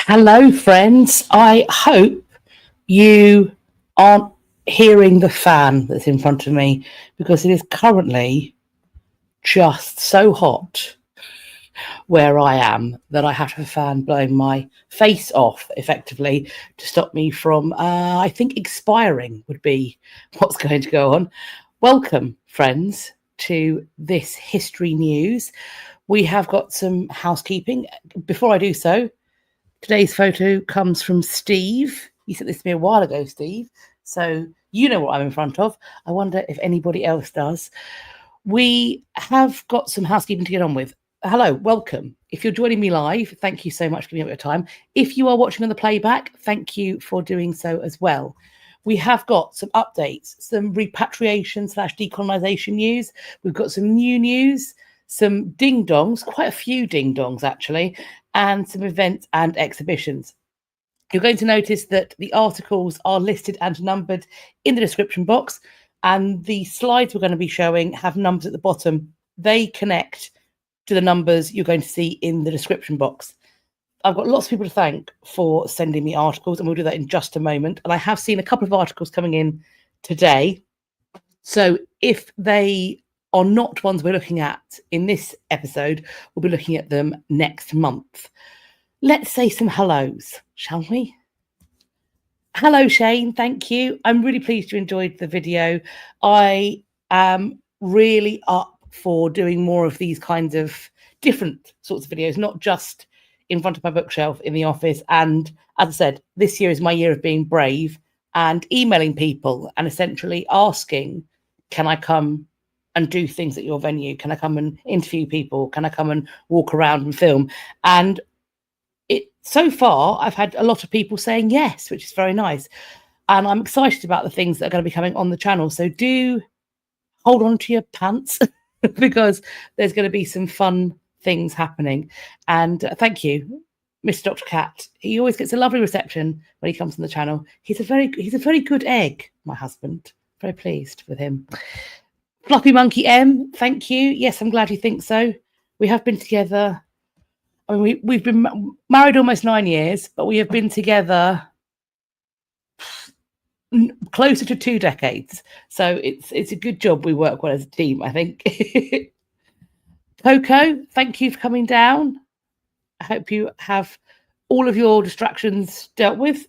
Hello, friends. I hope you aren't hearing the fan that's in front of me because it is currently just so hot where I am that I have to have a fan blowing my face off effectively to stop me from, I think, expiring would be what's going to go on. Welcome, friends, to this history news. We have got some housekeeping. Before I do so, today's photo comes from Steve. You sent this to me a while ago, Steve. So you know what I'm in front of. I wonder if anybody else does. We have got some housekeeping to get on with. Hello, welcome. If you're joining me live, thank you so much for giving up your time. If you are watching on the playback, thank you for doing so as well. We have got some updates, some repatriation / decolonization news. We've got some new news, some ding-dongs, quite a few ding-dongs actually, and some events and exhibitions. You're going to notice that the articles are listed and numbered in the description box, and the slides we're going to be showing have numbers at the bottom. They connect to the numbers you're going to see in the description box. I've got lots of people to thank for sending me articles, and we'll do that in just a moment. And I have seen a couple of articles coming in today. So if they are not ones we're looking at in this episode, we'll be looking at them next month. Let's say some hellos, shall we? Hello, Shane. Thank you. I'm really pleased you enjoyed the video. I am really up for doing more of these kinds of different sorts of videos, not just in front of my bookshelf in the office. And as I said, this year is my year of being brave and emailing people and essentially asking, can I come and do things at your venue? Can I come and interview people? Can I come and walk around and film? And so far, I've had a lot of people saying yes, which is very nice. And I'm excited about the things that are going to be coming on the channel. So do hold on to your pants because there's going to be some fun things happening. And thank you, Mr. Dr. Cat. He always gets a lovely reception when he comes on the channel. He's a very good egg, my husband. Very pleased with him. Fluffy Monkey M, thank you. Yes, I'm glad you think so. We have been together. I mean, we've been married almost 9 years, but we have been together closer to 2 decades. So it's a good job we work well as a team, I think. Coco, thank you for coming down. I hope you have all of your distractions dealt with.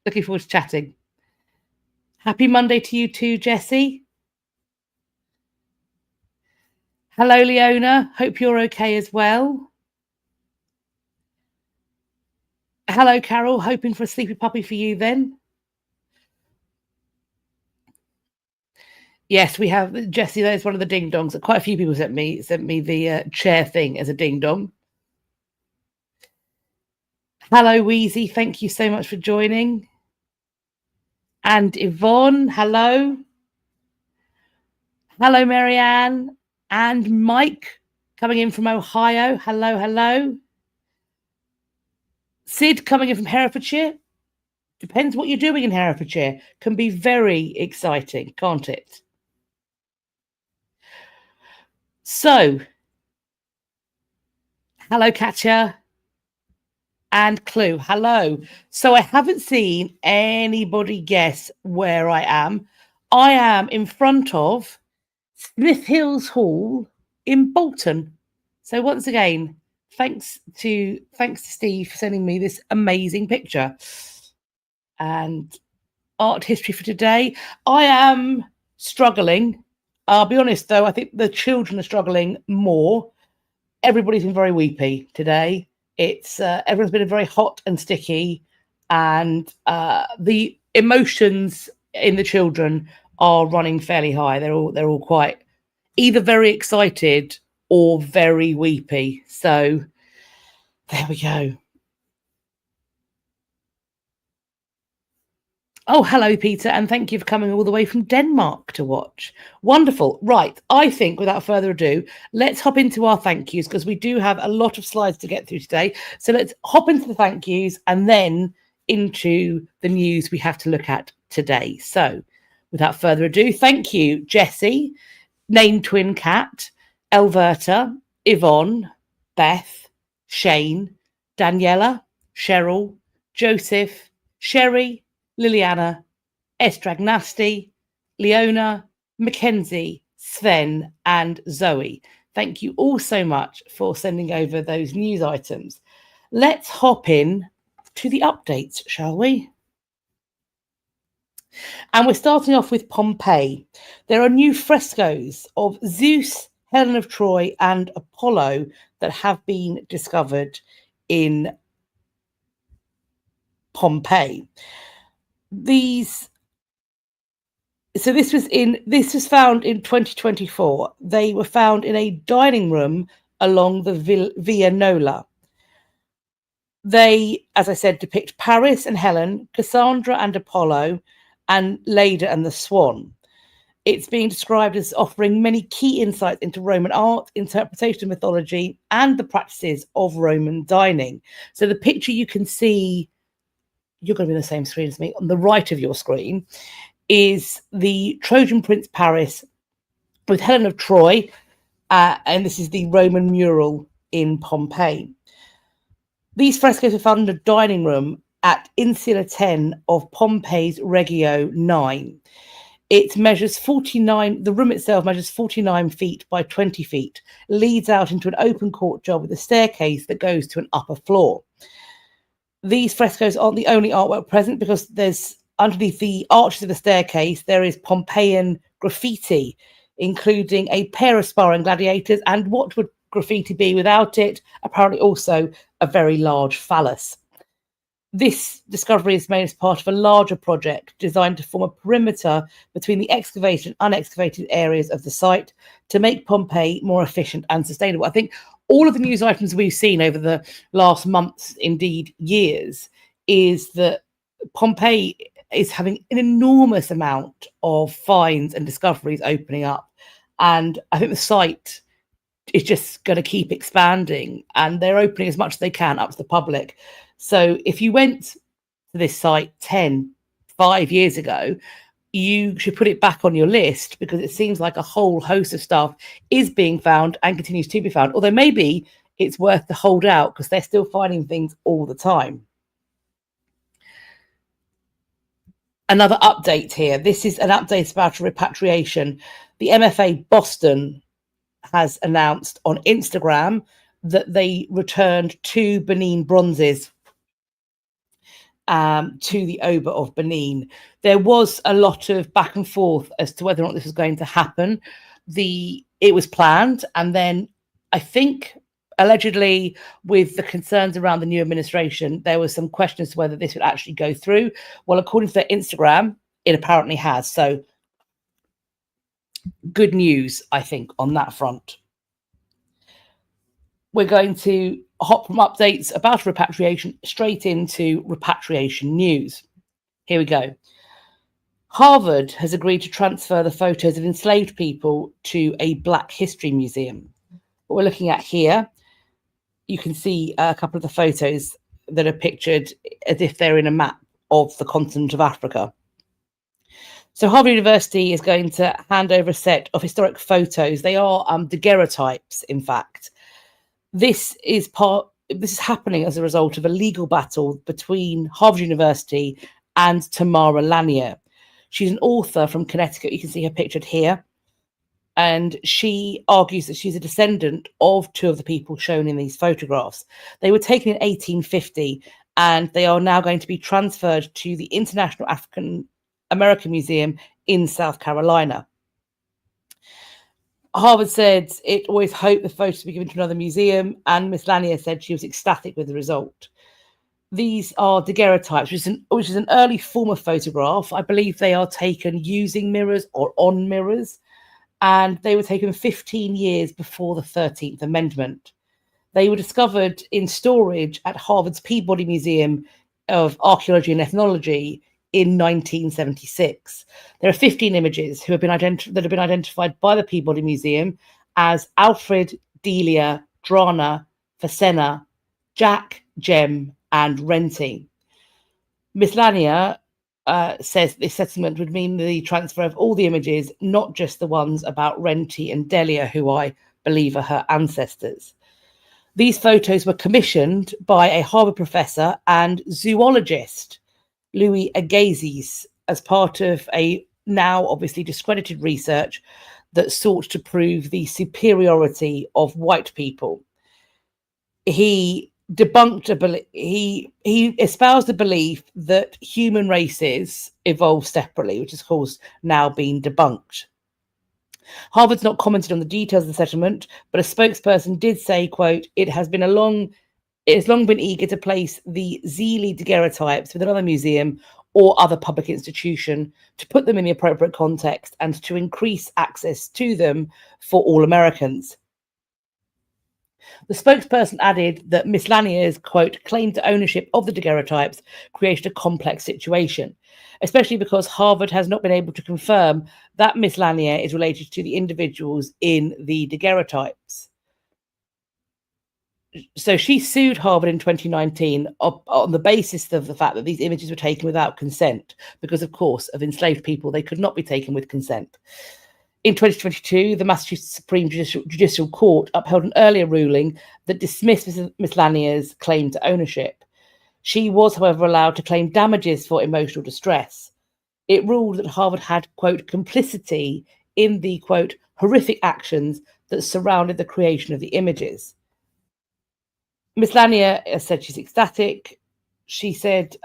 Looking forward to chatting. Happy Monday to you too, Jessie. Hello, Leona. Hope you're okay as well. Hello, Carol. Hoping for a sleepy puppy for you then. Yes, we have Jessie. There's one of the ding dongs. Quite a few people sent me the chair thing as a ding dong. Hello, Wheezy. Thank you so much for joining. And Yvonne, hello. Hello, Marianne. And Mike coming in from Ohio. Hello, hello. Sid coming in from Herefordshire. Depends what you're doing in Herefordshire. Can be very exciting, can't it? So, hello, Katja. And Clue, hello. So I haven't seen anybody guess where I am. I am in front of Smith Hills Hall in Bolton. So once again, thanks to Steve for sending me this amazing picture. And art history for today. I am struggling. I'll be honest though, I think the children are struggling more. Everybody's been very weepy today. It's everyone's been very hot and sticky, and the emotions in the children are running fairly high. They're all quite either very excited or very weepy. So there we go. Oh, hello, Peter, and thank you for coming all the way from Denmark to watch. Wonderful. Right, I think without further ado, let's hop into our thank yous because we do have a lot of slides to get through today. So let's hop into the thank yous and then into the news we have to look at today. So without further ado, thank you, Jessie, Named Twin Cat, Elverta, Yvonne, Beth, Shane, Daniella, Sheryl, Joseph, Sheri, Liliana, Sdragnasty, Leona, Mackenzie, Sven and Zoe. Thank you all so much for sending over those news items. Let's hop in to the updates, shall we? And we're starting off with Pompeii. There are new frescoes of Zeus, Helen of Troy, and Apollo that have been discovered in Pompeii. This was found in 2024. They were found in a dining room along the Via Nola. They, as I said, depict Paris and Helen, Cassandra and Apollo, and Leda and the Swan. It's being described as offering many key insights into Roman art, interpretation of mythology, and the practices of Roman dining. So the picture you can see, you're going to be on the same screen as me, on the right of your screen, is the Trojan Prince Paris with Helen of Troy, and this is the Roman mural in Pompeii. These frescoes were found in a dining room at Insula 10 of Pompeii's Regio 9. It measures 49, the room itself measures 49 feet by 20 feet, leads out into an open courtyard with a staircase that goes to an upper floor. These frescoes aren't the only artwork present, because there's underneath the arches of the staircase, there is Pompeian graffiti, including a pair of sparring gladiators, and what would graffiti be without it? Apparently also a very large phallus. This discovery is made as part of a larger project designed to form a perimeter between the excavated and unexcavated areas of the site to make Pompeii more efficient and sustainable. I think all of the news items we've seen over the last months, indeed years, is that Pompeii is having an enormous amount of finds and discoveries opening up. And I think the site is just going to keep expanding, and they're opening as much as they can up to the public. So if you went to this site 5 years ago, you should put it back on your list, because it seems like a whole host of stuff is being found and continues to be found. Although maybe it's worth to hold out, because they're still finding things all the time. Another update here. This is an update about a repatriation. The MFA Boston has announced on Instagram that they returned 2 Benin bronzes to the Oba of Benin. There was a lot of back and forth as to whether or not this was going to happen. It was planned, and then I think allegedly, with the concerns around the new administration, there was some questions to whether this would actually go through. Well, according to their Instagram, it apparently has. So good news, I think, on that front. We're going to hop from updates about repatriation straight into repatriation news. Here we go. Harvard has agreed to transfer the photos of enslaved people to a Black History Museum. What we're looking at here, you can see a couple of the photos that are pictured as if they're in a map of the continent of Africa. So Harvard University is going to hand over a set of historic photos. They are daguerreotypes, in fact. This is happening as a result of a legal battle between Harvard University and Tamara Lanier. She's an author from Connecticut. You can see her pictured here. And she argues that she's a descendant of 2 of the people shown in these photographs. They were taken in 1850, and they are now going to be transferred to the International African American Museum in South Carolina. Harvard said it always hoped the photos would be given to another museum, and Miss Lanier said she was ecstatic with the result. These are daguerreotypes, which is an early form of photograph. I believe they are taken using mirrors or on mirrors, and they were taken 15 years before the 13th Amendment. They were discovered in storage at Harvard's Peabody Museum of Archaeology and Ethnology in 1976. There are 15 images that have been identified by the Peabody Museum as Alfred, Delia, Drana, Facena, Jack, Jem, and Renty. Miss Lanier says this settlement would mean the transfer of all the images, not just the ones about Renty and Delia, who I believe are her ancestors. These photos were commissioned by a Harvard professor and zoologist, Louis Agassiz, as part of a now obviously discredited research that sought to prove the superiority of white people. He espoused the belief that human races evolved separately, which has of course now been debunked. Harvard's not commented on the details of the settlement, but a spokesperson did say, quote, it has long been eager to place the Zeely daguerreotypes with another museum or other public institution, to put them in the appropriate context and to increase access to them for all Americans. The spokesperson added that Miss Lanier's, quote, claim to ownership of the daguerreotypes created a complex situation, especially because Harvard has not been able to confirm that Miss Lanier is related to the individuals in the daguerreotypes. So she sued Harvard in 2019 on the basis of the fact that these images were taken without consent, because, of course, of enslaved people, they could not be taken with consent. In 2022, the Massachusetts Supreme Judicial Court upheld an earlier ruling that dismissed Miss Lanier's claim to ownership. She was, however, allowed to claim damages for emotional distress. It ruled that Harvard had, quote, complicity in the, quote, horrific actions that surrounded the creation of the images. Miss Lanier said she's ecstatic. She said,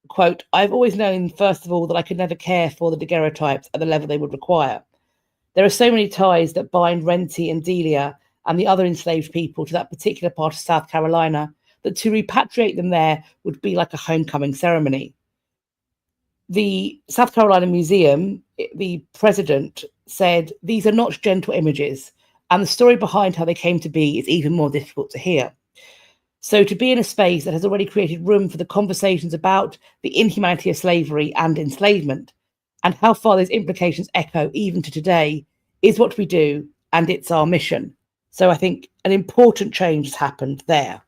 quote, I've always known, first of all, that I could never care for the daguerreotypes at the level they would require. There are so many ties that bind Renty and Delia and the other enslaved people to that particular part of South Carolina that to repatriate them there would be like a homecoming ceremony. The South Carolina Museum, the president, said, these are not gentle images, and the story behind how they came to be is even more difficult to hear. So to be in a space that has already created room for the conversations about the inhumanity of slavery and enslavement, and how far those implications echo even to today, is what we do, and it's our mission. So I think an important change has happened there.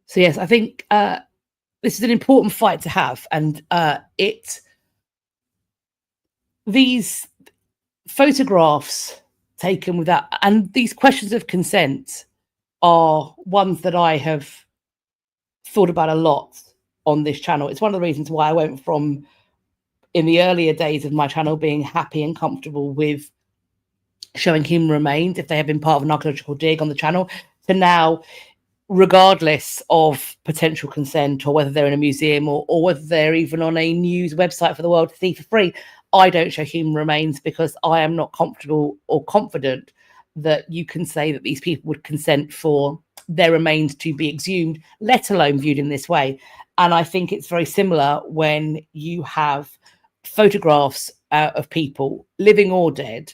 So yes, I think this is an important fight to have, and these photographs taken without, and these questions of consent are ones that I have thought about a lot on this channel. It's one of the reasons why I went from, in the earlier days of my channel, being happy and comfortable with showing human remains if they have been part of an archaeological dig on the channel, to now, regardless of potential consent or whether they're in a museum or whether they're even on a news website for the world to see for free, I don't show human remains because I am not comfortable or confident that you can say that these people would consent for their remains to be exhumed, let alone viewed in this way. And I think it's very similar when you have photographs of people, living or dead,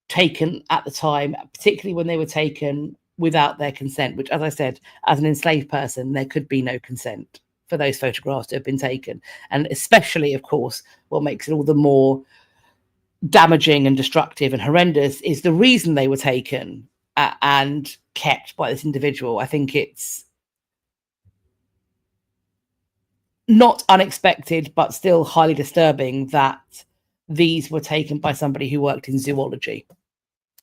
taken at the time, particularly when they were taken without their consent, which, as I said, as an enslaved person, there could be no consent for those photographs to have been taken. And especially, of course, what makes it all the more damaging and destructive and horrendous is the reason they were taken and kept by this individual. I think it's not unexpected, but still highly disturbing that these were taken by somebody who worked in zoology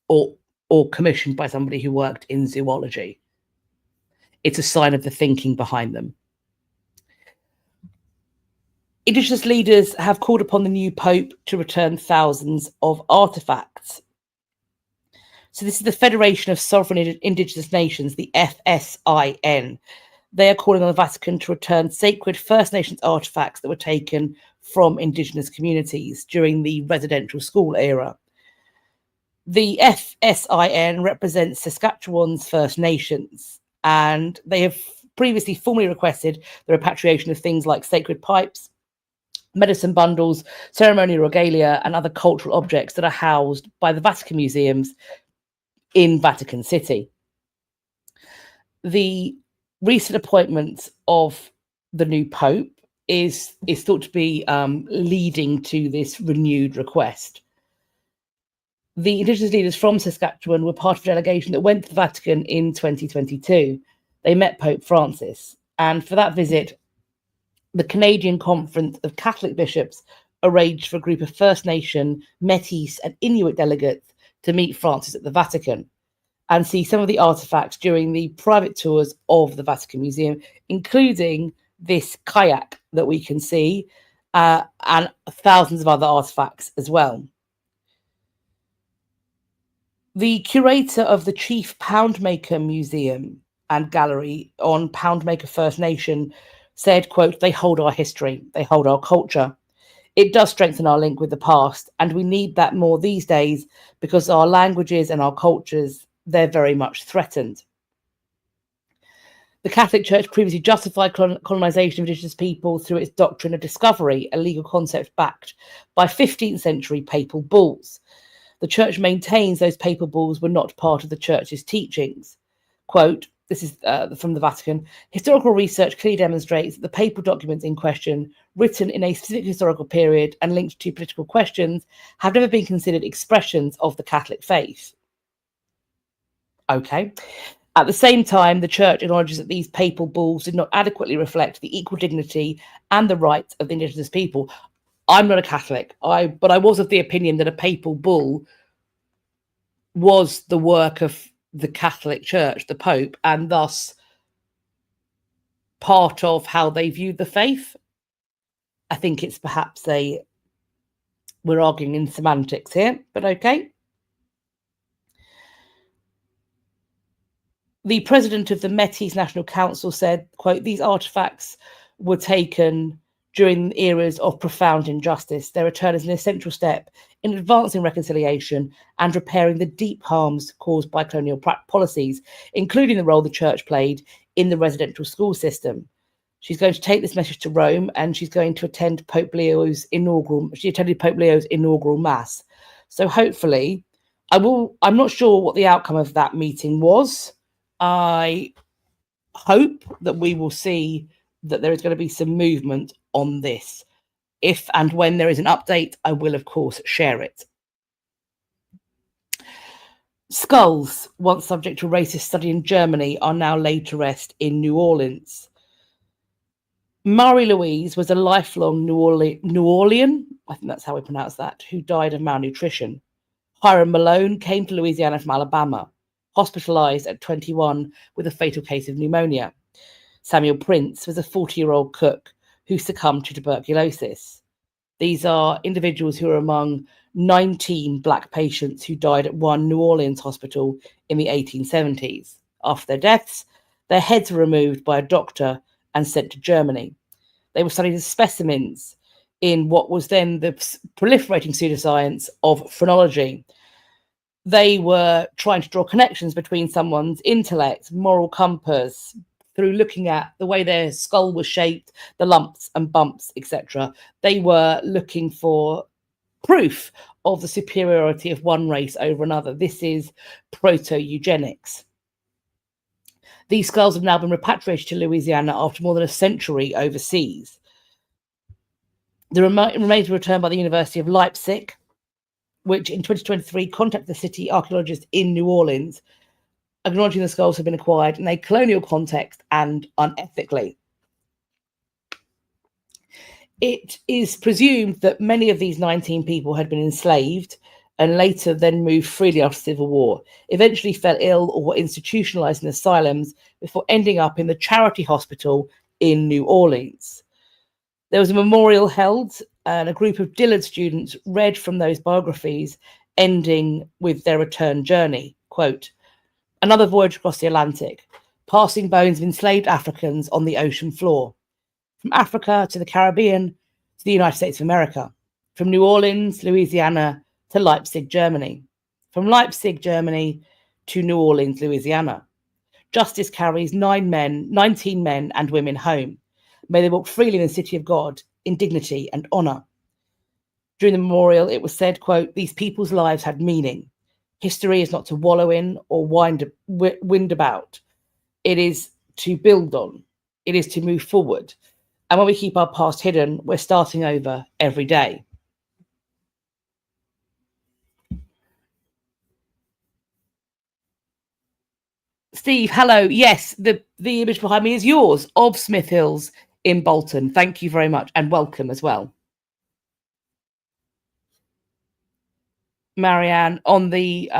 or commissioned by somebody who worked in zoology. It's a sign of the thinking behind them. Indigenous leaders have called upon the new Pope to return thousands of artifacts. So this is the Federation of Sovereign Indigenous Nations, the FSIN. They are calling on the Vatican to return sacred First Nations artifacts that were taken from Indigenous communities during the residential school era. The FSIN represents Saskatchewan's First Nations, and they have previously formally requested the repatriation of things like sacred pipes, medicine bundles, ceremonial regalia, and other cultural objects that are housed by the Vatican museums in Vatican City. The recent appointment of the new Pope is thought to be leading to this renewed request. The Indigenous leaders from Saskatchewan were part of a delegation that went to the Vatican in 2022. They met Pope Francis, and for that visit, the Canadian Conference of Catholic Bishops arranged for a group of First Nation, Métis and Inuit delegates to meet Francis at the Vatican and see some of the artifacts during the private tours of the Vatican Museum, including this kayak that we can see and thousands of other artifacts as well. The curator of the Chief Poundmaker Museum and Gallery on Poundmaker First Nation said, quote, "They hold our history, they hold our culture. It does strengthen our link with the past, and we need that more these days because our languages and our cultures, they're very much threatened." The Catholic Church previously justified colonization of Indigenous people through its doctrine of discovery, a legal concept backed by 15th century papal bulls. The Church maintains those papal bulls were not part of the Church's teachings. Quote, this is from the Vatican, "Historical research clearly demonstrates that the papal documents in question, written in a specific historical period and linked to political questions, have never been considered expressions of the Catholic faith." Okay. At the same time, the Church acknowledges that these papal bulls did not adequately reflect the equal dignity and the rights of the Indigenous people. I'm not a Catholic, but I was of the opinion that a papal bull was the work of the Catholic Church, the Pope, and thus part of how they viewed the faith. I think it's perhaps we're arguing in semantics here, but okay. The president of the Métis National Council said, quote, "These artifacts were taken during eras of profound injustice. Their return is an essential step in advancing reconciliation and repairing the deep harms caused by colonial policies, including the role the Church played in the residential school system." She's going to take this message to Rome, and she's going to attend She attended Pope Leo's inaugural mass. So hopefully, I'm not sure what the outcome of that meeting was. I hope that we will see that there is going to be some movement on this. If and when there is an update, I will, of course, share it. Skulls, once subject to racist study in Germany, are now laid to rest in New Orleans. Marie-Louise was a lifelong New Orlean, I think that's how we pronounce that, who died of malnutrition. Hiram Malone came to Louisiana from Alabama, hospitalized at 21 with a fatal case of pneumonia. Samuel Prince was a 40-year-old cook who succumbed to tuberculosis. These are individuals who are among 19 Black patients who died at one New Orleans hospital in the 1870s. After their deaths, their heads were removed by a doctor and sent to Germany. They were studied as specimens in what was then the proliferating pseudoscience of phrenology. They were trying to draw connections between someone's intellect, moral compass, through looking at the way their skull was shaped, the lumps and bumps, etc. They were looking for proof of the superiority of one race over another. This is proto-eugenics. These skulls have now been repatriated to Louisiana after more than a century overseas. The remains were returned by the University of Leipzig, which in 2023 contacted the city archaeologists in New Orleans, acknowledging the skulls had been acquired in a colonial context and unethically. It is presumed that many of these 19 people had been enslaved and later then moved freely after the Civil War, eventually fell ill or were institutionalized in asylums before ending up in the Charity Hospital in New Orleans. There was a memorial held, and a group of Dillard students read from those biographies, ending with their return journey. Quote, "Another voyage across the Atlantic, passing bones of enslaved Africans on the ocean floor. From Africa to the Caribbean to the United States of America. From New Orleans, Louisiana to Leipzig, Germany. From Leipzig, Germany to New Orleans, Louisiana. Justice carries 19 men and women home. May they walk freely in the city of God, in dignity and honor." During the memorial, it was said, quote, "These people's lives had meaning. History is not to wallow in or wind about. It is to build on. It is to move forward. And when we keep our past hidden, we're starting over every day." Steve, hello. Yes, the image behind me is yours of Smith Hills in Bolton. Thank you very much, and welcome as well. Marianne, on the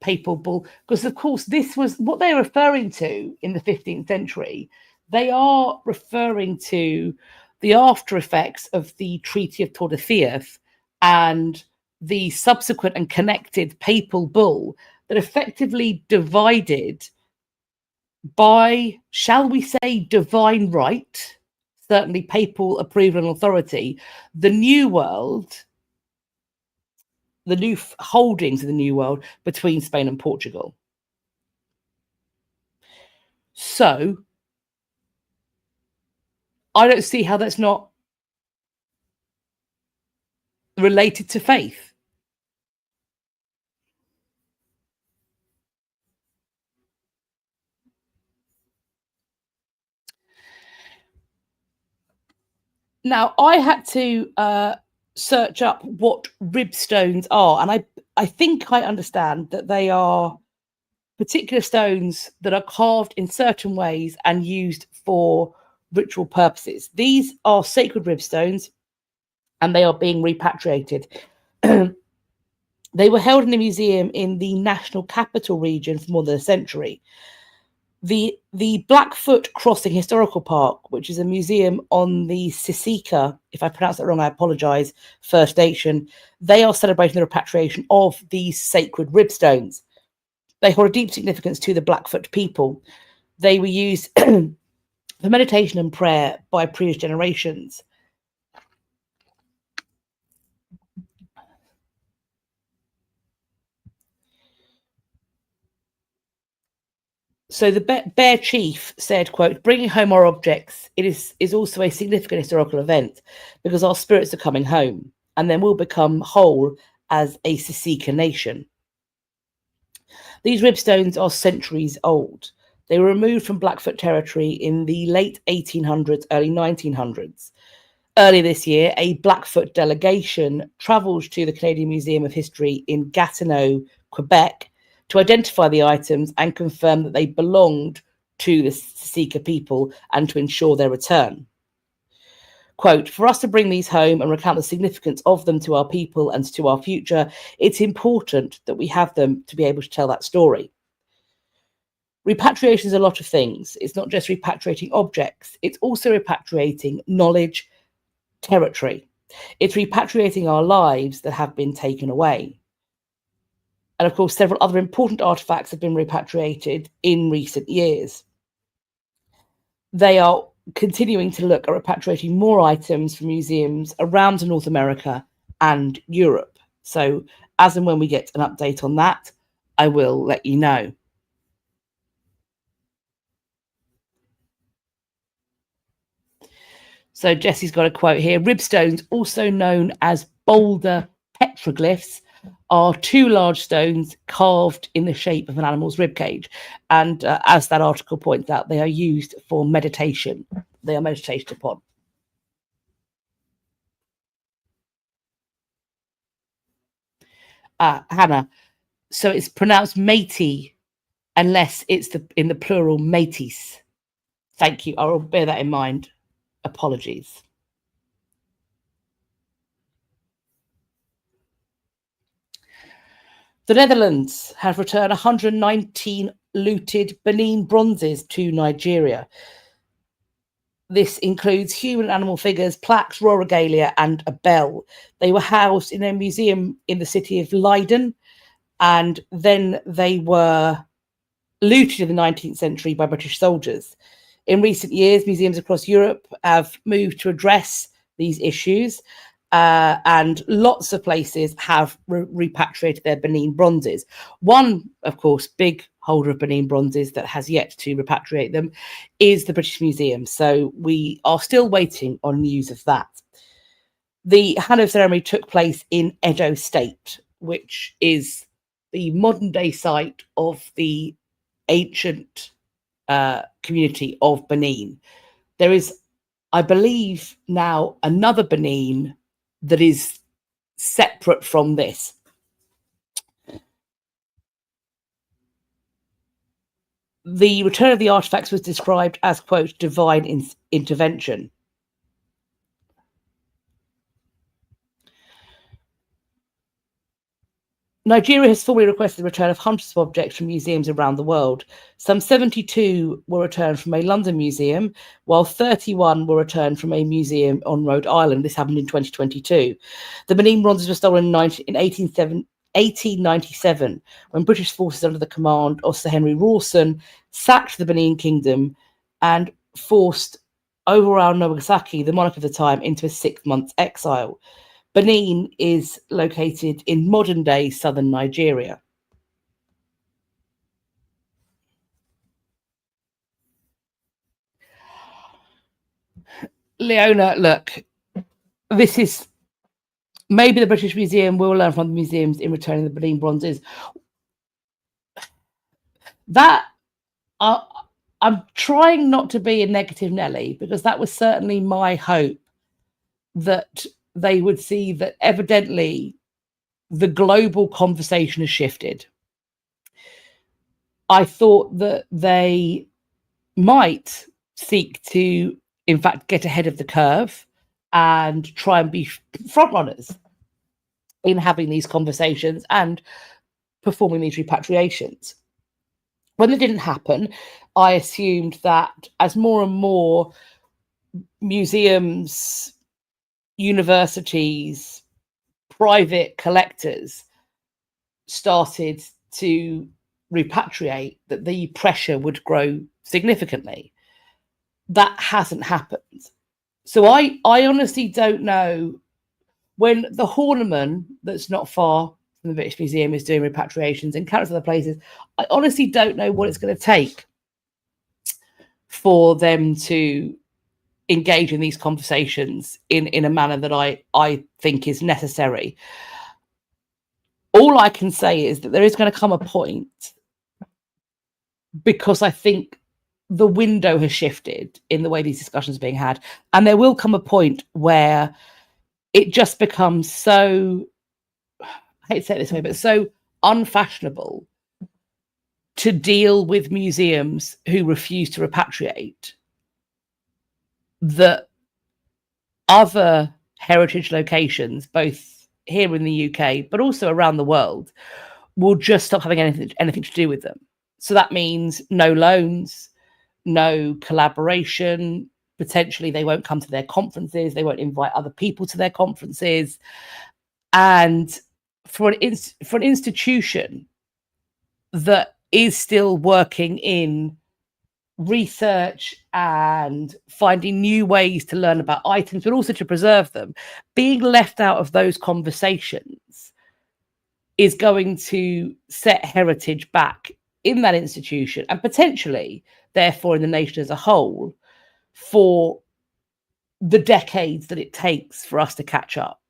papal bull, because of course this was what they're referring to in the 15th century. They are referring to the after effects of the Treaty of Tordesillas and the subsequent and connected papal bull that effectively divided, by, shall we say, divine right, certainly papal approval and authority, the New World, the new holdings of the New World between Spain and Portugal. So I don't see how that's not related to faith. Now, I had to search up what ribstones are, and I think I understand that they are particular stones that are carved in certain ways and used for ritual purposes. These are sacred ribstones, and they are being repatriated. They were held in a museum in the National Capital Region for more than a century. The Blackfoot Crossing Historical Park, which is a museum on the Sisika, if I pronounce that wrong, I apologise, First Nation, they are celebrating the repatriation of these sacred ribstones. They hold a deep significance to the Blackfoot people. They were used for meditation and prayer by previous generations. So the Bear Chief said, quote, bringing home our objects, it is also a significant historical event because our spirits are coming home and then we'll become whole as a Sisika nation. These ribstones are centuries old. They were removed from Blackfoot territory in the late 1800s, early 1900s. Earlier this year, a Blackfoot delegation travelled to the Canadian Museum of History in Gatineau, Quebec, to identify the items and confirm that they belonged to the Sisika people and to ensure their return. Quote, for us to bring these home and recount the significance of them to our people and to our future, it's important that we have them to be able to tell that story. Repatriation is a lot of things. It's not just repatriating objects. It's also repatriating knowledge, territory. It's repatriating our lives that have been taken away. And of course, several other important artifacts have been repatriated in recent years. They are continuing to look at repatriating more items from museums around North America and Europe. So as and when we get an update on that, I will let you know. So Jessie's got a quote here. Ribstones, also known as boulder petroglyphs, are two large stones carved in the shape of an animal's ribcage. And as that article points out, they are used for meditation. They are meditated upon. Hannah, so it's pronounced matey unless it's in the plural matis. Thank you. I'll bear that in mind. Apologies. The Netherlands have returned 119 looted Benin bronzes to Nigeria. This includes human and animal figures, plaques, royal regalia, and a bell. They were housed in a museum in the city of Leiden, and then they were looted in the 19th century by British soldiers. In recent years, museums across Europe have moved to address these issues, and lots of places have repatriated their Benin bronzes. One, of course, big holder of Benin bronzes that has yet to repatriate them is the British Museum. So we are still waiting on news of that. The handover ceremony took place in Edo State, which is the modern day site of the ancient community of Benin. There is, I believe, now another Benin that is separate from this. The return of the artifacts was described as, quote, divine intervention. Nigeria has formally requested the return of hundreds of objects from museums around the world. Some 72 were returned from a London museum, while 31 were returned from a museum on Rhode Island. This happened in 2022. The Benin bronzes were stolen in 1897, when British forces under the command of Sir Henry Rawson sacked the Benin kingdom and forced Overall Nagasaki, the monarch of the time, into a 6-month exile. Benin is located in modern-day southern Nigeria. Leona, look, this is... Maybe the British Museum will learn from the museums in returning the Benin bronzes. That... I'm trying not to be a negative Nelly, because that was certainly my hope, that they would see that evidently the global conversation has shifted. I thought that they might seek to, in fact, get ahead of the curve and try and be front runners in having these conversations and performing these repatriations. When it didn't happen, I assumed that as more and more museums, universities, private collectors started to repatriate, that the pressure would grow significantly. That hasn't happened. So I honestly don't know, when the Horniman, that's not far from the British Museum, is doing repatriations and countless other places, I honestly don't know what it's going to take for them to engage in these conversations in a manner that I think is necessary. All I can say is that there is going to come a point, because I think the window has shifted in the way these discussions are being had, and there will come a point where it just becomes so, I hate to say it this way, but so unfashionable to deal with museums who refuse to repatriate, that other heritage locations, both here in the UK, but also around the world, will just stop having anything to do with them. So that means no loans, no collaboration. Potentially they won't come to their conferences, they won't invite other people to their conferences. And for an institution that is still working in research and finding new ways to learn about items, but also to preserve them, being left out of those conversations is going to set heritage back in that institution, and potentially, therefore, in the nation as a whole, for the decades that it takes for us to catch up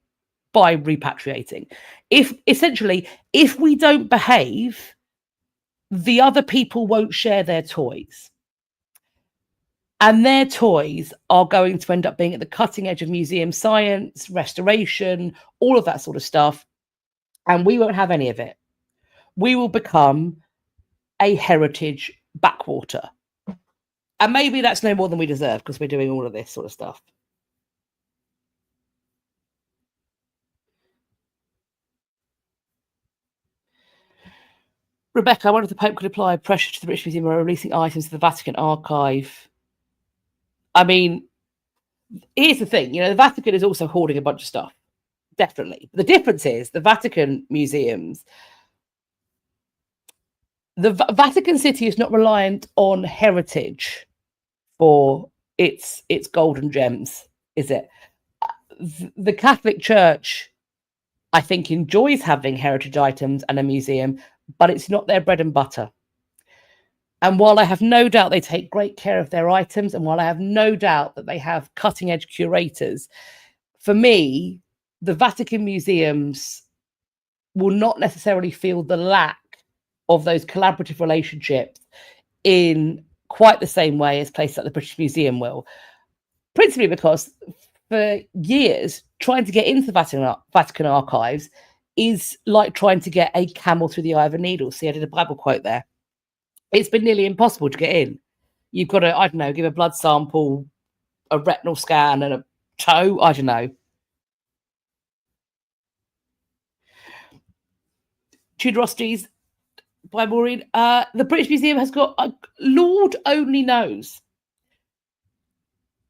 by repatriating. If we don't behave, the other people won't share their toys. And their toys are going to end up being at the cutting edge of museum science, restoration, all of that sort of stuff. And we won't have any of it. We will become a heritage backwater. And maybe that's no more than we deserve, because we're doing all of this sort of stuff. Rebecca, I wonder if the Pope could apply pressure to the British Museum by releasing items to the Vatican archive. I mean, here's the thing, the Vatican is also hoarding a bunch of stuff. Definitely. The difference is the Vatican museums, the Vatican City is not reliant on heritage for its golden gems, is it? The Catholic Church, I think, enjoys having heritage items and a museum, but it's not their bread and butter. And while I have no doubt they take great care of their items, and while I have no doubt that they have cutting edge curators, for me, the Vatican museums will not necessarily feel the lack of those collaborative relationships in quite the same way as places like the British Museum will. Principally because for years, trying to get into the Vatican archives is like trying to get a camel through the eye of a needle. See, I did a Bible quote there. It's been nearly impossible to get in. You've got to, I don't know, give a blood sample, a retinal scan, and a toe. I don't know. Tudorosties by Maureen. The British Museum has got, Lord only knows.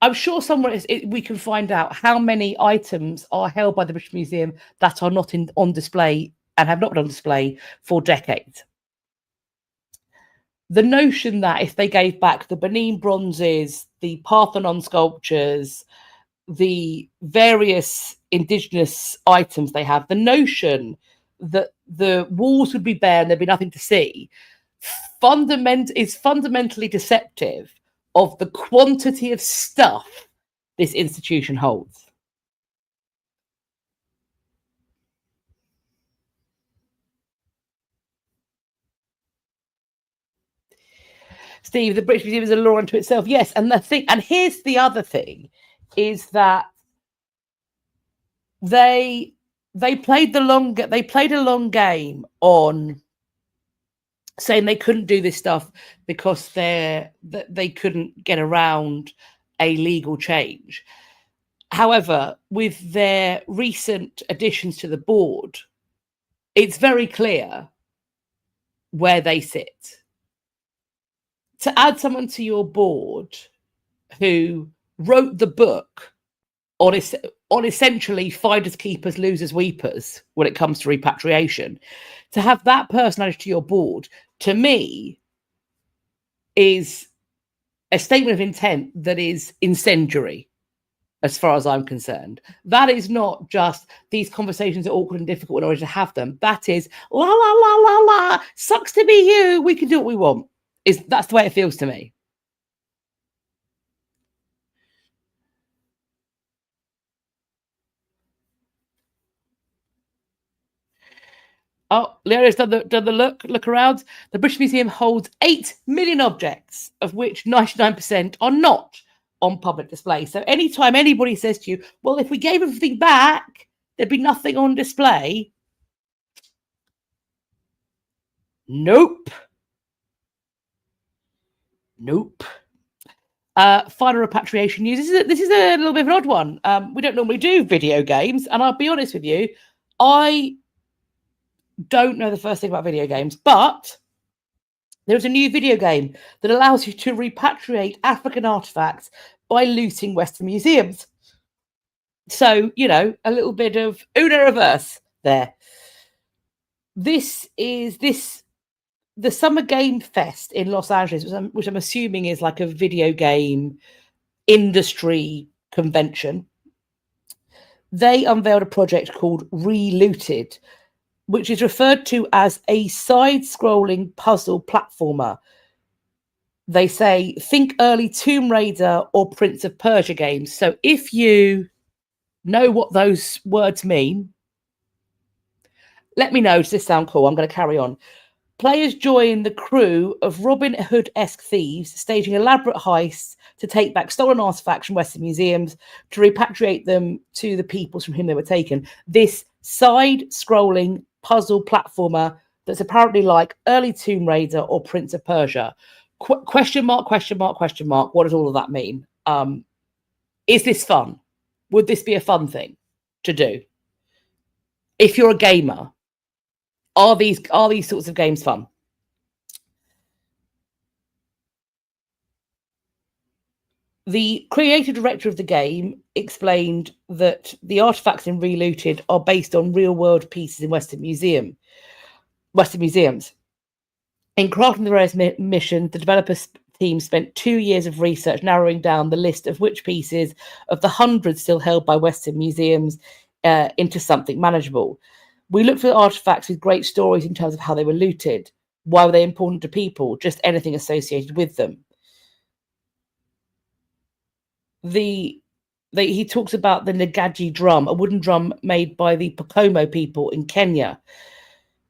I'm sure somewhere we can find out how many items are held by the British Museum that are not on display and have not been on display for decades. The notion that if they gave back the Benin bronzes, the Parthenon sculptures, the various indigenous items they have, the notion that the walls would be bare and there'd be nothing to see, is fundamentally deceptive of the quantity of stuff this institution holds. Steve, the British Museum is a law unto itself. Yes, and here's the other thing, is that they played a long game on saying they couldn't do this stuff because they couldn't get around a legal change. However, with their recent additions to the board, it's very clear where they sit. To add someone to your board who wrote the book on essentially finders keepers, losers weepers when it comes to repatriation, to have that person added to your board, to me, is a statement of intent that is incendiary, as far as I'm concerned. That is not just these conversations are awkward and difficult in order to have them. That is la la la la la. Sucks to be you. We can do what we want. That's the way it feels to me. Oh, Leona's done the look around. The British Museum holds 8 million objects, of which 99% are not on public display. So anytime anybody says to you, well, if we gave everything back, there'd be nothing on display. Nope. Final repatriation news. This is a little bit of an odd one. We don't normally do video games, and I'll be honest with you, I don't know the first thing about video games, but there's a new video game that allows you to repatriate African artifacts by looting Western museums. So, a little bit of Uno reverse there. This is the Summer Game Fest in Los Angeles, which I'm assuming is like a video game industry convention. They unveiled a project called Relooted, which is referred to as a side-scrolling puzzle platformer. They say, think early Tomb Raider or Prince of Persia games. So if you know what those words mean, let me know. Does this sound cool? I'm going to carry on. Players join the crew of Robin Hood-esque thieves staging elaborate heists to take back stolen artifacts from Western museums to repatriate them to the peoples from whom they were taken. This side-scrolling puzzle platformer that's apparently like early Tomb Raider or Prince of Persia. Question mark, question mark, question mark. What does all of that mean? Is this fun? Would this be a fun thing to do? If you're a gamer, are these sorts of games fun? The creative director of the game explained that the artifacts in Relooted are based on real-world pieces in Western museums. In crafting the various mission, the developers team spent 2 years of research narrowing down the list of which pieces of the hundreds still held by Western museums into something manageable. We looked for artifacts with great stories in terms of how they were looted. Why were they important to people? Just anything associated with them. He talks about the Nagaji drum, a wooden drum made by the Pokomo people in Kenya.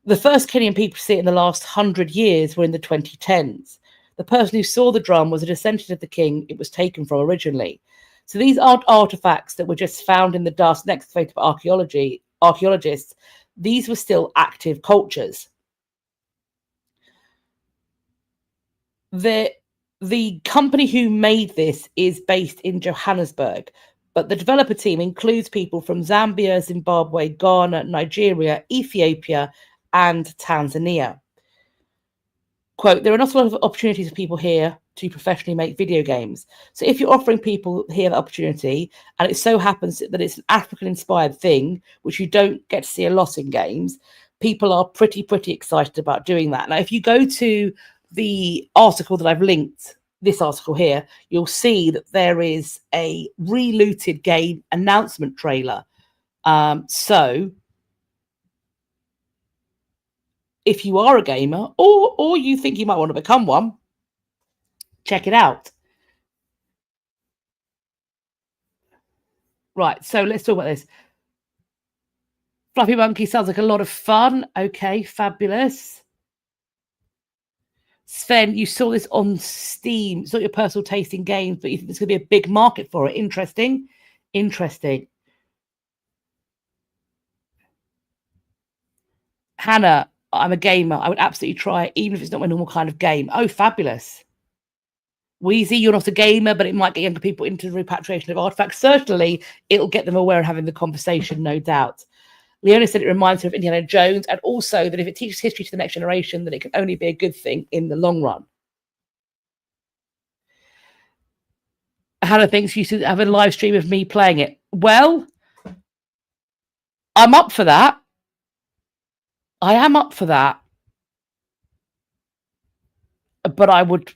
The first Kenyan people to see it in the last 100 years were in the 2010s. The person who saw the drum was a descendant of the king it was taken from originally. So these aren't artifacts that were just found in the dust and excavated by archaeologists. These were still active cultures. The company who made this is based in Johannesburg, but the developer team includes people from Zambia, Zimbabwe, Ghana, Nigeria, Ethiopia, and Tanzania. Quote, there are not a lot of opportunities for people here to professionally make video games. So if you're offering people here the opportunity, and it so happens that it's an African-inspired thing, which you don't get to see a lot in games, people are pretty excited about doing that. Now, if you go to the article that I've linked, this article here, you'll see that there is a relooted game announcement trailer. So if you are a gamer or you think you might want to become one, check it out. Right, so let's talk about this. Fluffy Monkey sounds like a lot of fun. Okay, fabulous. Sven, you saw this on Steam. It's not your personal taste in games, but you think there's going to be a big market for it. Interesting. Hannah, I'm a gamer. I would absolutely try it, even if it's not my normal kind of game. Oh, fabulous. Wheezy, you're not a gamer, but it might get younger people into the repatriation of artifacts. Certainly, it'll get them aware and having the conversation, no doubt. Leona said it reminds her of Indiana Jones, and also that if it teaches history to the next generation, then it can only be a good thing in the long run. Hannah thinks you should have a live stream of me playing it. Well, I'm up for that. I am up for that. But I would...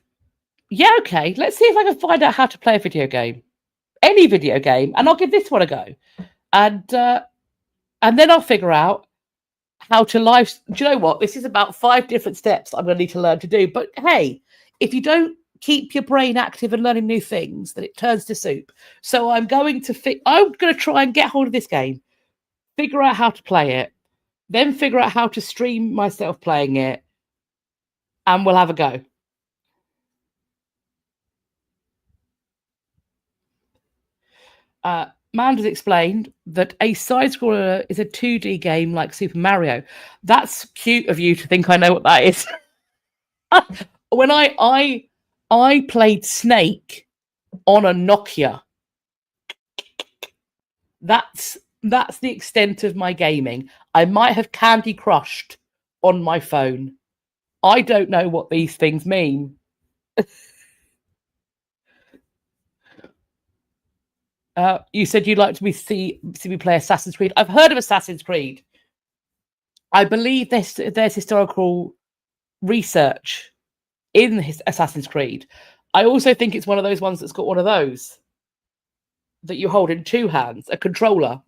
Yeah, okay. Let's see if I can find out how to play a video game. Any video game. And I'll give this one a go. And then I'll figure out how to live... Do you know what? This is about 5 different steps I'm going to need to learn to do. But hey, if you don't keep your brain active and learning new things, then it turns to soup. So I'm going to try and get hold of this game, figure out how to play it, then figure out how to stream myself playing it, and we'll have a go. Manda's explained that a side-scroller is a 2D game like Super Mario. That's cute of you to think I know what that is. When I played Snake on a Nokia. That's the extent of my gaming. I might have Candy Crushed on my phone. I don't know what these things mean. You said you'd like to see me play Assassin's Creed. I've heard of Assassin's Creed. I believe there's historical research in Assassin's Creed. I also think it's one of those ones that's got one of those that you hold in 2 hands, a controller.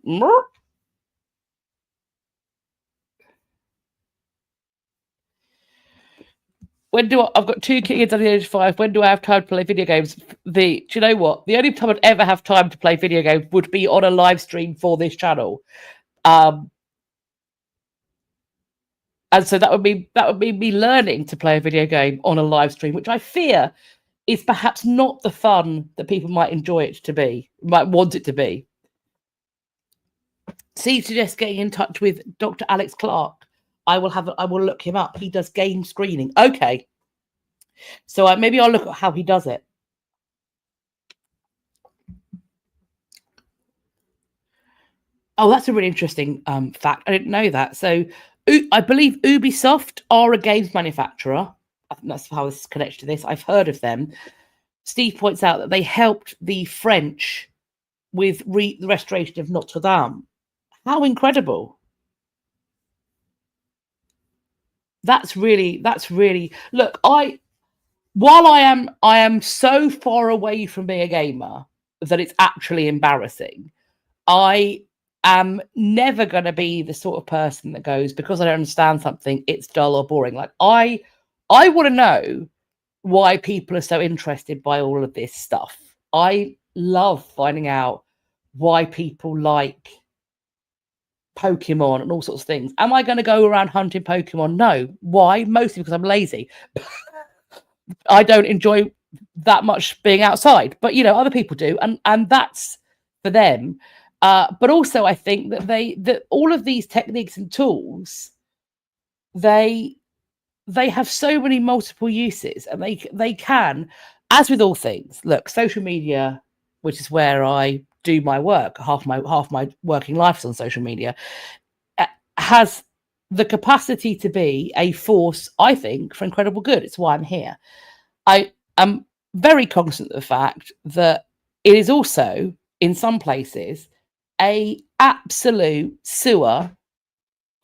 I've got 2 kids under the age of 5. When do I have time to play video games? Do you know what? The only time I'd ever have time to play video games would be on a live stream for this channel. And so that would be me learning to play a video game on a live stream, which I fear is perhaps not the fun that people might enjoy it to be, might want it to be. See, suggest getting in touch with Dr. Alex Clark. I will look him up. He does game screening. Okay. So maybe I'll look at how he does it. Oh, that's a really interesting fact. I didn't know that. So I believe Ubisoft are a games manufacturer. I think that's how this is connected to this. I've heard of them. Steve points out that they helped the French with the restoration of Notre Dame. How incredible. That's really look, while I am so far away from being a gamer that it's actually embarrassing. I am never going to be the sort of person that goes, because I don't understand something, it's dull or boring. Like I want to know why people are so interested by all of this stuff. I love finding out why people like Pokemon and all sorts of things. Am I going to go around hunting Pokemon? No. Why? Mostly because I'm lazy. I don't enjoy that much being outside, but other people do, and that's for them. But also, I think that all of these techniques and tools, they have so many multiple uses, and they can, as with all things. Look, social media, which is where I do my work, half my working life is on social media, has the capacity to be a force, I think, for incredible good. It's why I'm here. I am very cognizant of the fact that it is also, in some places, a absolute sewer,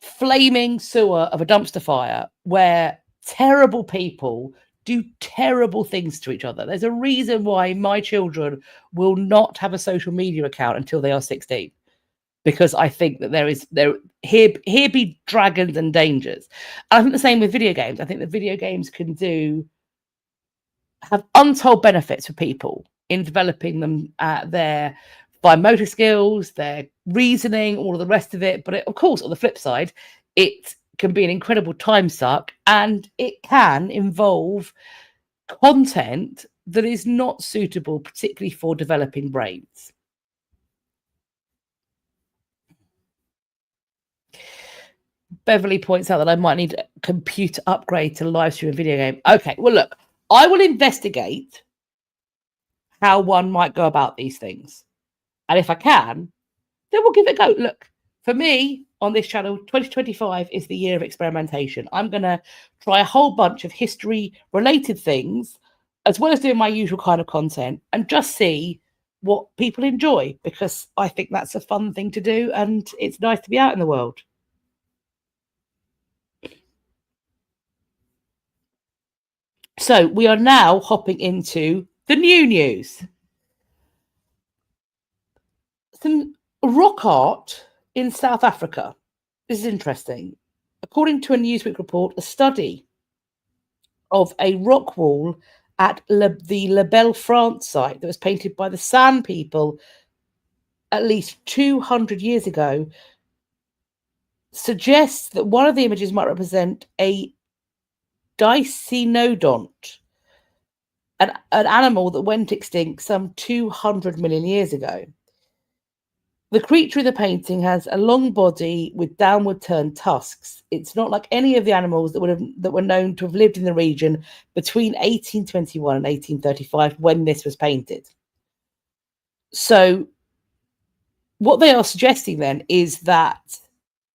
flaming sewer of a dumpster fire where terrible people do terrible things to each other. There's a reason why my children will not have a social media account until they are 16. Because I think that here be dragons and dangers. And I think the same with video games. I think that video games can have untold benefits for people in developing them their motor skills, their reasoning, all of the rest of it. But of course, on the flip side, it can be an incredible time suck, and it can involve content that is not suitable, particularly for developing brains. Beverly points out that I might need a computer upgrade to live stream a video game. Okay, well, look, I will investigate how one might go about these things. And if I can, then we'll give it a go. Look, for me, on this channel, 2025 is the year of experimentation. I'm going to try a whole bunch of history-related things, as well as doing my usual kind of content, and just see what people enjoy, because I think that's a fun thing to do, and it's nice to be out in the world. So we are now hopping into the new news. Some rock art in South Africa. This is interesting. According to a Newsweek report, a study of a rock wall at the La Belle France site that was painted by the San people at least 200 years ago suggests that one of the images might represent a Dicynodont, an animal that went extinct some 200 million years ago. The creature in the painting has a long body with downward turned tusks. It's not like any of the animals that were known to have lived in the region between 1821 and 1835 when this was painted. So what they are suggesting then is that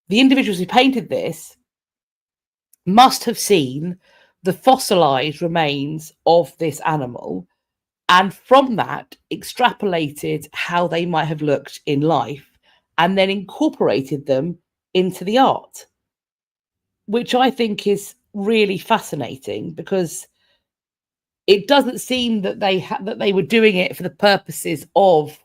the individuals who painted this must have seen the fossilized remains of this animal, and from that extrapolated how they might have looked in life, and then incorporated them into the art, which I think is really fascinating, because it doesn't seem that they were doing it for the purposes of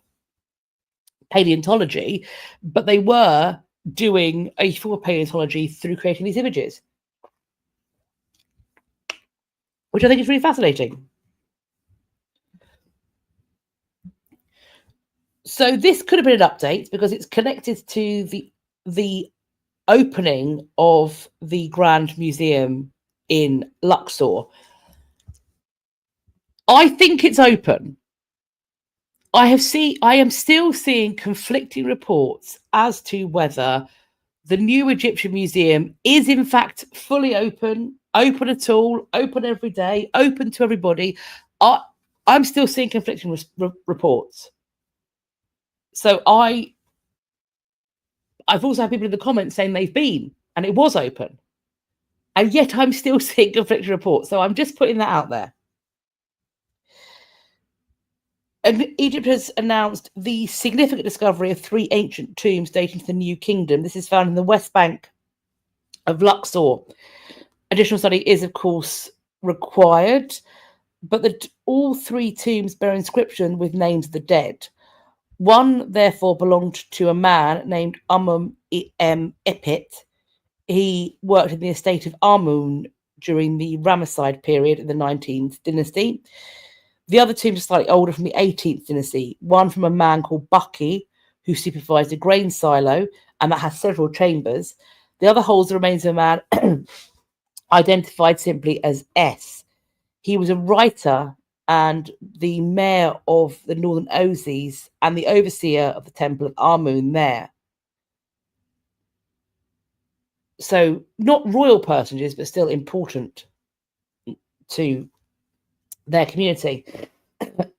paleontology, but they were doing a form of paleontology through creating these images, which I think is really fascinating. So this could have been an update because it's connected to the opening of the Grand Museum in Luxor. I think it's open. I am still seeing conflicting reports as to whether the new Egyptian Museum is in fact fully open at all, open every day, open to everybody. I'm still seeing conflicting reports. So I've also had people in the comments saying they've been, and it was open. And yet I'm still seeing conflicting reports. So I'm just putting that out there. And Egypt has announced the significant discovery of 3 ancient tombs dating to the New Kingdom. This is found in the West Bank of Luxor. Additional study is, of course, required, but all 3 tombs bear inscription with names of the dead. One, therefore, belonged to a man named Epit. He worked in the estate of Amun during the Ramesside period in the 19th dynasty. The other tombs are slightly older, from the 18th dynasty. One from a man called Bucky, who supervised a grain silo, and that has several chambers. The other holds the remains of a man identified simply as S. He was a writer and the mayor of the Northern Ozis and the overseer of the temple of Amun there. So not royal personages, but still important to their community.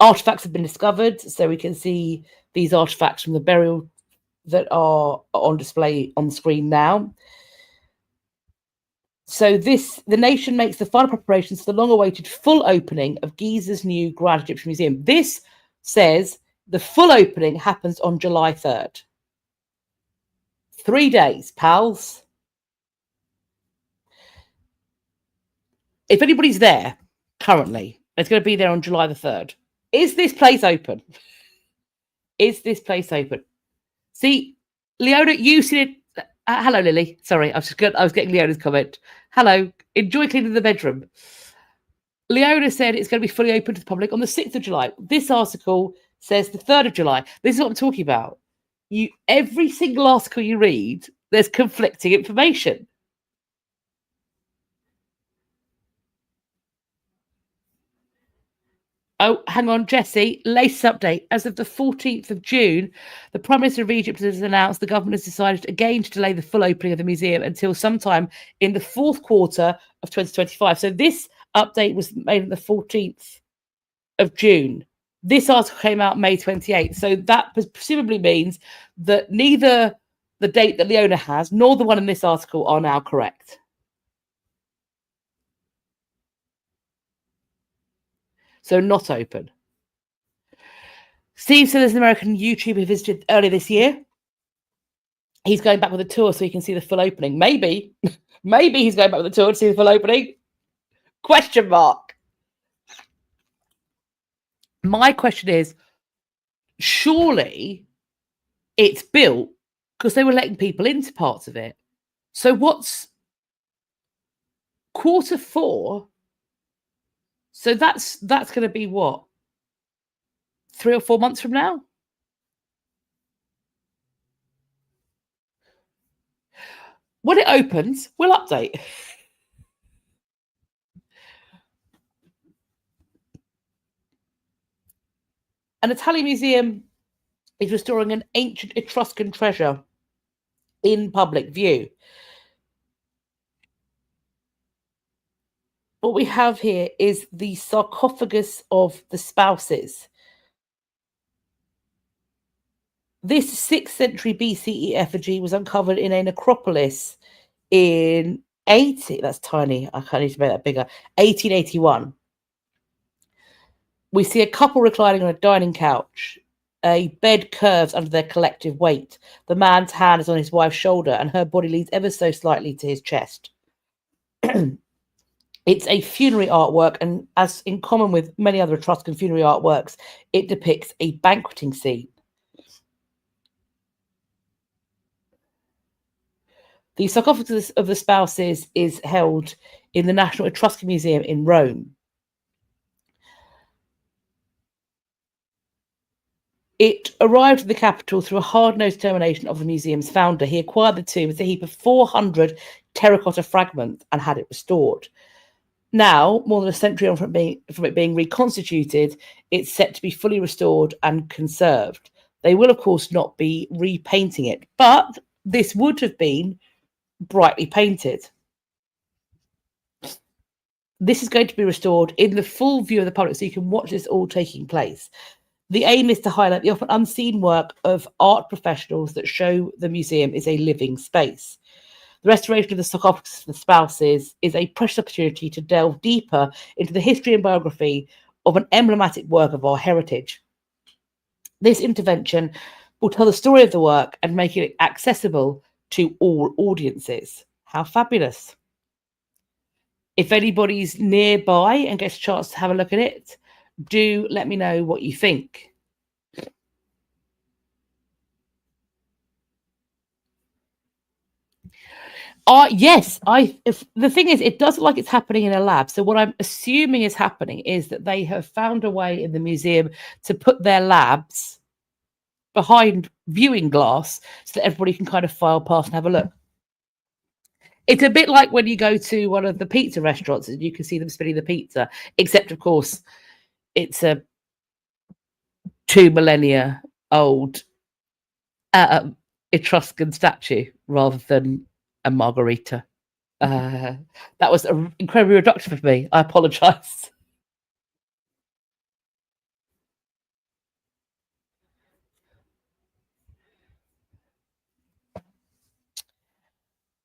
Artifacts have been discovered, so we can see these artifacts from the burial that are on display on the screen now. So the nation makes the final preparations for the long-awaited full opening of Giza's new Grand Egyptian Museum. This says the full opening happens on July 3rd. 3 days, pals. If anybody's there currently, it's going to be there on July the 3rd. Is this place open? Is this place open? See, Leona, you see it. Hello, Lily. Sorry, I was getting Leona's comment. Hello. Enjoy cleaning the bedroom. Leona said it's going to be fully open to the public on the 6th of July. This article says the 3rd of July. This is what I'm talking about. Every single article you read, there's conflicting information. Oh, hang on, Jessie. Latest update. As of the 14th of June, the Prime Minister of Egypt has announced the government has decided again to delay the full opening of the museum until sometime in the fourth quarter of 2025. So this update was made on the 14th of June. This article came out May 28th. So that presumably means that neither the date that Leona has nor the one in this article are now correct. So not open. Steve said there's an American YouTuber who visited earlier this year. He's going back with a tour so he can see the full opening. Maybe he's going back with a tour to see the full opening. Question mark. My question is, surely it's built because they were letting people into parts of it. So what's Q4? So that's going to be what? 3 or 4 months from now? When it opens, we'll update. An Italian museum is restoring an ancient Etruscan treasure in public view. What we have here is the sarcophagus of the spouses. This 6th century BCE effigy was uncovered in a necropolis in that's tiny, I need to make that bigger, 1881. We see a couple reclining on a dining couch. A bed curves under their collective weight. The man's hand is on his wife's shoulder and her body leans ever so slightly to his chest. It's a funerary artwork, and as in common with many other Etruscan funerary artworks, it depicts a banqueting scene. The sarcophagus of the spouses is held in the National Etruscan Museum in Rome. It arrived at the capital through a hard-nosed determination of the museum's founder. He acquired the tomb as a heap of 400 terracotta fragments and had it restored. Now, more than a century on from it being reconstituted, it's set to be fully restored and conserved. They will, of course, not be repainting it, but this would have been brightly painted. This is going to be restored in the full view of the public, so you can watch this all taking place. The aim is to highlight the often unseen work of art professionals that show the museum is a living space. The restoration of the sarcophagus of the spouses is a precious opportunity to delve deeper into the history and biography of an emblematic work of our heritage. This intervention will tell the story of the work and make it accessible to all audiences. How fabulous. If anybody's nearby and gets a chance to have a look at it, do let me know what you think. Yes, the thing is, it does look like it's happening in a lab. So what I'm assuming is happening is that they have found a way in the museum to put their labs behind viewing glass so that everybody can kind of file past and have a look. It's a bit like when you go to one of the pizza restaurants and you can see them spinning the pizza, except, of course, it's a 2 millennia old Etruscan statue rather than a margarita. That was incredibly reductive of me. I apologise.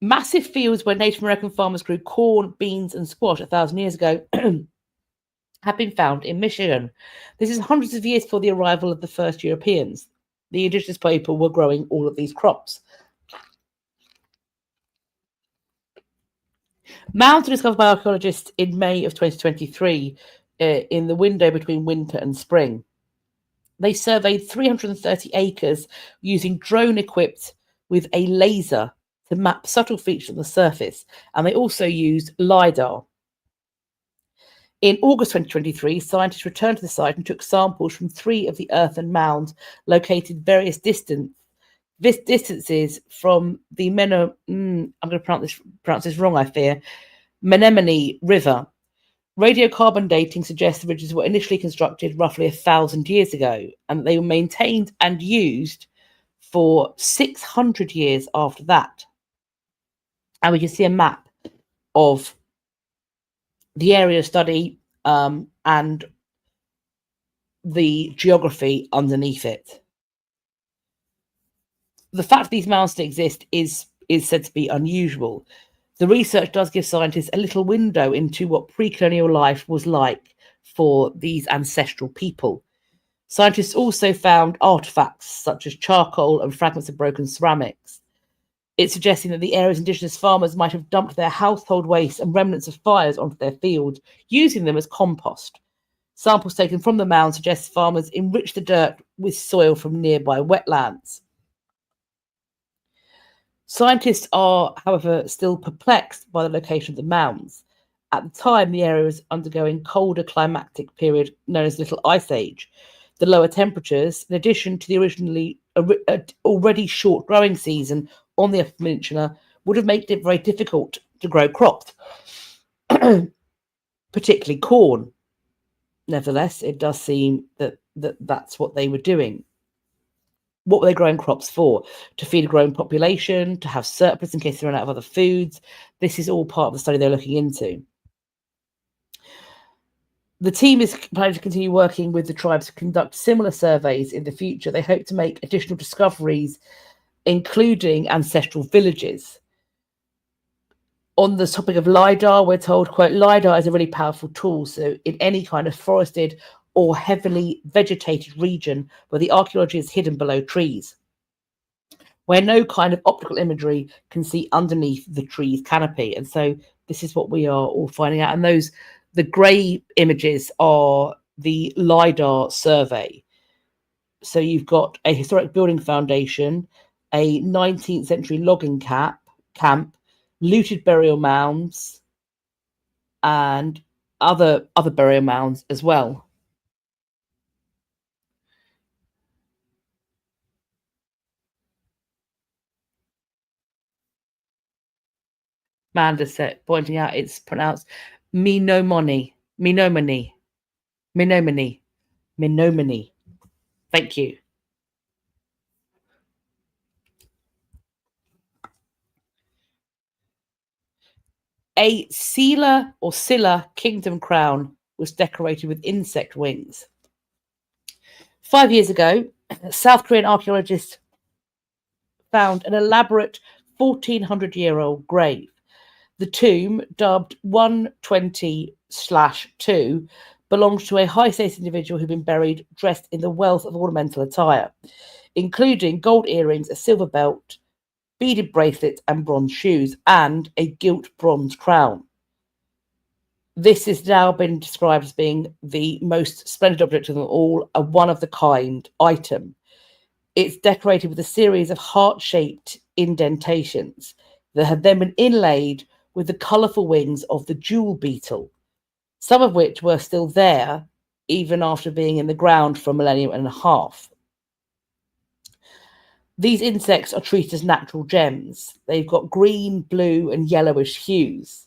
Massive fields where Native American farmers grew corn, beans, and squash 1,000 years ago have been found in Michigan. This is hundreds of years before the arrival of the first Europeans. The indigenous people were growing all of these crops. Mounds were discovered by archaeologists in May of 2023 in the window between winter and spring. They surveyed 330 acres using drone equipped with a laser to map subtle features on the surface, and they also used LiDAR. In August 2023, scientists returned to the site and took samples from 3 of the earthen mounds located various distances from the I'm going to pronounce this wrong, I fear, Menominee River. Radiocarbon dating suggests the ridges were initially constructed roughly 1,000 years ago, and they were maintained and used for 600 years after that. And we can see a map of the area of study and the geography underneath it. The fact these mounds exist is said to be unusual. The research does give scientists a little window into what pre-colonial life was like for these ancestral people. Scientists also found artifacts such as charcoal and fragments of broken ceramics. It's suggesting that the area's indigenous farmers might have dumped their household waste and remnants of fires onto their fields, using them as compost. Samples taken from the mound suggest farmers enriched the dirt with soil from nearby wetlands. Scientists are, however, still perplexed by the location of the mounds. At the time, the area was undergoing colder climatic period known as Little Ice Age. The lower temperatures, in addition to the already short growing season on the Upper Peninsula, would have made it very difficult to grow crops, particularly corn. Nevertheless, it does seem that that's what they were doing. What were they growing crops for? To feed a growing population, to have surplus in case they run out of other foods. This is all part of the study they're looking into. The team is planning to continue working with the tribes to conduct similar surveys in the future. They hope to make additional discoveries, including ancestral villages. On the topic of LiDAR, we're told, quote, LiDAR is a really powerful tool. So in any kind of forested or heavily vegetated region where the archaeology is hidden below trees, where no kind of optical imagery can see underneath the tree's canopy. And so this is what we are all finding out. And the grey images are the LiDAR survey. So you've got a historic building foundation, a 19th century logging camp, looted burial mounds, and other burial mounds as well. Manda said, pointing out it's pronounced Menominee. Thank you. A Silla or Silla kingdom crown was decorated with insect wings. 5 years ago, South Korean archaeologists found an elaborate 1,400-year-old grave. The tomb, dubbed 120/2, belongs to a high-status individual who'd been buried dressed in the wealth of ornamental attire, including gold earrings, a silver belt, beaded bracelets and bronze shoes, and a gilt bronze crown. This has now been described as being the most splendid object of them all, a one-of-the-kind item. It's decorated with a series of heart-shaped indentations that have then been inlaid with the colourful wings of the jewel beetle, some of which were still there even after being in the ground for a millennium and a half. These insects are treated as natural gems. They've got green, blue, and yellowish hues.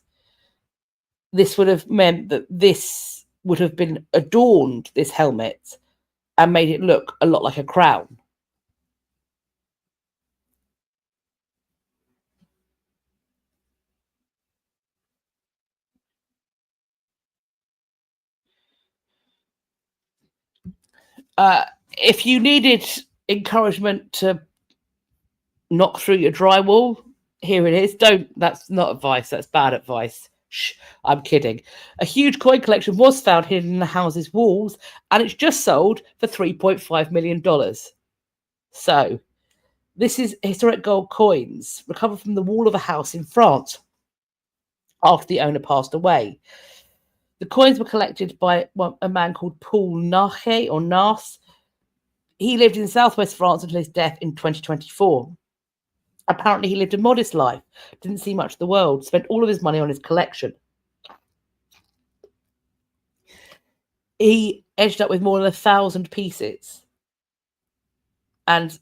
This would have meant that this would have been adorned, this helmet, and made it look a lot like a crown. If you needed encouragement to knock through your drywall, Here it is. That's not advice. That's bad advice. Shh, I'm kidding. A huge coin collection was found hidden in the house's walls, and it's just sold for $3.5 million. So, this is historic gold coins recovered from the wall of a house in France after the owner passed away. The coins were collected by a man called Paul Nache or Nas. He lived in southwest France until his death in 2024. Apparently, he lived a modest life, didn't see much of the world, spent all of his money on his collection. He ended up with more than 1,000 pieces. And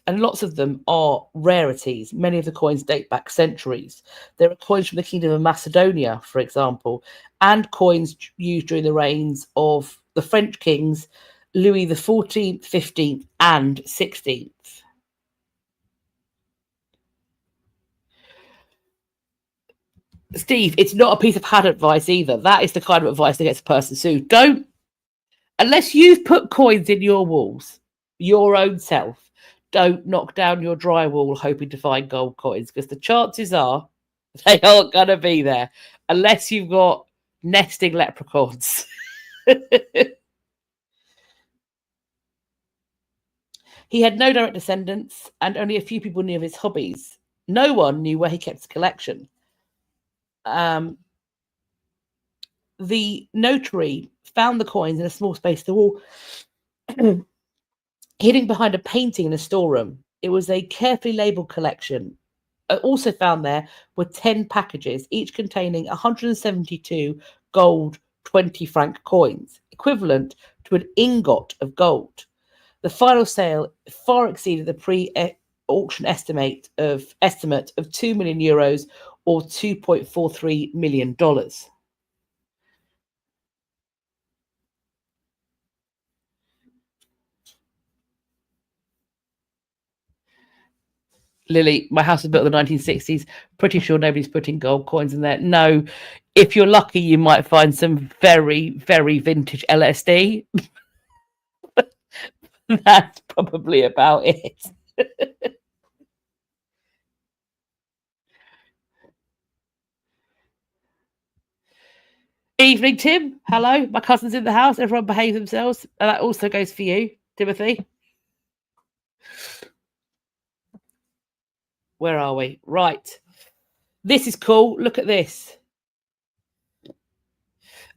lots of them are rarities. Many of the coins date back centuries. There are coins from the Kingdom of Macedonia, for example, and coins used during the reigns of the French kings Louis XIV, XV, and XVI. Steve, it's not a piece of bad advice either. That is the kind of advice that gets a person sued. Don't, unless you've put coins in your walls, your own self, don't knock down your drywall hoping to find gold coins, because the chances are they aren't going to be there unless you've got nesting leprechauns. He had no direct descendants, and only a few people knew of his hobbies. No one knew where he kept his collection. The notary found the coins in a small space of the wall, hidden behind a painting in a storeroom. It was a carefully labelled collection. Also found there were 10 packages, each containing 172 gold 20-franc coins, equivalent to an ingot of gold. The final sale far exceeded the pre-auction estimate of €2 million or $2.43 million. Lily, my house was built in the 1960s. Pretty sure nobody's putting gold coins in there. No, if you're lucky, you might find some very, very vintage LSD. That's probably about it. Evening, Tim. Hello. My cousin's in the house. Everyone behaves themselves. And that also goes for you, Timothy. Where are we? Right. This is cool. Look at this.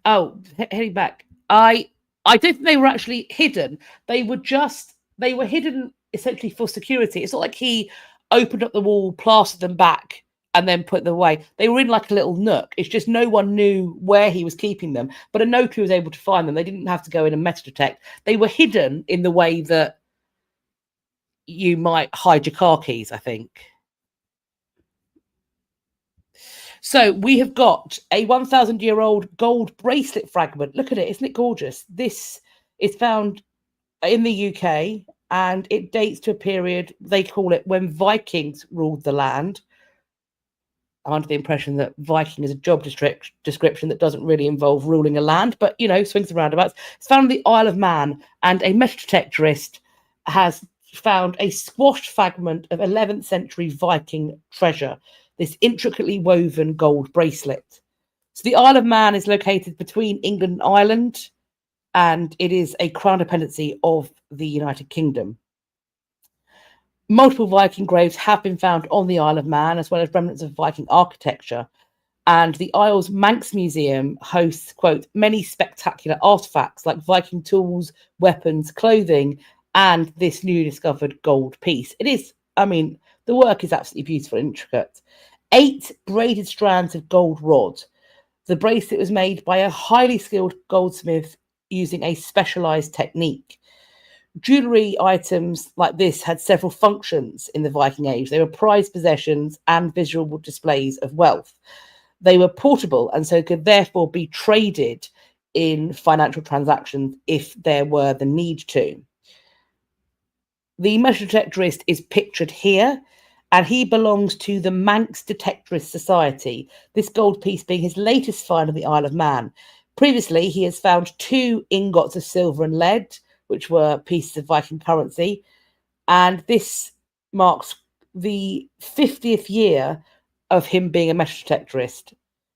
Oh, heading back. I don't think they were actually hidden. They were hidden essentially for security. It's not like he opened up the wall, plastered them back, and then put them away. They were in like a little nook. It's just no one knew where he was keeping them, but a notary was able to find them. They didn't have to go in and metal detect. They were hidden in the way that you might hide your car keys, I think. So we have got a 1,000-year-old gold bracelet fragment. Look at it. Isn't it gorgeous? This is found in the UK, and it dates to a period, they call it, when Vikings ruled the land. I'm under the impression that Viking is a job description that doesn't really involve ruling a land, but, swings and roundabouts. It's found on the Isle of Man, and a metal detectorist has found a squashed fragment of 11th century Viking treasure, this intricately woven gold bracelet. So the Isle of Man is located between England and Ireland, and it is a crown dependency of the United Kingdom. Multiple Viking graves have been found on the Isle of Man, as well as remnants of Viking architecture. And the Isle's Manx Museum hosts, quote, many spectacular artifacts like Viking tools, weapons, clothing, and this newly discovered gold piece. It is, the work is absolutely beautiful and intricate. 8 braided strands of gold rod. The bracelet was made by a highly skilled goldsmith using a specialized technique. Jewelry items like this had several functions in the Viking Age. They were prized possessions and visual displays of wealth. They were portable and so could therefore be traded in financial transactions if there were the need to. The metal detectorist is pictured here, and he belongs to the Manx Detectorist Society, this gold piece being his latest find on the Isle of Man. Previously, he has found 2 ingots of silver and lead, which were pieces of Viking currency, and this marks the 50th year of him being a metal detectorist,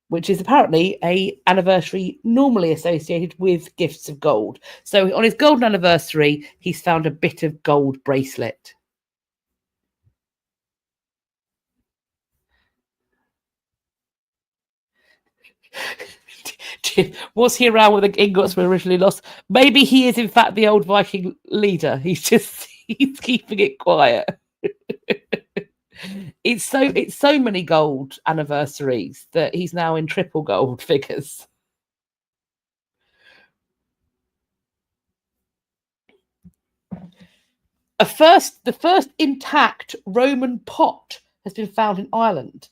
which is apparently a anniversary normally associated with gifts of gold. So on his golden anniversary, he's found a bit of gold bracelet. Was he around when the ingots were originally lost? Maybe he is in fact the old Viking leader. He's keeping it quiet. It's so many gold anniversaries that he's now in triple gold figures. The first intact Roman pot has been found in Ireland.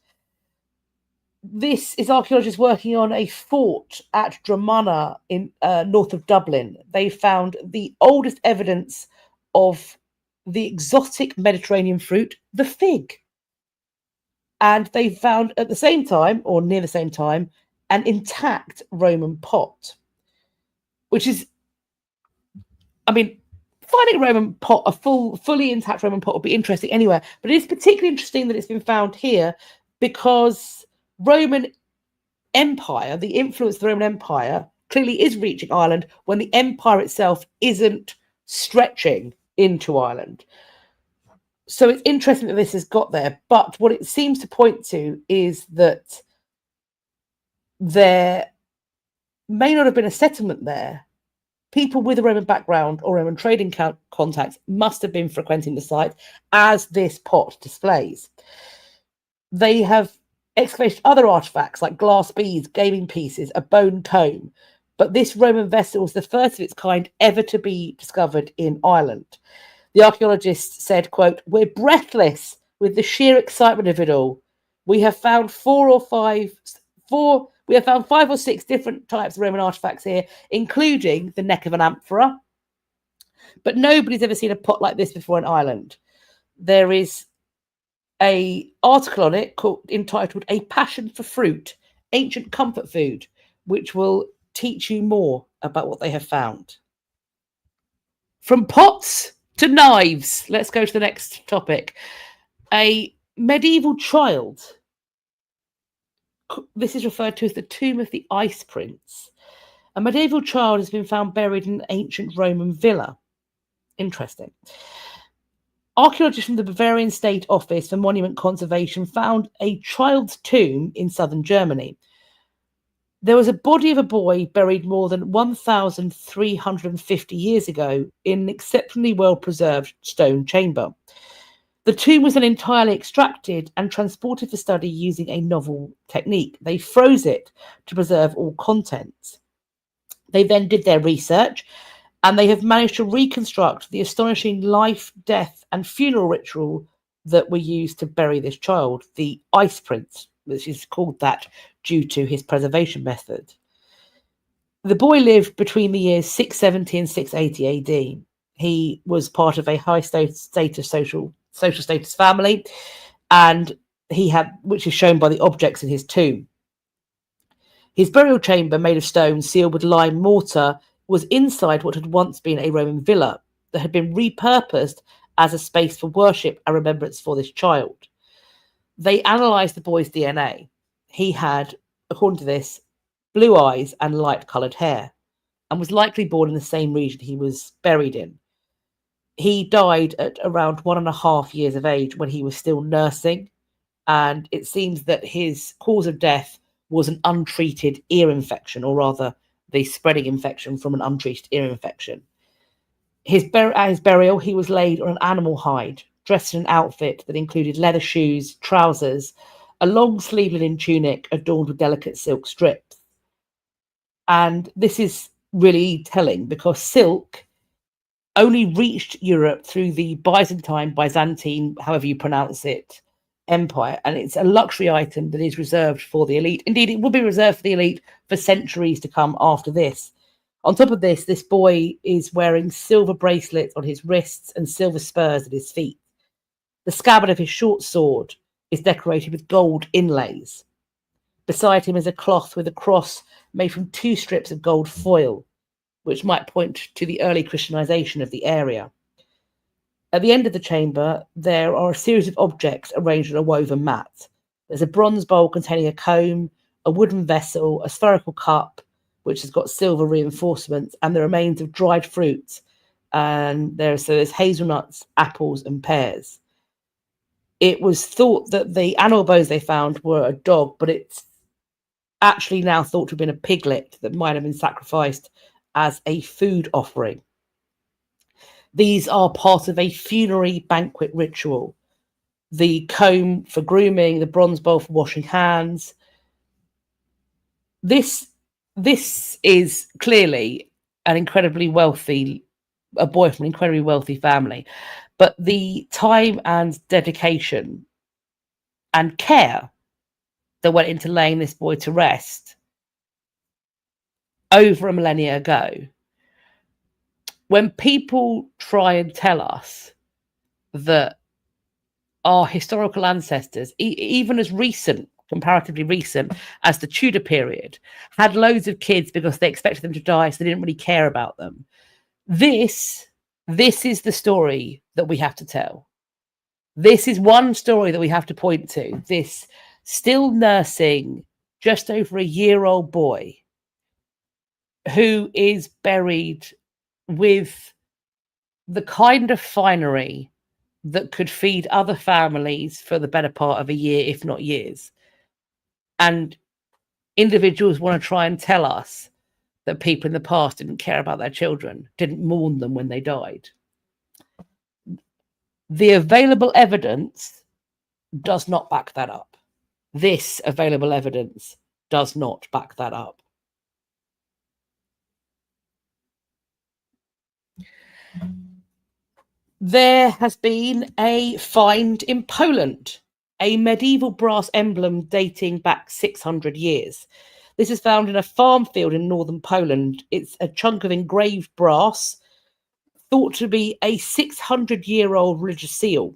This is archaeologists working on a fort at Dromana in north of Dublin. They found the oldest evidence of the exotic Mediterranean fruit, the fig. And they found at the same time, or near the same time, an intact Roman pot, which is, I mean, finding a Roman pot, a fully intact Roman pot would be interesting anywhere. But it is particularly interesting that it's been found here because Roman Empire, the influence of the Roman Empire, clearly is reaching Ireland when the empire itself isn't stretching into Ireland. So it's interesting that this has got there. But what it seems to point to is that there may not have been a settlement there. People with a Roman background or Roman trading contacts must have been frequenting the site, as this pot displays. They have excavated other artifacts like glass beads, gaming pieces, a bone comb, but this Roman vessel was the first of its kind ever to be discovered in Ireland. The archaeologists said, quote, "We're breathless with the sheer excitement of it all. We have found five or six different types of Roman artifacts here, including the neck of an amphora. But nobody's ever seen a pot like this before in Ireland. There is an article on it entitled A Passion for Fruit, Ancient Comfort Food, which will teach you more about what they have found." From pots to knives, let's go to the next topic. A medieval child. This is referred to as the tomb of the Ice Prince. A medieval child has been found buried in an ancient Roman villa. Interesting. Archaeologists from the Bavarian State Office for Monument Conservation found a child's tomb in southern Germany. There was a body of a boy buried more than 1,350 years ago in an exceptionally well-preserved stone chamber. The tomb was then entirely extracted and transported for study using a novel technique. They froze it to preserve all contents. They then did their research, and they have managed to reconstruct the astonishing life, death, and funeral ritual that were used to bury this child, the Ice Prince, which is called that due to his preservation method. The boy lived between the years 670 and 680 AD. He was part of a high status social status family, and which is shown by the objects in his tomb. His burial chamber, made of stone, sealed with lime mortar, was inside what had once been a Roman villa that had been repurposed as a space for worship and remembrance for this child. They analysed the boy's DNA. He had, according to this, blue eyes and light-coloured hair, and was likely born in the same region he was buried in. He died at around 1.5 years of age when he was still nursing, and it seems that his cause of death was an untreated ear infection, or rather the spreading infection from an untreated ear infection. At his burial, he was laid on an animal hide, dressed in an outfit that included leather shoes, trousers, a long-sleeved linen tunic adorned with delicate silk strips. And this is really telling because silk only reached Europe through the Byzantine, however you pronounce it, empire. And it's a luxury item that is reserved for the elite. Indeed, it will be reserved for the elite for centuries to come after this. On top of this, this boy is wearing silver bracelets on his wrists and silver spurs at his feet. The scabbard of his short sword is decorated with gold inlays. Beside him is a cloth with a cross made from 2 strips of gold foil, which might point to the early Christianization of the area. At the end of the chamber, there are a series of objects arranged on a woven mat. There's a bronze bowl containing a comb, a wooden vessel, a spherical cup, which has got silver reinforcements, and the remains of dried fruits. And there's hazelnuts, apples, and pears. It was thought that the animal bones they found were a dog, but it's actually now thought to have been a piglet that might have been sacrificed as a food offering. These are part of a funerary banquet ritual. The comb for grooming, the bronze bowl for washing hands. This is clearly a boy from an incredibly wealthy family. But the time and dedication and care that went into laying this boy to rest over a millennia ago, when people try and tell us that our historical ancestors, even as comparatively recent as the Tudor period, had loads of kids because they expected them to die, so they didn't really care about them. This is the story that we have to tell. This is one story that we have to point to. This still nursing, just over a year-old boy who is buried with the kind of finery that could feed other families for the better part of a year, if not years. And individuals want to try and tell us that people in the past didn't care about their children, didn't mourn them when they died. The available evidence does not back that up. This available evidence does not back that up. There has been a find in Poland, a medieval brass emblem dating back 600 years. This is found in a farm field in northern Poland. It's a chunk of engraved brass, thought to be a 600-year-old religious seal.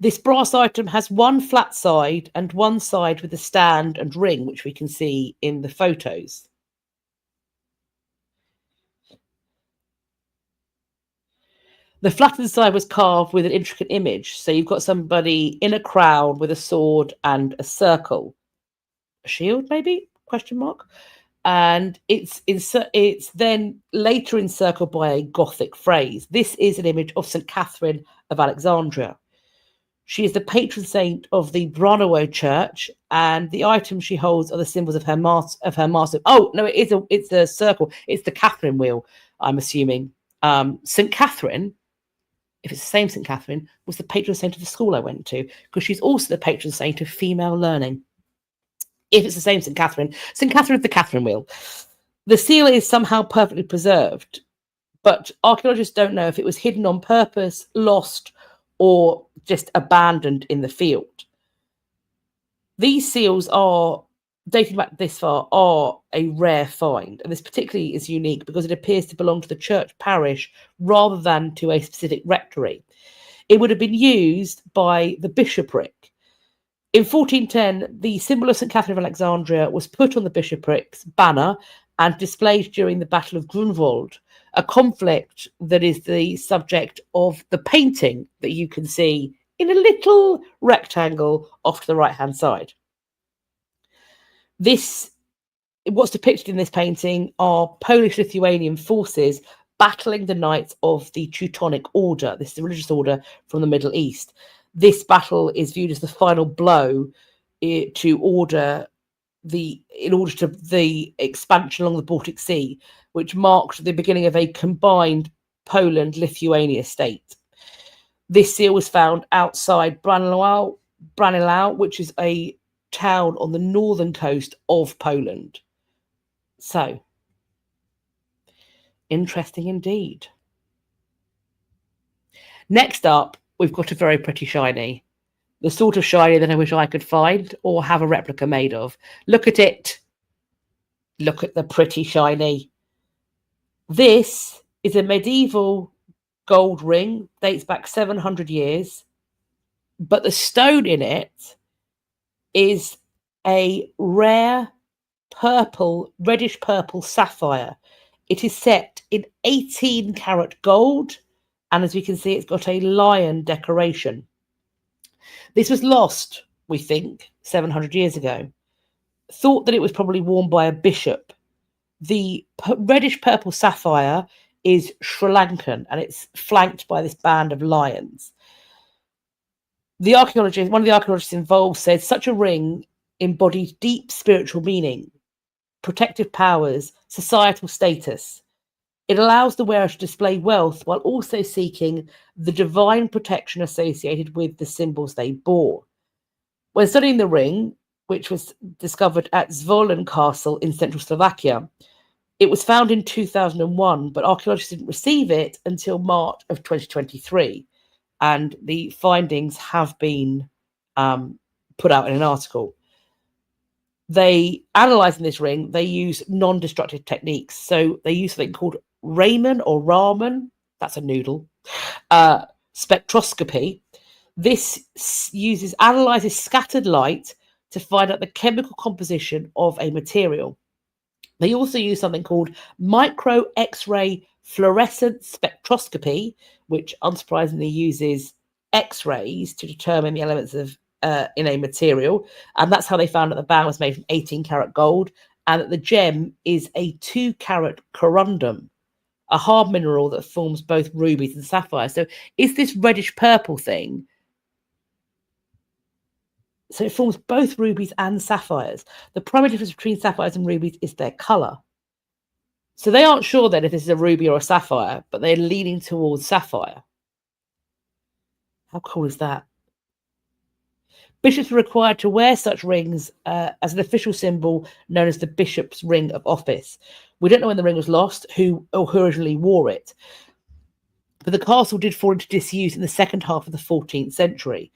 This brass item has one flat side and one side with a stand and ring, which we can see in the photos. The flattened side was carved with an intricate image. So you've got somebody in a crown with a sword and a circle. A shield, maybe? Question mark. And it's then later encircled by a Gothic phrase. This is an image of St. Catherine of Alexandria. She is the patron saint of the Branowo Church, and the items she holds are the symbols of her master. Oh no, it's a circle. It's the Catherine wheel, I'm assuming. St. Catherine, if it's the same St. Catherine, was the patron saint of the school I went to, because she's also the patron saint of female learning. If it's the same St. Catherine of the Catherine wheel. The seal is somehow perfectly preserved, but archaeologists don't know if it was hidden on purpose, lost, or just abandoned in the field. These seals are, dating back this far, are a rare find, and this particularly is unique because it appears to belong to the church parish rather than to a specific rectory. It would have been used by the bishopric. In 1410, the symbol of St. Catherine of Alexandria was put on the bishopric's banner and displayed during the Battle of Grunwald, a conflict that is the subject of the painting that you can see in a little rectangle off to the right-hand side. What's depicted in this painting are Polish-Lithuanian forces battling the knights of the Teutonic Order. This is a religious order from the Middle East. This battle is viewed as the final blow to the expansion along the Baltic Sea, which marked the beginning of a combined Poland-Lithuania state. This seal was found outside Branilau, which is a town on the northern coast of Poland. So, interesting indeed. Next up, we've got a very pretty shiny. The sort of shiny that I wish I could find or have a replica made of. Look at it. Look at the pretty shiny. This is a medieval gold ring, dates back 700 years, but the stone in it is a rare reddish purple sapphire. It is set in 18 karat gold And as we can see, it's got a lion decoration. This was lost, we think, 700 years ago. Thought that it was probably worn by a bishop. The reddish purple sapphire is Sri Lankan, and it's flanked by this band of lions. One of the archaeologists involved said such a ring embodied deep spiritual meaning, protective powers, societal status. It allows the wearer to display wealth while also seeking the divine protection associated with the symbols they bore. When studying the ring, which was discovered at Zvolen Castle in central Slovakia, it was found in 2001, but archaeologists didn't receive it until March of 2023. And the findings have been put out in an article. They, analysing this ring, they use non-destructive techniques. So they use something called Raman or Raman, that's a noodle, spectroscopy. This analyses scattered light to find out the chemical composition of a material. They also use something called micro X-ray fluorescent spectroscopy, which unsurprisingly uses X-rays to determine the elements of in a material. And that's how they found that the band was made from 18-karat gold and that the gem is a 2-carat corundum, a hard mineral that forms both rubies and sapphires. So it's this reddish purple thing. So it forms both rubies and sapphires. The primary difference between sapphires and rubies is their colour. So they aren't sure then if this is a ruby or a sapphire, but they're leaning towards sapphire. How cool is that? Bishops were required to wear such rings as an official symbol known as the bishop's ring of office. We don't know when the ring was lost, who originally wore it. But the castle did fall into disuse in the second half of the 14th century.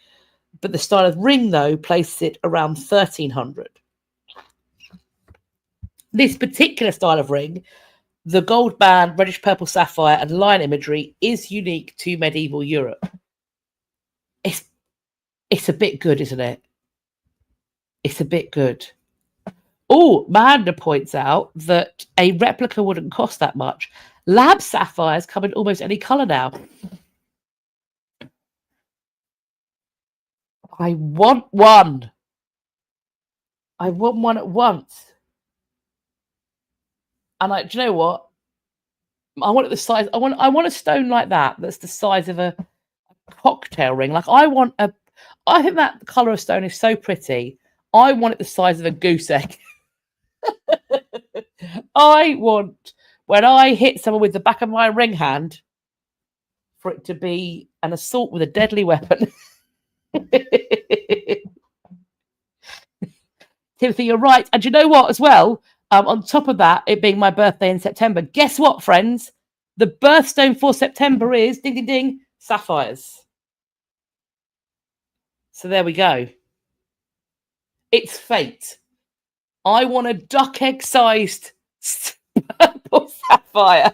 But the style of ring, though, places it around 1300. This particular style of ring, the gold band, reddish purple sapphire and lion imagery, is unique to medieval Europe. It's a bit good, isn't it? It's a bit good. Oh, Miranda points out that a replica wouldn't cost that much. Lab sapphires come in almost any colour now. I want one. I want one at once. And do you know what? I want it the size. I want a stone like that. That's the size of a cocktail ring. Like I think that colour of stone is so pretty. I want it the size of a goose egg. I want, when I hit someone with the back of my ring hand, for it to be an assault with a deadly weapon. Timothy, you're right. And you know what as well? On top of that, it being my birthday in September, guess what, friends? The birthstone for September is, ding, ding, ding, sapphires. So there we go. It's fate. I want a duck egg-sized purple sapphire.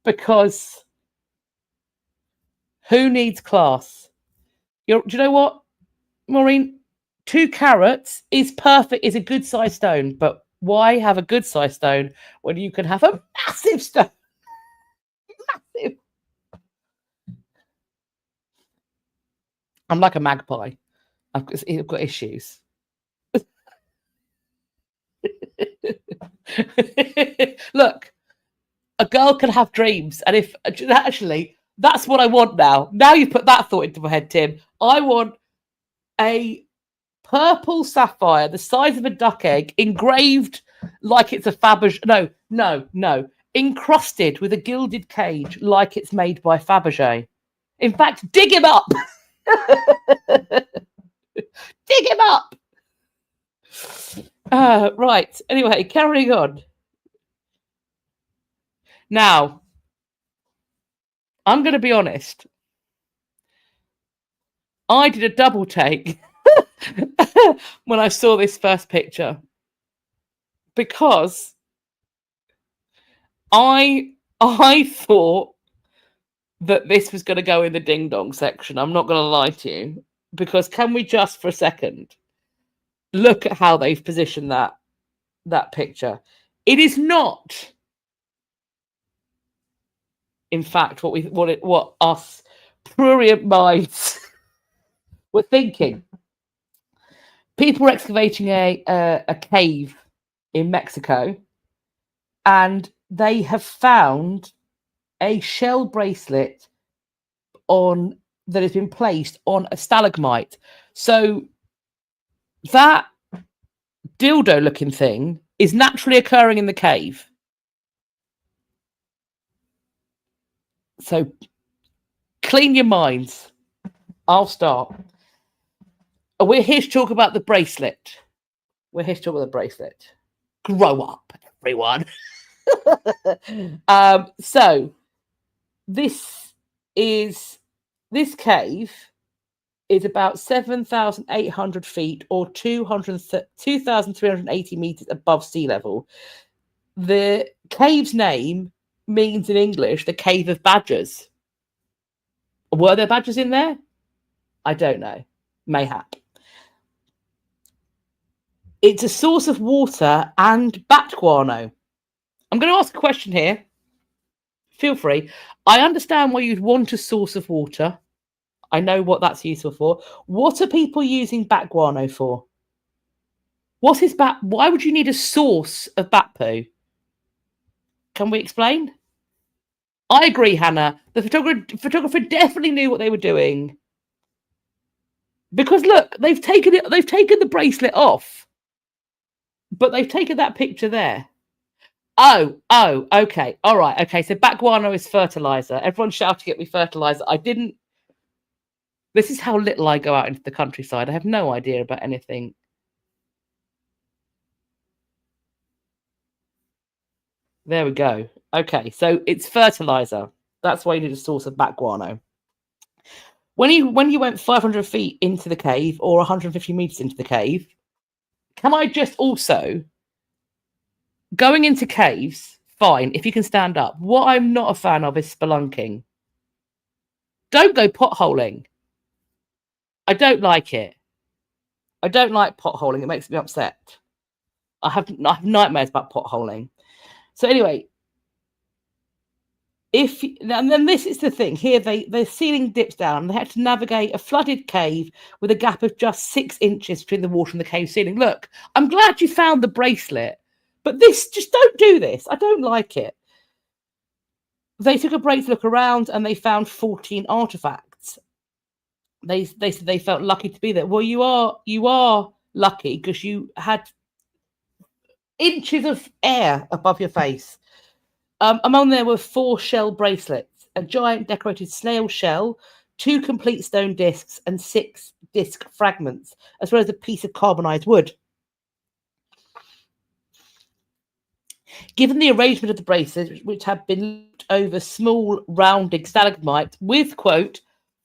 Because who needs class? Do you know what, Maureen? 2 carats is perfect, is a good size stone. But why have a good size stone when you can have a massive stone? Massive. I'm like a magpie. I've got issues. Look, a girl can have dreams. And if actually, that's what I want now. Now you've put that thought into my head, Tim. I want a purple sapphire the size of a duck egg, engraved like it's a Fabergé. No. Encrusted with a gilded cage like it's made by Fabergé. In fact, dig him up. Dig him up. Right. Anyway, carrying on. Now, I'm going to be honest. I did a double take when I saw this first picture, because I thought that this was going to go in the ding dong section. I'm not going to lie to you, because can we just for a second look at how they've positioned that picture? It is not in fact, what us prurient minds were thinking. People were excavating a cave in Mexico, and they have found a shell bracelet that has been placed on a stalagmite. So that dildo-looking thing is naturally occurring in the cave. So clean your minds. I'll start. We're here to talk about the bracelet. Grow up, everyone. So this cave is about 7,800 feet or 2,380 meters above sea level. The cave's name means in English the Cave of Badgers. Were there badgers in there? I don't know. Mayhap. It's a source of water and bat guano. I'm going to ask a question here. Feel free. I understand why you'd want a source of water. I know what that's useful for. What are people using bat guano for? What is bat? Why would you need a source of bat poo? Can we explain? I agree, Hannah. The photographer definitely knew what they were doing. Because look, they've taken the bracelet off. But they've taken that picture there. Oh, okay. All right. Okay. So bat guano is fertilizer. Everyone's shouting at me fertilizer. This is how little I go out into the countryside. I have no idea about anything. There we go. Okay. So it's fertilizer. That's why you need a source of bat guano. When you went 500 feet into the cave or 150 meters into the cave, can I just also, going into caves, fine, if you can stand up. What I'm not a fan of is spelunking. Don't go potholing. I don't like it. I don't like potholing. It makes me upset. I have nightmares about potholing. So anyway, and then this is the thing. Here, the ceiling dips down. They had to navigate a flooded cave with a gap of just 6 inches between the water and the cave ceiling. Look, I'm glad you found the bracelet, but just don't do this. I don't like it. They took a break to look around and they found 14 artifacts. They said they felt lucky to be there. Well, you are lucky because you had inches of air above your face. Among there were 4 shell bracelets, a giant decorated snail shell, 2 complete stone discs, and 6 disc fragments, as well as a piece of carbonized wood. Given the arrangement of the bracelets, which had been looped over small rounded stalagmites with, quote,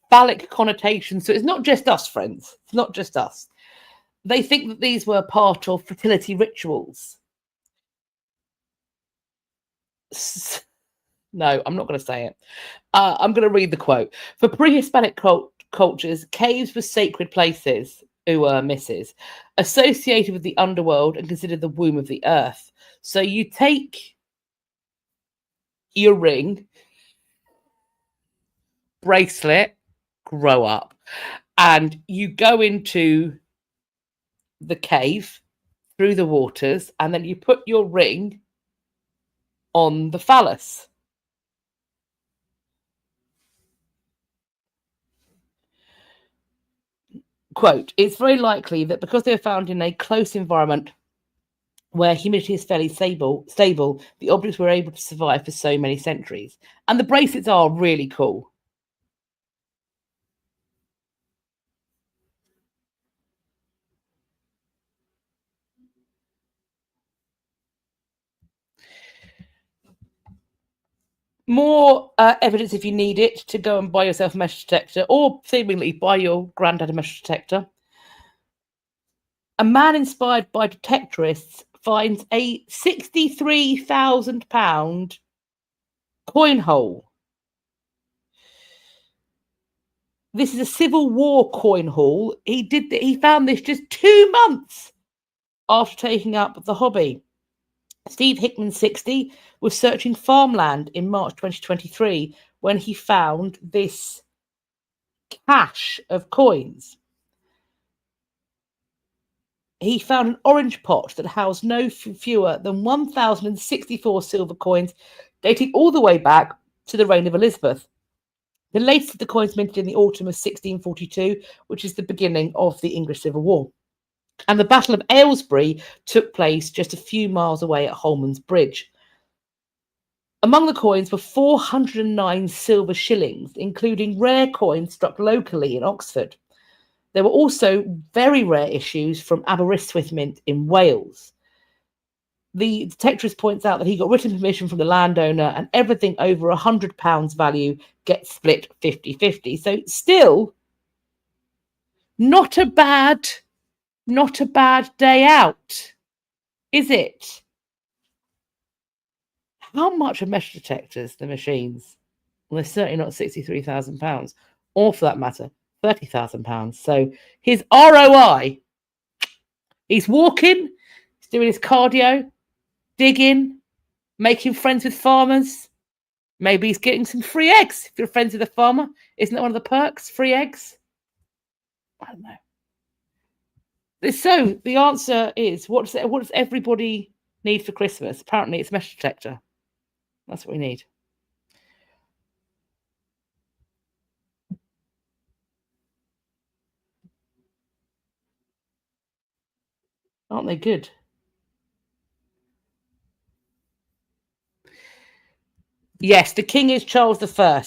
phallic connotations. So it's not just us, friends. It's not just us. They think that these were part of fertility rituals. No, I'm not going to say it. I'm going to read the quote. For pre-Hispanic cultures, caves were sacred places, misses, associated with the underworld and considered the womb of the earth. So you take your ring, bracelet, grow up, and you go into the cave through the waters, and then you put your ring on the phallus. Quote, it's very likely that because they were found in a close environment where humidity is fairly stable, the objects were able to survive for so many centuries. And the bracelets are really cool. More evidence if you need it to go and buy yourself a metal detector, or seemingly buy your granddad a metal detector. A man inspired by detectorists finds a £63,000 coin hole. This is a Civil War coin haul. He found this just 2 months after taking up the hobby. Steve Hickman, 60, was searching farmland in March 2023 when he found this cache of coins. He found an orange pot that housed no fewer than 1,064 silver coins, dating all the way back to the reign of Elizabeth. The latest of the coins minted in the autumn of 1642, which is the beginning of the English Civil War. And the Battle of Aylesbury took place just a few miles away at Holman's Bridge. Among the coins were 409 silver shillings, including rare coins struck locally in Oxford. There were also very rare issues from Aberystwyth Mint in Wales. The detectorist points out that he got written permission from the landowner, and everything over £100 value gets split 50-50. So still not a bad day out, is it? How much are metal detectors, the machines? Well, they're certainly not £63,000, or for that matter, £30,000. So his ROI, he's walking, he's doing his cardio, digging, making friends with farmers. Maybe he's getting some free eggs if you're friends with a farmer. Isn't that one of the perks? Free eggs? I don't know. So the answer is, what does everybody need for Christmas? Apparently it's metal detector. That's what we need. Aren't they good? Yes, the king is Charles I.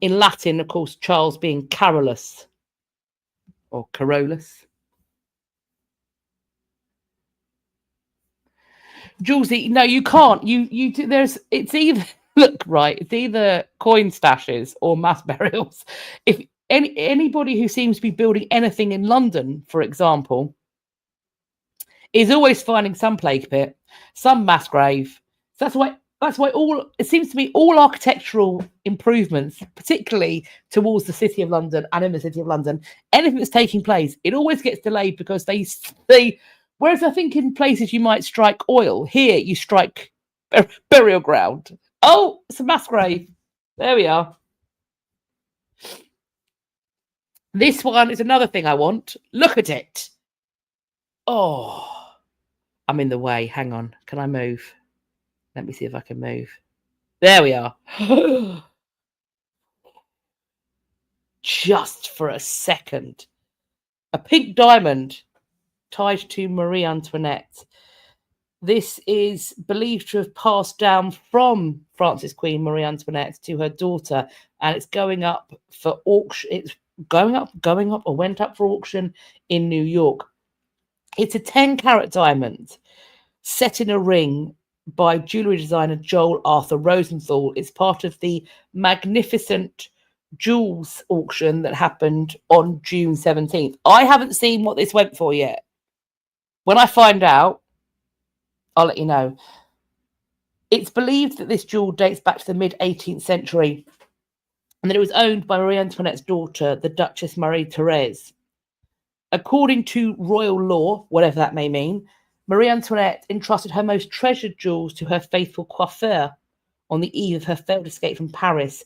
In Latin, of course, Charles being Carolus or Carolus. Julesy, no, you can't. You do. It's either look right. It's either coin stashes or mass burials. If anybody who seems to be building anything in London, for example, is always finding some plague pit, some mass grave. So that's why it seems to be all architectural improvements, particularly towards the City of London and in the City of London, anything that's taking place, it always gets delayed because they whereas I think in places you might strike oil, here you strike burial ground. Oh, it's a mass grave. There we are. This one is another thing I want. Look at it. Oh, I'm in the way. Hang on. Can I move? Let me see if I can move. There we are. Just for a second. A pink diamond tied to Marie Antoinette. This is believed to have passed down from France's Queen Marie Antoinette to her daughter, and it's going up for auction. It's going up, or went up for auction in New York. It's a 10-carat diamond set in a ring by jewellery designer Joel Arthur Rosenthal. It's part of the magnificent jewels auction that happened on June 17th. I haven't seen what this went for yet. When I find out, I'll let you know. It's believed that this jewel dates back to the mid-18th century and that it was owned by Marie Antoinette's daughter, the Duchess Marie-Thérèse. According to royal law, whatever that may mean, Marie Antoinette entrusted her most treasured jewels to her faithful coiffeur on the eve of her failed escape from Paris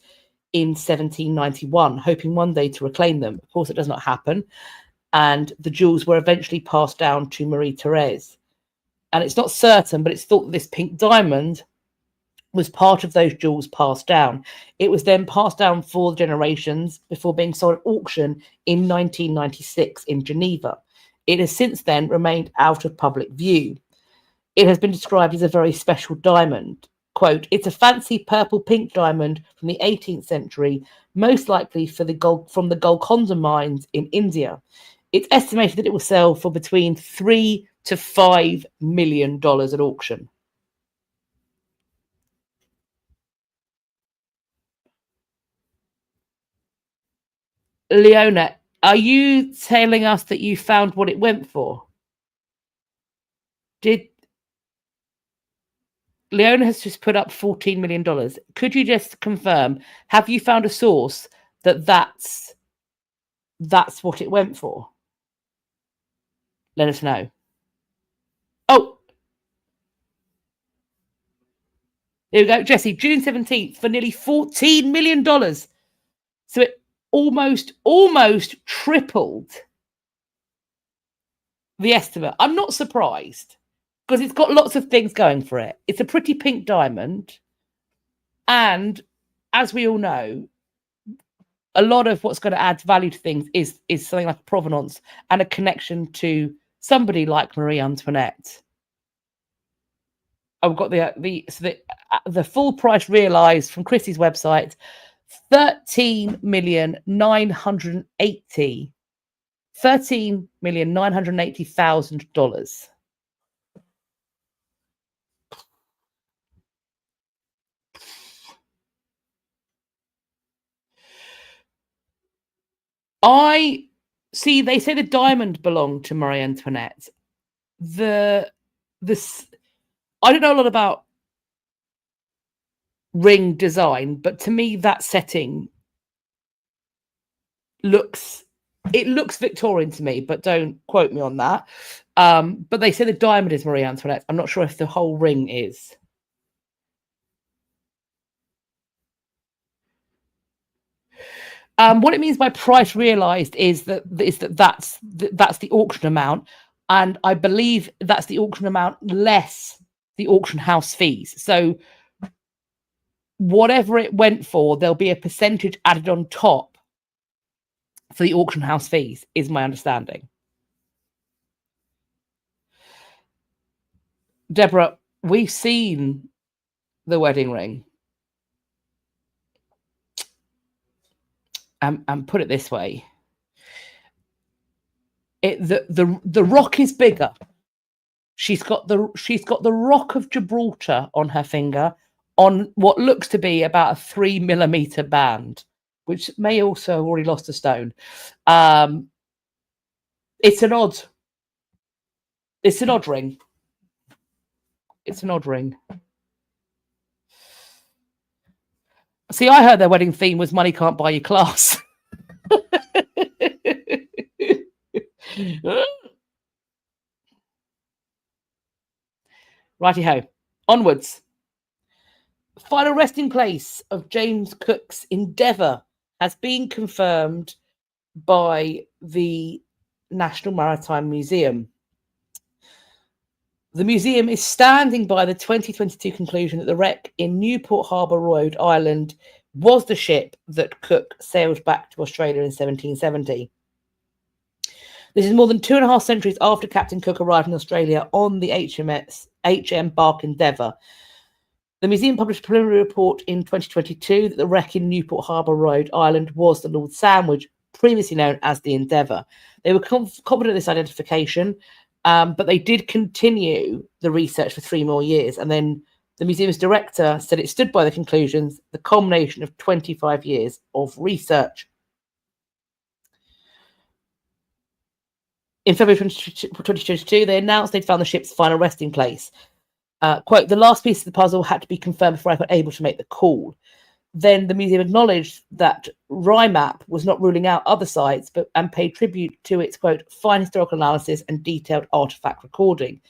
in 1791, hoping one day to reclaim them. Of course, it does not happen, and the jewels were eventually passed down to Marie-Thérèse. And it's not certain, but it's thought that this pink diamond was part of those jewels passed down. It was then passed down 4 generations before being sold at auction in 1996 in Geneva. It has since then remained out of public view. It has been described as a very special diamond. Quote, it's a fancy purple-pink diamond from the 18th century, most likely from the Golconda mines in India. It's estimated that it will sell for between $3 to $5 million at auction. Leona, are you telling us that you found what it went for? Leona has just put up $14 million. Could you just confirm, have you found a source that's what it went for? let us know. Oh, here we go, Jessie. June 17th for nearly $14 million. So it almost tripled the estimate. I'm not surprised because it's got lots of things going for it. It's a pretty pink diamond. And as we all know, a lot of what's going to add value to things is something like provenance and a connection to somebody like Marie Antoinette. I've got the full price realised from Chrissy's website, $13,980,000. I see. They say the diamond belonged to Marie Antoinette. I don't know a lot about ring design, but to me that setting looks Victorian to me, but don't quote me on that. But they say the diamond is Marie Antoinette. I'm not sure if the whole ring is. What it means by price realised is that's the auction amount, and I believe that's the auction amount less the auction house fees. So whatever it went for, there'll be a percentage added on top for the auction house fees, is my understanding. Deborah, we've seen the wedding ring. And put it this way, the rock is bigger. She's got the rock of Gibraltar on her finger, on what looks to be about a 3 millimeter band, which may also have already lost a stone. It's an odd ring. It's an odd ring. See, I heard their wedding theme was money can't buy you class. Righty-ho. Onwards. Final resting place of James Cook's Endeavour has been confirmed by the National Maritime Museum. The museum is standing by the 2022 conclusion that the wreck in Newport Harbour, Rhode Island, was the ship that Cook sailed back to Australia in 1770. This is more than 2.5 centuries after Captain Cook arrived in Australia on the HM bark Endeavour. The museum published a preliminary report in 2022 that the wreck in Newport Harbour, Rhode Island, was the Lord Sandwich, previously known as the Endeavour. They were confident of this identification, but they did continue the research for 3 more years. And then the museum's director said it stood by the conclusions, the culmination of 25 years of research. In February 2022, they announced they'd found the ship's final resting place. Quote, the last piece of the puzzle had to be confirmed before I was able to make the call. Then the museum acknowledged that RIMAP was not ruling out other sites, and paid tribute to its, quote, fine historical analysis and detailed artifact recording.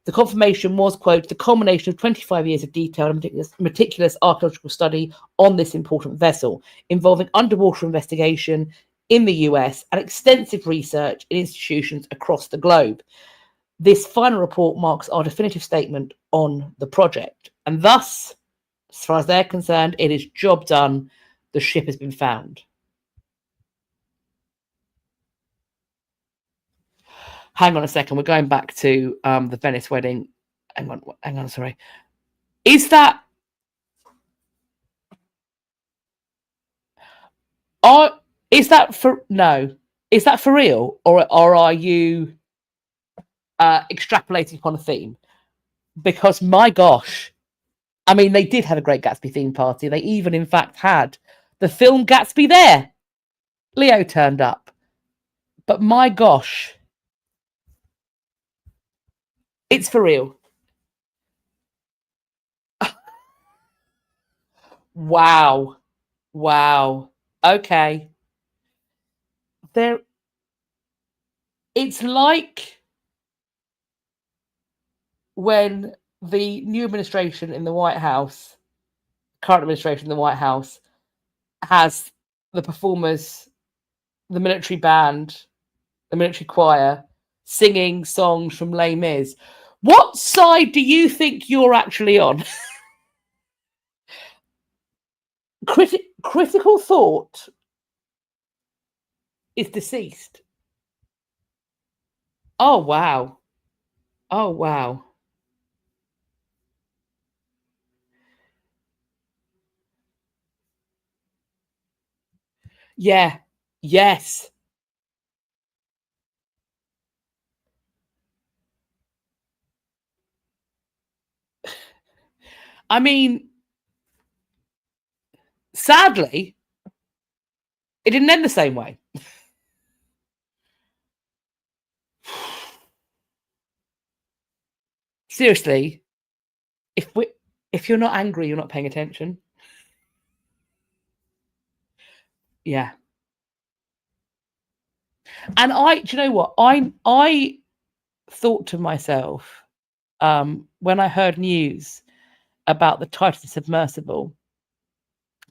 The confirmation was, quote, the culmination of 25 years of detailed and meticulous archaeological study on this important vessel, involving underwater investigation in the US and extensive research in institutions across the globe. This final report marks our definitive statement on the project. And thus, as far as they're concerned, it is job done. The ship has been found. Hang on a second. We're going back to the Venice wedding. Hang on. Sorry. Is that for real, or are you extrapolating upon a theme? Because my gosh, I mean, they did have a Great Gatsby theme party. They even, in fact, had the film Gatsby there. Leo turned up. But my gosh, it's for real. Wow. Okay. It's like when the new administration in the White House, current administration in the White House, has the performers, the military band, the military choir, singing songs from Les Mis. What side do you think you're actually on? Critical thought is deceased. Oh, wow. Oh, wow. Yeah. Yes. I mean, sadly, it didn't end the same way. Seriously, if you're not angry, you're not paying attention. Yeah. And do you know what? I thought to myself, when I heard news about the Titan submersible,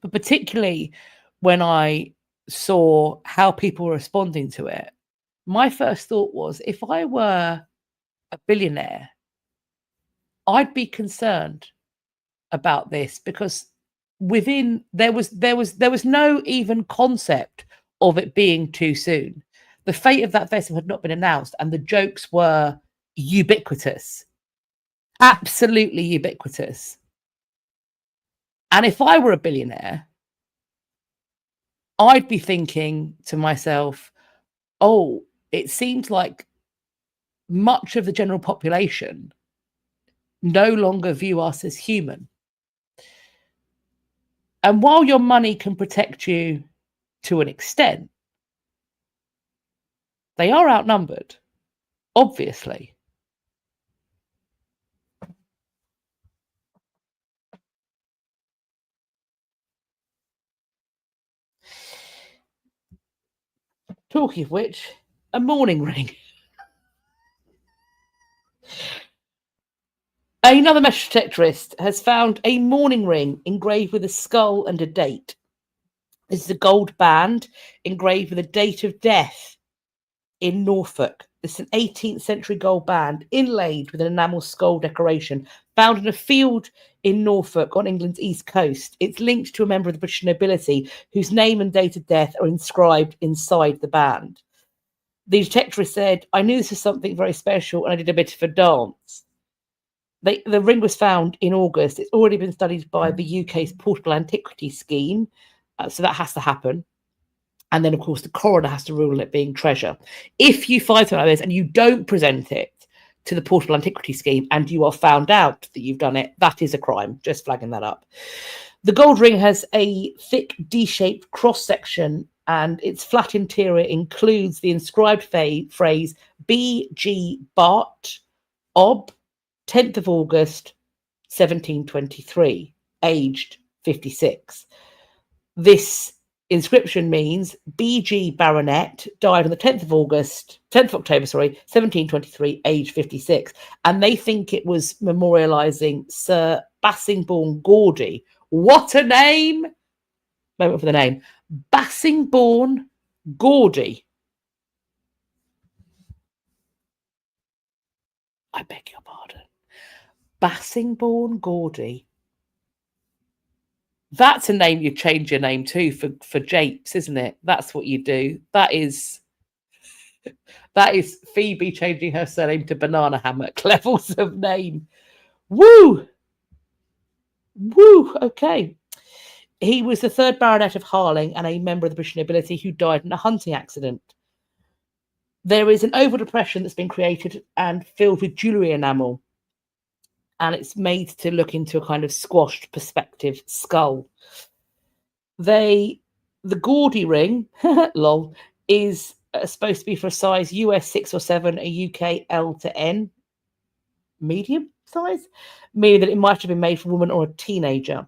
but particularly when I saw how people were responding to it, my first thought was, if I were a billionaire, I'd be concerned about this, because there was no even concept of it being too soon. The fate of that vessel had not been announced, and the jokes were ubiquitous, absolutely ubiquitous. And if I were a billionaire, I'd be thinking to myself, oh, it seems like much of the general population no longer view us as human. And while your money can protect you to an extent, they are outnumbered, obviously. Talking of which, a mourning ring. Another metal detectorist has found a mourning ring engraved with a skull and a date. This is a gold band engraved with a date of death in Norfolk. It's an 18th century gold band inlaid with an enamel skull decoration found in a field in Norfolk on England's east coast. It's linked to a member of the British nobility whose name and date of death are inscribed inside the band. The detectorist said, I knew this was something very special and I did a bit of a dance. The ring was found in August. It's already been studied by the UK's Portable Antiquity Scheme. So that has to happen. And then, of course, the coroner has to rule on it being treasure. If you find something like this and you don't present it to the Portable Antiquity Scheme and you are found out that you've done it, that is a crime. Just flagging that up. The gold ring has a thick D-shaped cross-section, and its flat interior includes the inscribed phrase B.G. Bart, Ob, 10th of August, 1723, aged 56. This inscription means B.G. Baronet died on the 10th of October, 1723, age 56. And they think it was memorialising Sir Bassingbourn Gawdy. What a name! Moment for the name. Bassingbourn Gawdy. I beg your pardon. Bassingbourn Gawdy. That's a name you change your name to for Japes, isn't it? That's what you do. That is Phoebe changing her surname to Banana Hammock levels of name. Woo! Woo! Okay. He was the third Baronet of Harling and a member of the British nobility who died in a hunting accident. There is an oval depression that's been created and filled with jewellery enamel, and it's made to look into a kind of squashed perspective skull. The Gawdy ring, lol, is supposed to be for a size US 6 or 7, a UK L to N, medium size, meaning that it might have been made for a woman or a teenager.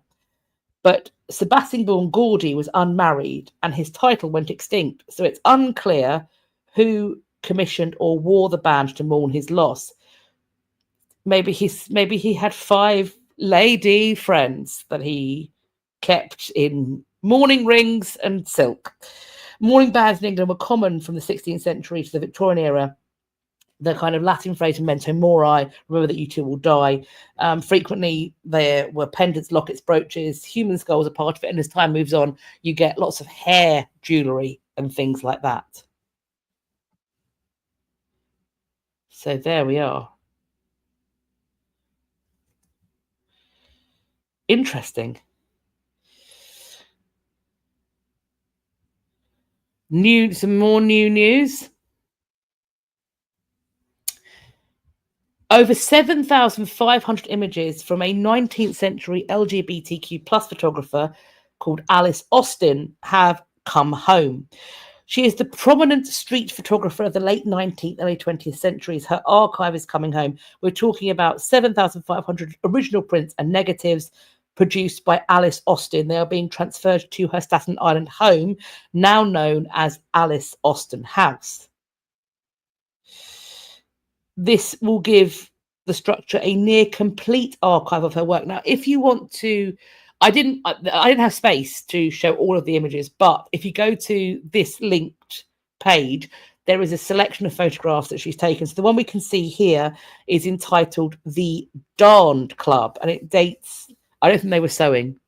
But Sir Bassingbourn Gawdy was unmarried and his title went extinct, so it's unclear who commissioned or wore the band to mourn his loss. maybe he had 5 lady friends that he kept in mourning rings and silk. Mourning bands in England were common from the 16th century to the Victorian era. The kind of Latin phrase memento mori, remember that you two will die. Frequently, there were pendants, lockets, brooches. Human skulls are part of it. And as time moves on, you get lots of hair jewellery and things like that. So there we are. Interesting. Some more new news. Over 7,500 images from a 19th century LGBTQ plus photographer called Alice Austin have come home. She is the prominent street photographer of the late 19th, early 20th centuries. Her archive is coming home. We're talking about 7,500 original prints and negatives produced by Alice Austin. They are being transferred to her Staten Island home, now known as Alice Austin House. This will give the structure a near complete archive of her work. Now, if you want to, I didn't have space to show all of the images, but if you go to this linked page, there is a selection of photographs that she's taken. So the one we can see here is entitled The Darned Club, and it dates, I don't think they were sewing.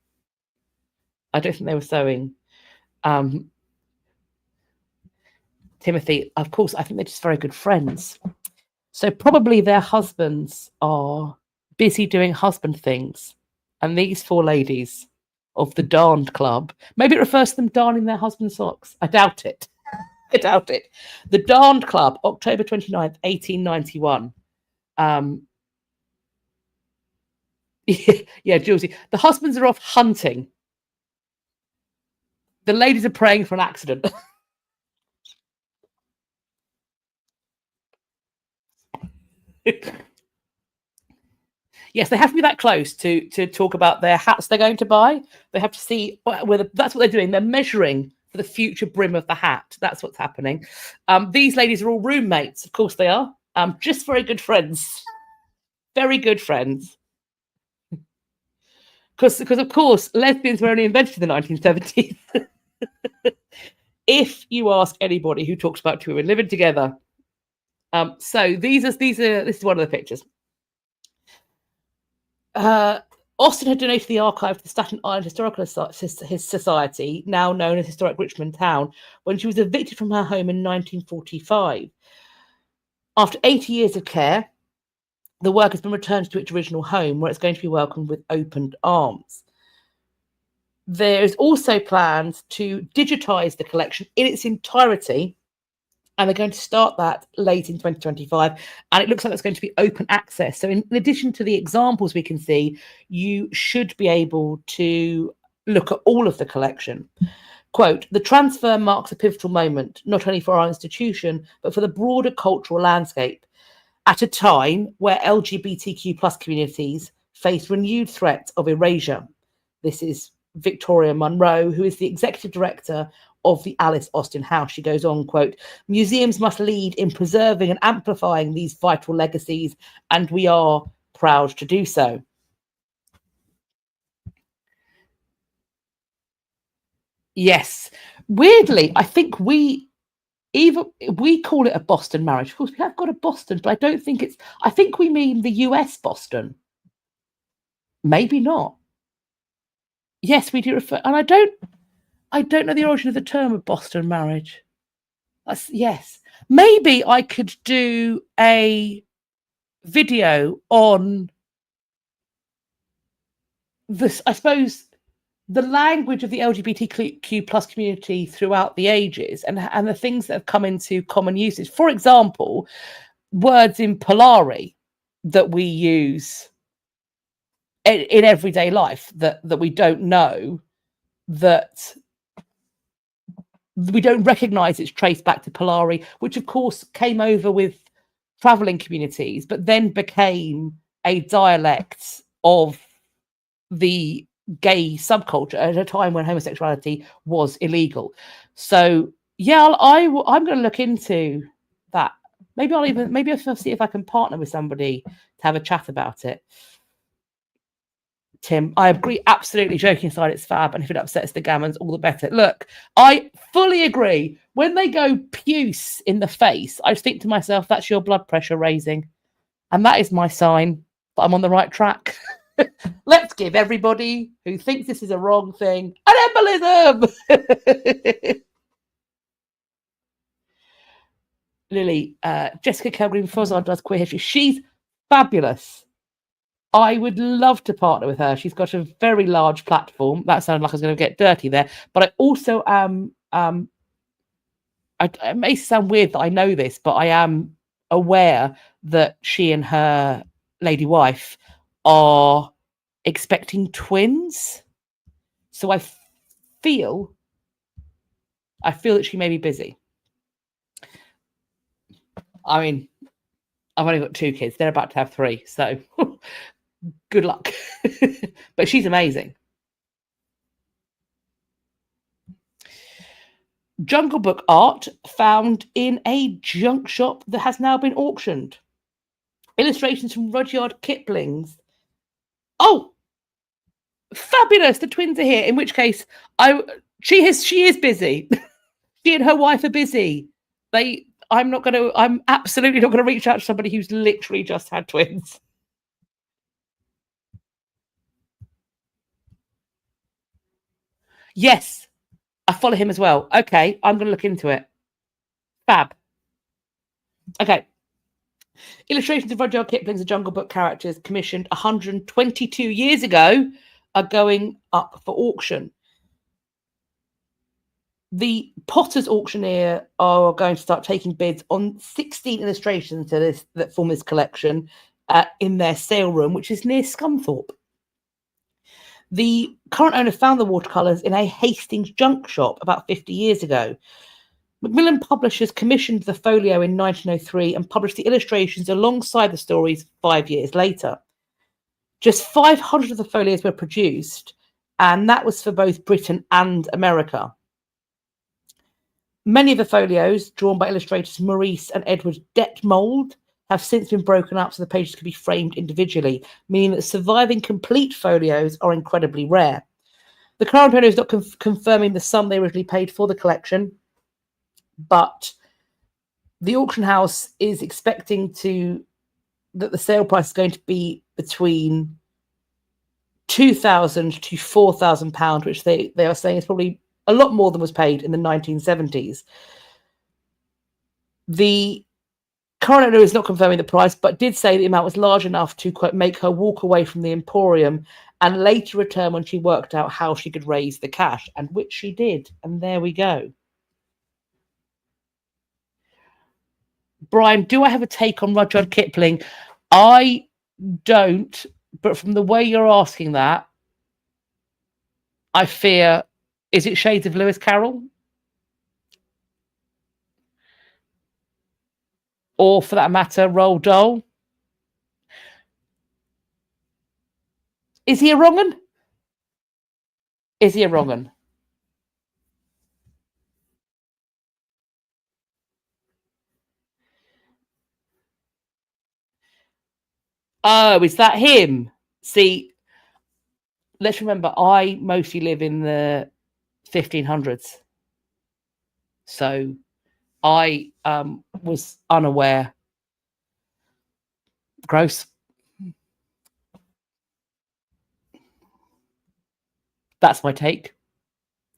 Timothy, of course, I think they're just very good friends. So probably their husbands are busy doing husband things. And these 4 ladies of the Darned Club, maybe it refers to them darning their husband's socks. I doubt it. The Darned Club, October 29th, 1891. Yeah, Julesy. The husbands are off hunting. The ladies are praying for an accident. Yes, they have to be that close to talk about their hats they're going to buy. They have to see whether that's what they're doing. They're measuring for the future brim of the hat. That's what's happening. These ladies are all roommates. Of course they are. Just very good friends. Very good friends. Because of course, lesbians were only invented in the 1970s. If you ask anybody who talks about 2 women living together. So this is one of the pictures. Austin had donated the archive to the Staten Island Historical Society, now known as Historic Richmond Town, when she was evicted from her home in 1945. After 80 years of care, the work has been returned to its original home, where it's going to be welcomed with opened arms. There is also plans to digitise the collection in its entirety, and they're going to start that late in 2025. And it looks like that's going to be open access. So in addition to the examples we can see, you should be able to look at all of the collection. Quote, the transfer marks a pivotal moment, not only for our institution, but for the broader cultural landscape, at a time where LGBTQ plus communities face renewed threats of erasure. This is Victoria Munro, who is the executive director of the Alice Austin House. She goes on, quote, museums must lead in preserving and amplifying these vital legacies, and we are proud to do so. Yes. Weirdly, I think we call it a Boston marriage. Of course, we have got a Boston, but I think we mean the US Boston. Maybe not. Yes, we do refer, and I don't know the origin of the term of Boston marriage. Yes. Maybe I could do a video on this, I suppose, the language of the LGBTQ plus community throughout the ages, and the things that have come into common usage. For example, words in Polari that we use in everyday life that we don't know, that we don't recognize it's traced back to Polari, which of course came over with traveling communities, but then became a dialect of the gay subculture at a time when homosexuality was illegal. So yeah, I'm going to look into that. Maybe I'll see if I can partner with somebody to have a chat about it. Tim, I agree, absolutely. Joking aside, it's fab, and if it upsets the gammons, all the better. Look, I fully agree. When they go puce in the face, I just think to myself, that's your blood pressure raising, and that is my sign that I'm on the right track. Let's give everybody who thinks this is a wrong thing an embolism. Lily, Jessica Kelgreen-Fozzard does queer history. She's fabulous. I would love to partner with her. She's got a very large platform. That sounded like I was going to get dirty there. But I also am, it may sound weird that I know this, but I am aware that she and her lady wife are expecting twins. So I feel that she may be busy. I mean, I've only got 2 kids. They're about to have 3. So good luck. But she's amazing. Jungle Book art found in a junk shop that has now been auctioned. Illustrations from Rudyard Kipling's. Oh, fabulous! The twins are here. In which case, she is busy. She and her wife are busy. I'm absolutely not gonna reach out to somebody who's literally just had twins. Yes, I follow him as well. Okay, I'm gonna look into it. Fab. Okay. Illustrations of Rudyard Kipling's The Jungle Book characters commissioned 122 years ago are going up for auction. The Potter's auctioneer are going to start taking bids on 16 illustrations that form this collection in their sale room, which is near Scunthorpe. The current owner found the watercolours in a Hastings junk shop about 50 years ago. Macmillan Publishers commissioned the folio in 1903 and published the illustrations alongside the stories 5 years later. Just 500 of the folios were produced, and that was for both Britain and America. Many of the folios, drawn by illustrators Maurice and Edward Detmold, have since been broken up so the pages can be framed individually, meaning that surviving complete folios are incredibly rare. The current owner is not confirming the sum they originally paid for the collection, but the auction house is expecting that the sale price is going to be between £2,000 to £4,000, which they are saying is probably a lot more than was paid in the 1970s. The current owner is not confirming the price, but did say the amount was large enough to, quote, make her walk away from the Emporium and later return when she worked out how she could raise the cash, and which she did. And there we go. Brian, do I have a take on Rudyard Kipling? I don't, but from the way you're asking that, I fear, is it Shades of Lewis Carroll? Or for that matter, Roald Dahl? Is he a wrong one? Is he a wrong one? Oh, is that him? See, let's remember, I mostly live in the 1500s. So I was unaware. Gross. That's my take.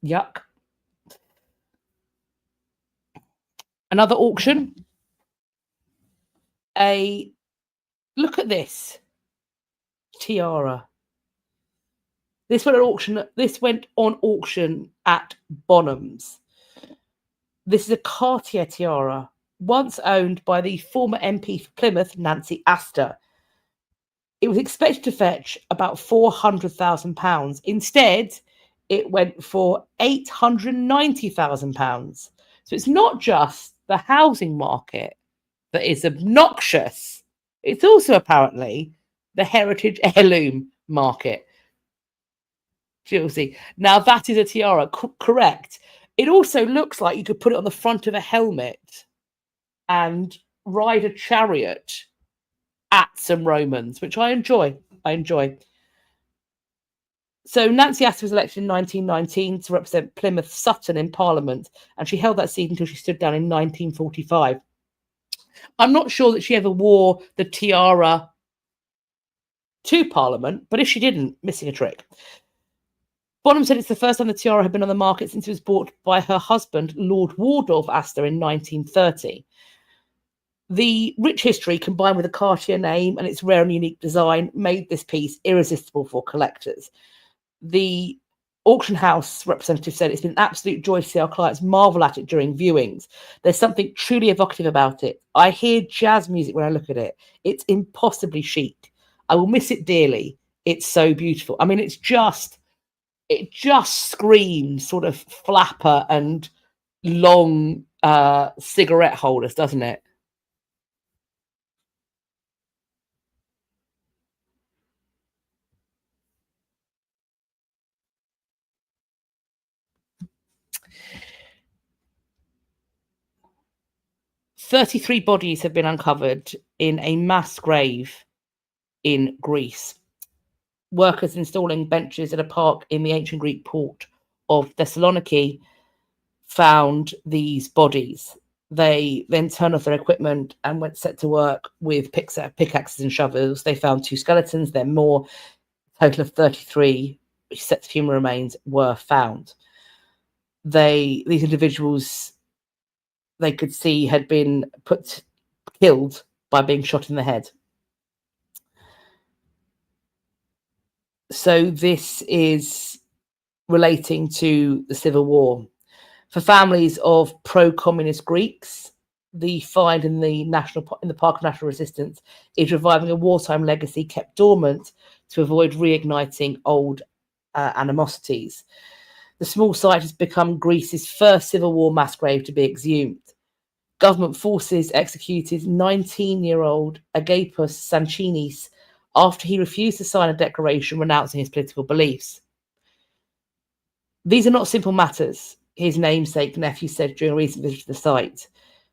Yuck. Another auction. Look at this tiara. This went on auction at Bonhams. This is a Cartier tiara, once owned by the former MP for Plymouth, Nancy Astor. It was expected to fetch about £400,000. Instead, it went for £890,000. So it's not just the housing market that is obnoxious. It's also apparently the heritage heirloom market. Juicy. Now that is a tiara, correct. It also looks like you could put it on the front of a helmet and ride a chariot at some Romans, which I enjoy. So Nancy Astor was elected in 1919 to represent Plymouth Sutton in Parliament, and she held that seat until she stood down in 1945. I'm not sure that she ever wore the tiara to Parliament, but if she didn't, missing a trick. Bonham said it's the first time the tiara had been on the market since it was bought by her husband, Lord Wardolph Astor, in 1930. The rich history, combined with the Cartier name and its rare and unique design, made this piece irresistible for collectors. The auction house representative said it's been an absolute joy to see our clients marvel at it during viewings. There's something truly evocative about it. I hear jazz music when I look at it. It's impossibly chic. I will miss it dearly. It's so beautiful. I mean, it just screams sort of flapper and long cigarette holders, doesn't it? "33 bodies have been uncovered in a mass grave in Greece. Workers installing benches at a park in the ancient Greek port of Thessaloniki found these bodies. They then turned off their equipment and went set to work with pickaxes and shovels. They found 2 skeletons, then more. A total of 33 sets of human remains were found. These individuals, they could see, had been killed by being shot in the head. So this is relating to the Civil War. For families of pro-communist Greeks, the find in the Park of National Resistance is reviving a wartime legacy kept dormant to avoid reigniting old animosities. The small site has become Greece's first Civil War mass grave to be exhumed. Government forces executed 19-year-old Agapos Sanchinis after he refused to sign a declaration renouncing his political beliefs. These are not simple matters, his namesake nephew said during a recent visit to the site.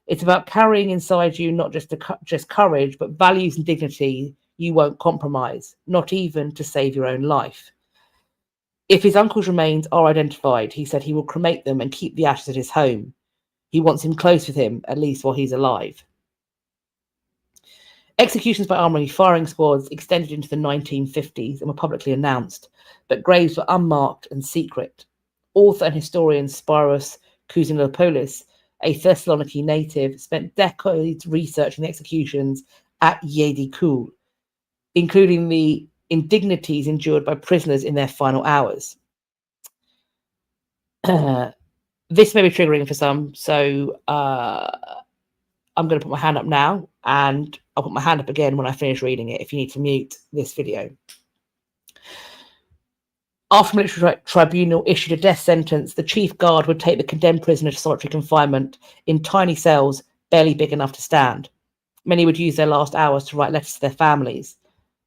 It's about carrying inside you not just courage, but values and dignity you won't compromise, not even to save your own life. If his uncle's remains are identified, he said he will cremate them and keep the ashes at his home. He wants him close with him, at least while he's alive. Executions by army firing squads extended into the 1950s and were publicly announced, but graves were unmarked and secret. Author and historian Spyros Kouzanopoulos, a Thessaloniki native, spent decades researching the executions at Yedi Kul, including the indignities endured by prisoners in their final hours. This may be triggering for some, so I'm going to put my hand up now, and I'll put my hand up again when I finish reading it if you need to mute this video. After a military tribunal issued a death sentence, the chief guard would take the condemned prisoner to solitary confinement in tiny cells barely big enough to stand. Many would use their last hours to write letters to their families.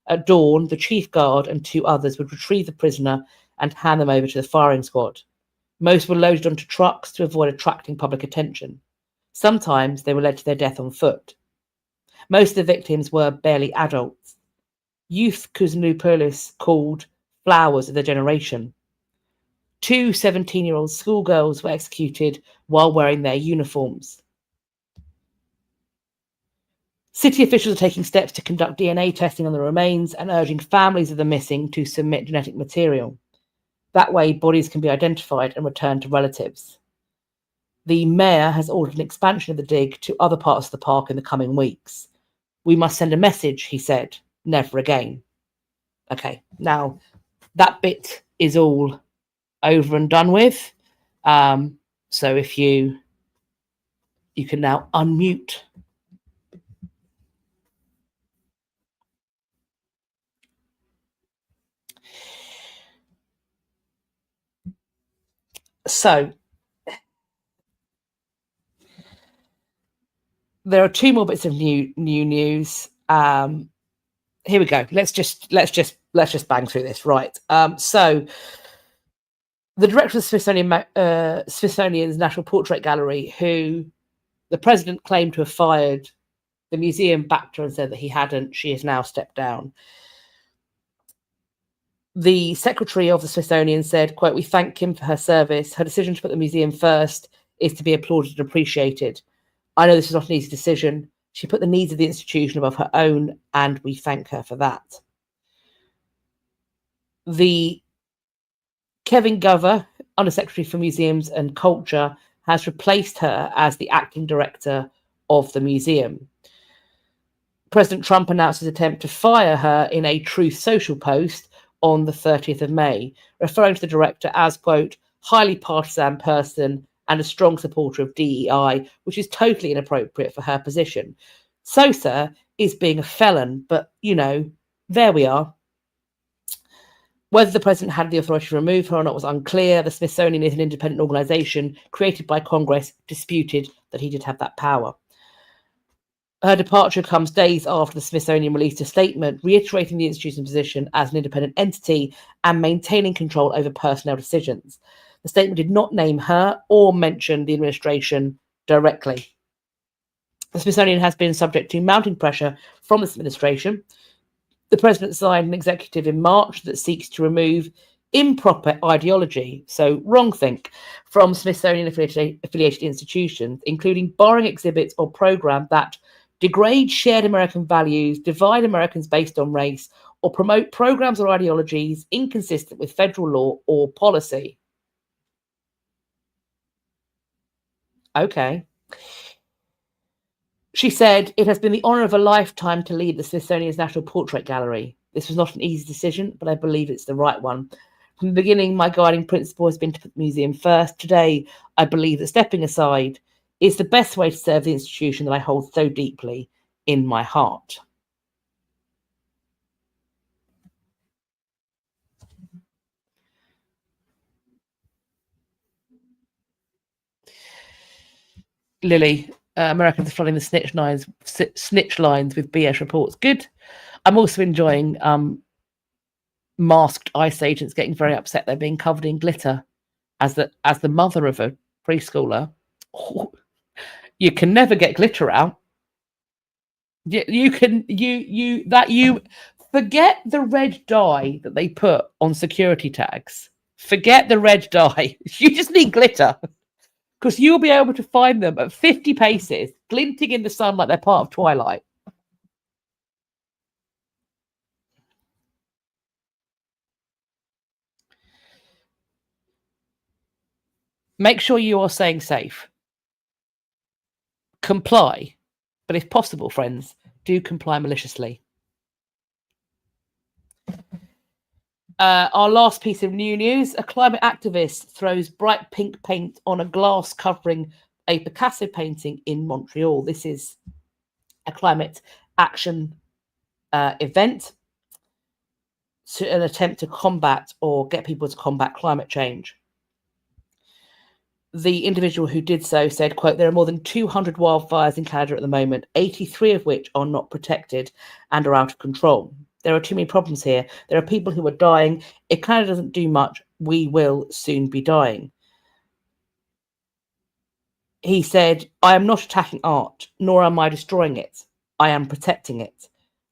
At dawn, the chief guard and 2 others would retrieve the prisoner and hand them over to the firing squad. Most were loaded onto trucks to avoid attracting public attention. Sometimes they were led to their death on foot. Most of the victims were barely adults. Youth Kouzanopoulos called flowers of their generation. 2 17-year-old schoolgirls were executed while wearing their uniforms. City officials are taking steps to conduct DNA testing on the remains and urging families of the missing to submit genetic material. That way, bodies can be identified and returned to relatives. The mayor has ordered an expansion of the dig to other parts of the park in the coming weeks. We must send a message, he said, never again. Okay, now that bit is all over and done with. So if you can now unmute. So there are 2 more bits of new news. Here we go. Let's just bang through this. Right. So the director of Smithsonian's National Portrait Gallery, who the president claimed to have fired The museum backed her and said that he hadn't. She has now stepped down. The secretary of the Smithsonian said, quote, "We thank him for her service. Her decision to put the museum first is to be applauded and appreciated. I know this is not an easy decision. She put the needs of the institution above her own, and we thank her for that." The Kevin Gover, Undersecretary for Museums and Culture, has replaced her as the acting director of the museum. President Trump announced his attempt to fire her in a Truth Social post on the 30th of May, referring to the director as, quote, "highly partisan person and a strong supporter of DEI, which is totally inappropriate for her position. Sosa is being a felon, but, you know, there we are." Whether the president had the authority to remove her or not was unclear. The Smithsonian is an independent organisation created by Congress, disputed that he did have that power. Her departure comes days after the Smithsonian released a statement reiterating the institution's position as an independent entity and maintaining control over personnel decisions. The statement did not name her or mention the administration directly. The Smithsonian has been subject to mounting pressure from this administration. The president signed an executive in March that seeks to remove improper ideology, so wrongthink, from Smithsonian affiliated institutions, including barring exhibits or programs that degrade shared American values, divide Americans based on race, or promote programs or ideologies inconsistent with federal law or policy. Okay. She said, "It has been the honour of a lifetime to lead the Smithsonian's National Portrait Gallery. This was not an easy decision, but I believe it's the right one. From the beginning, my guiding principle has been to put the museum first. Today, I believe that stepping aside is the best way to serve the institution that I hold so deeply in my heart." Lily, Americans are flooding the snitch lines with BS reports. Good. I'm also enjoying masked ICE agents getting very upset they're being covered in glitter. As the mother of a preschooler, you can never get glitter out. You forget the red dye that they put on security tags. Forget the red dye. You just need glitter, because you'll be able to find them at 50 paces, glinting in the sun like they're part of Twilight. Make sure you are staying safe. Comply, but if possible, friends, do comply maliciously. Our last piece of new news: a climate activist throws bright pink paint on a glass covering a Picasso painting in Montreal. This is a climate action event, to an attempt to combat or get people to combat climate change. The individual who did so said, quote, "There are more than 200 wildfires in Canada at the moment, 83 of which are not protected and are out of control. There are too many problems here. There are people who are dying. If Canada doesn't do much, we will soon be dying." He said, "I am not attacking art, nor am I destroying it. I am protecting it.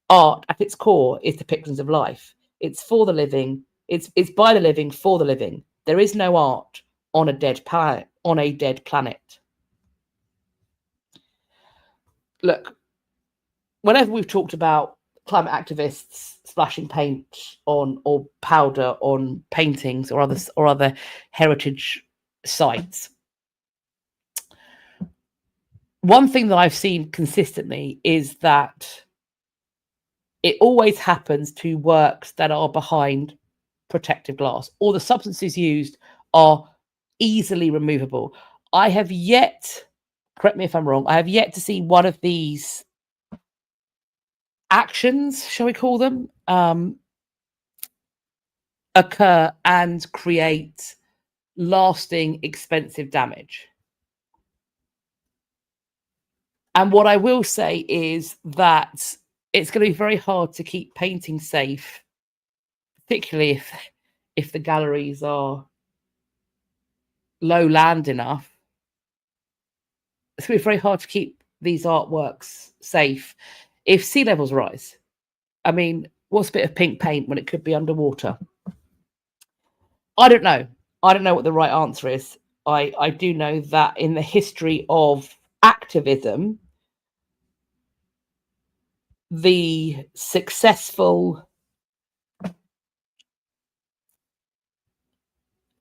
Art, at its core, is depictions of life. It's for the living. It's by the living for the living. There is no art on a dead planet. Look, whenever we've talked about climate activists splashing paint on or powder on paintings or other heritage sites, one thing that I've seen consistently is that it always happens to works that are behind protective glass, or the substances used are easily removable. I have yet, correct me if I'm wrong, I have yet to see one of these actions, shall we call them, occur and create lasting, expensive damage. And what I will say is that it's going to be very hard to keep painting safe, particularly if the galleries are low land enough. It's going to be very hard to keep these artworks safe if sea levels rise. I mean, what's a bit of pink paint when it could be underwater? I don't know. I don't know what the right answer is. I do know that in the history of activism, the successful...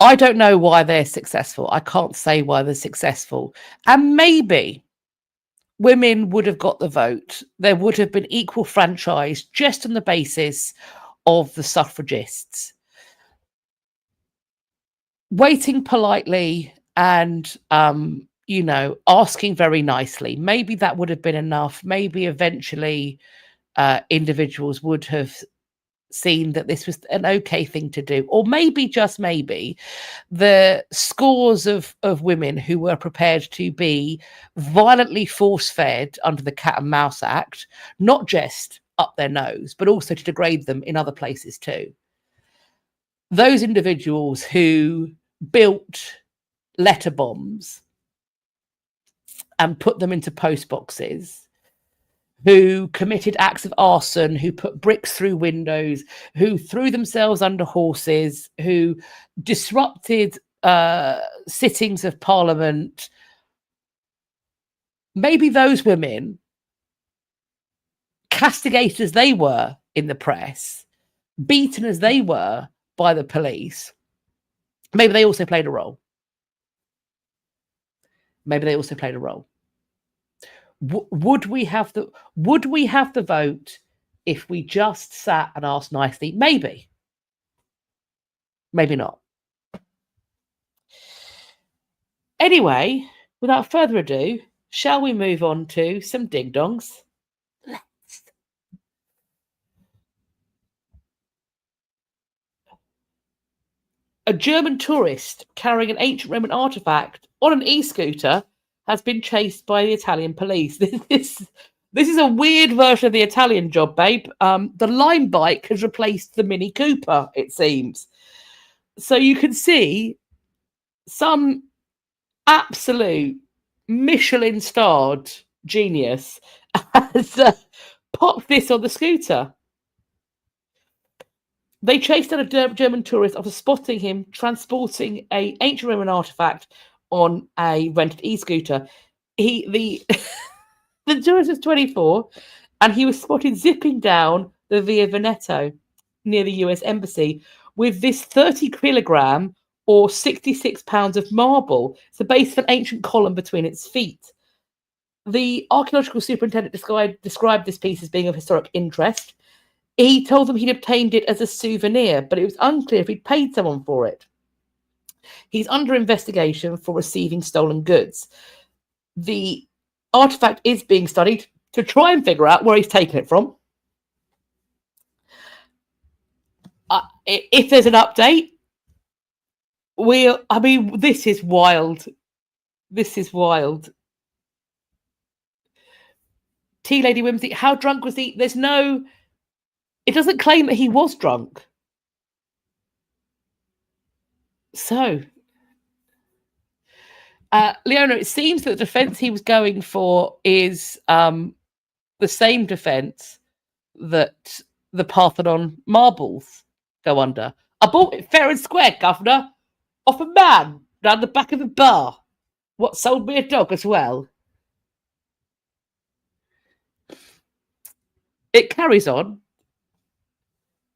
I don't know why they're successful. I can't say why they're successful. And maybe women would have got the vote. There would have been equal franchise just on the basis of the suffragists waiting politely and, asking very nicely. Maybe that would have been enough. Maybe eventually individuals would have seen that this was an okay thing to do. Or maybe, just maybe, the scores of women who were prepared to be violently force-fed under the Cat and Mouse Act, not just up their nose, but also to degrade them in other places too. Those individuals who built letter bombs and put them into post boxes, who committed acts of arson, who put bricks through windows, who threw themselves under horses, who disrupted sittings of Parliament. Maybe those women, castigated as they were in the press, beaten as they were by the police, maybe they also played a role. Maybe they also played a role. Would we have the vote if we just sat and asked nicely? Maybe. Maybe not. Anyway, without further ado, shall we move on to some ding-dongs? Let's. A German tourist carrying an ancient Roman artifact on an e-scooter has been chased by the Italian police. This is a weird version of the Italian job, babe. The Lime bike has replaced the Mini Cooper, it seems. So you can see some absolute Michelin-starred genius has popped this on the scooter. They chased down a German tourist after spotting him transporting an ancient Roman artifact on a rented e-scooter. The tourist was 24, and he was spotted zipping down the Via Veneto near the US Embassy with this 30 kilogram or 66 pounds of marble. It's the base of an ancient column between its feet. The archaeological superintendent described this piece as being of historic interest. He told them he'd obtained it as a souvenir, but it was unclear if he'd paid someone for it. He's under investigation for receiving stolen goods. The artifact is being studied to try and figure out where he's taken it from. If there's an update, this is wild. This is wild. Tea Lady Whimsy, how drunk was he? It doesn't claim that he was drunk. So, Leona, it seems that the defence he was going for is the same defence that the Parthenon marbles go under. I bought it fair and square, Governor, off a man down the back of the bar. What, sold me a dog as well? It carries on.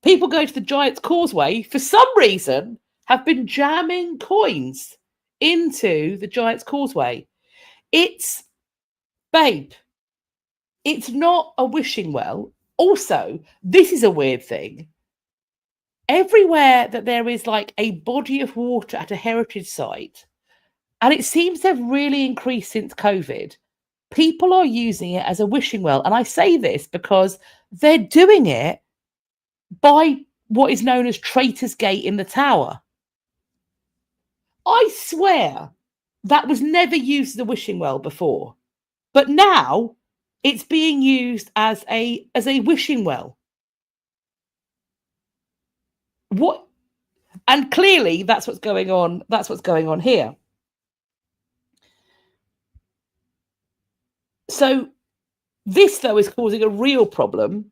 People going to the Giant's Causeway, for some reason, have been jamming coins into the Giant's Causeway. Babe, it's not a wishing well. Also, this is a weird thing. Everywhere that there is like a body of water at a heritage site, and it seems to have really increased since COVID, people are using it as a wishing well. And I say this because they're doing it by what is known as Traitor's Gate in the Tower. I swear that was never used as a wishing well before, but now it's being used as a wishing well. What? And clearly that's what's going on. That's what's going on here. So This, though, is causing a real problem.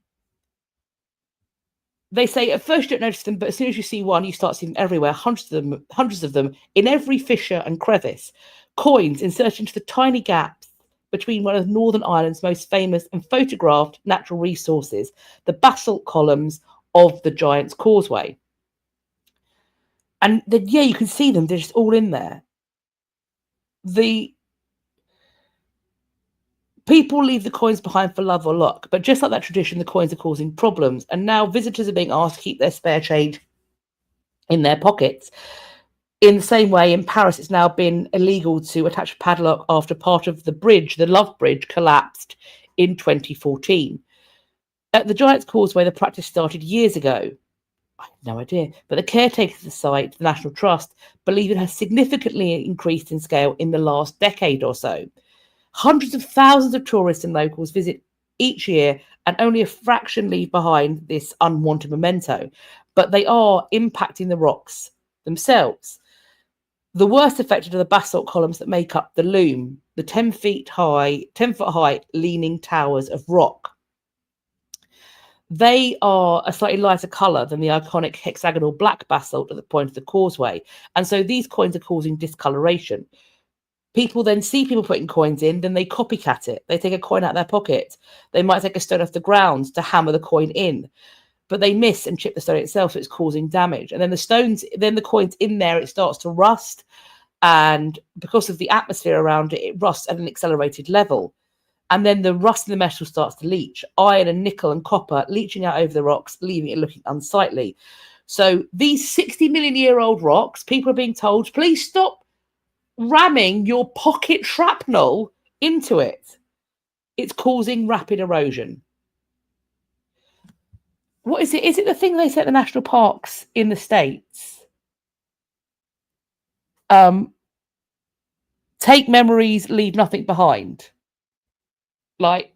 They say at first you don't notice them, but as soon as you see one, you start seeing them everywhere, hundreds of them in every fissure and crevice. Coins inserted into the tiny gaps between one of Northern Ireland's most famous and photographed natural resources, the basalt columns of the Giant's Causeway. And then, yeah, you can see them. They're just all in there. The people leave the coins behind for love or luck, but just like that tradition, the coins are causing problems. And now visitors are being asked to keep their spare change in their pockets. In the same way, in Paris, it's now been illegal to attach a padlock after part of the bridge, the Love Bridge, collapsed in 2014. At the Giant's Causeway, the practice started years ago. I have no idea. But the caretakers of the site, the National Trust, believe it has significantly increased in scale in the last decade or so. Hundreds of thousands of tourists and locals visit each year, and only a fraction leave behind this unwanted memento. But they are impacting the rocks themselves. The worst affected are the basalt columns that make up the loom, the 10-foot high leaning towers of rock. They are a slightly lighter colour than the iconic hexagonal black basalt at the point of the causeway. And so these coins are causing discoloration. People then see people putting coins in, then they copycat it. They take a coin out of their pocket. They might take a stone off the ground to hammer the coin in, but they miss and chip the stone itself, so it's causing damage. And then the coins in there, it starts to rust. And because of the atmosphere around it, it rusts at an accelerated level. And then the rust in the metal starts to leach. Iron and nickel and copper leaching out over the rocks, leaving it looking unsightly. So these 60-million-year-old rocks, people are being told, please stop ramming your pocket shrapnel into it. It's causing rapid erosion. What is it? Is it the thing they say at the national parks in the States? Take memories, leave nothing behind. Like,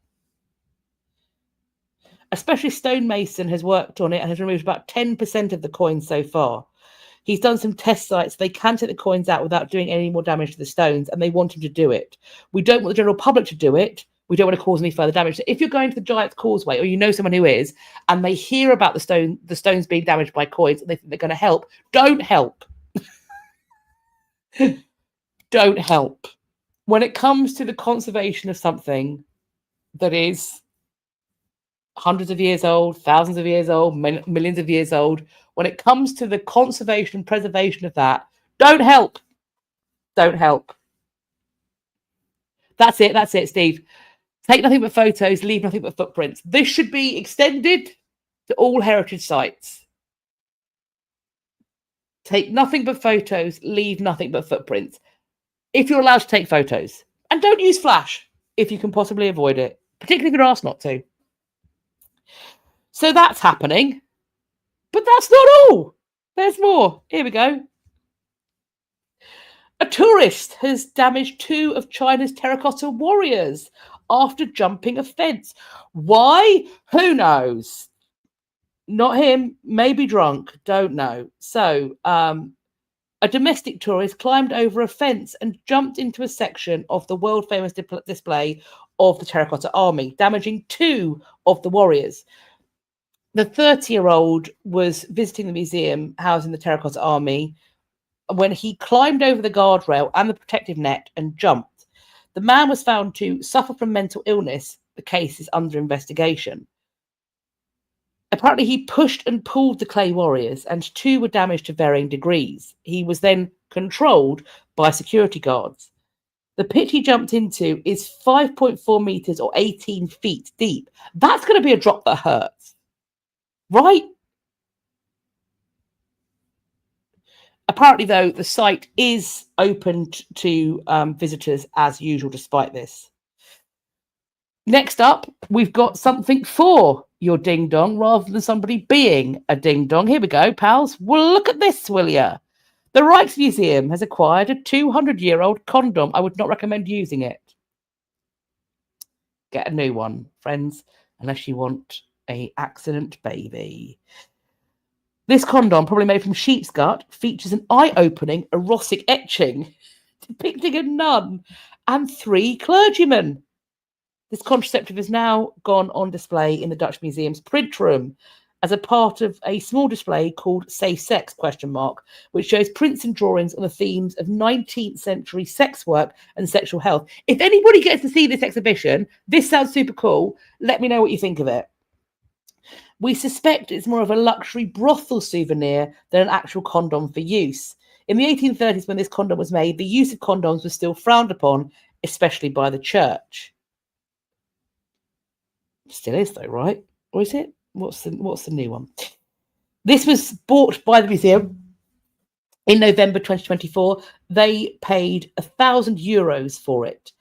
a specialist stonemason has worked on it and has removed about 10% of the coins so far. He's done some test sites. They can take the coins out without doing any more damage to the stones, and they want him to do it. We don't want the general public to do it. We don't want to cause any further damage. So if you're going to the Giant's Causeway, or you know someone who is, and they hear about the stones being damaged by coins, and they think they're going to help, don't help. Don't help. When it comes to the conservation of something that is hundreds of years old, thousands of years old, millions of years old, when it comes to the conservation and preservation of that, don't help. Don't help. That's it, Steve. Take nothing but photos, leave nothing but footprints. This should be extended to all heritage sites. Take nothing but photos, leave nothing but footprints. If you're allowed to take photos. And don't use flash if you can possibly avoid it, particularly if you're asked not to. So that's happening. But that's not all. There's more. Here we go. A tourist has damaged 2 of China's Terra Cotta Warriors after jumping a fence. Why? Who knows? Not him. Maybe drunk. Don't know. So, a domestic tourist climbed over a fence and jumped into a section of the world-famous display of the Terra Cotta Army, damaging 2 of the warriors. The 30-year-old was visiting the museum housing the Terra Cotta Army when he climbed over the guardrail and the protective net and jumped. The man was found to suffer from mental illness. The case is under investigation. Apparently, he pushed and pulled the clay warriors, and 2 were damaged to varying degrees. He was then controlled by security guards. The pit he jumped into is 5.4 meters or 18 feet deep. That's going to be a drop that hurts, right? Apparently, though, the site is open to visitors as usual, despite this. Next up, we've got something for your ding-dong rather than somebody being a ding-dong. Here we go, pals. Well, look at this, will ya? The Rijksmuseum has acquired a 200-year-old condom. I would not recommend using it. Get a new one, friends, unless you want an accident baby. This condom, probably made from sheep's gut, features an eye-opening erotic etching depicting a nun and 3 clergymen. This contraceptive has now gone on display in the Dutch Museum's print room as a part of a small display called Safe Sex, which shows prints and drawings on the themes of 19th century sex work and sexual health. If anybody gets to see this exhibition, this sounds super cool. Let me know what you think of it. We suspect it's more of a luxury brothel souvenir than an actual condom for use. In the 1830s, when this condom was made, the use of condoms was still frowned upon, especially by the church. Still is, though, right? Or is it? What's the new one? This was bought by the museum in November 2024. They paid €1,000 for it.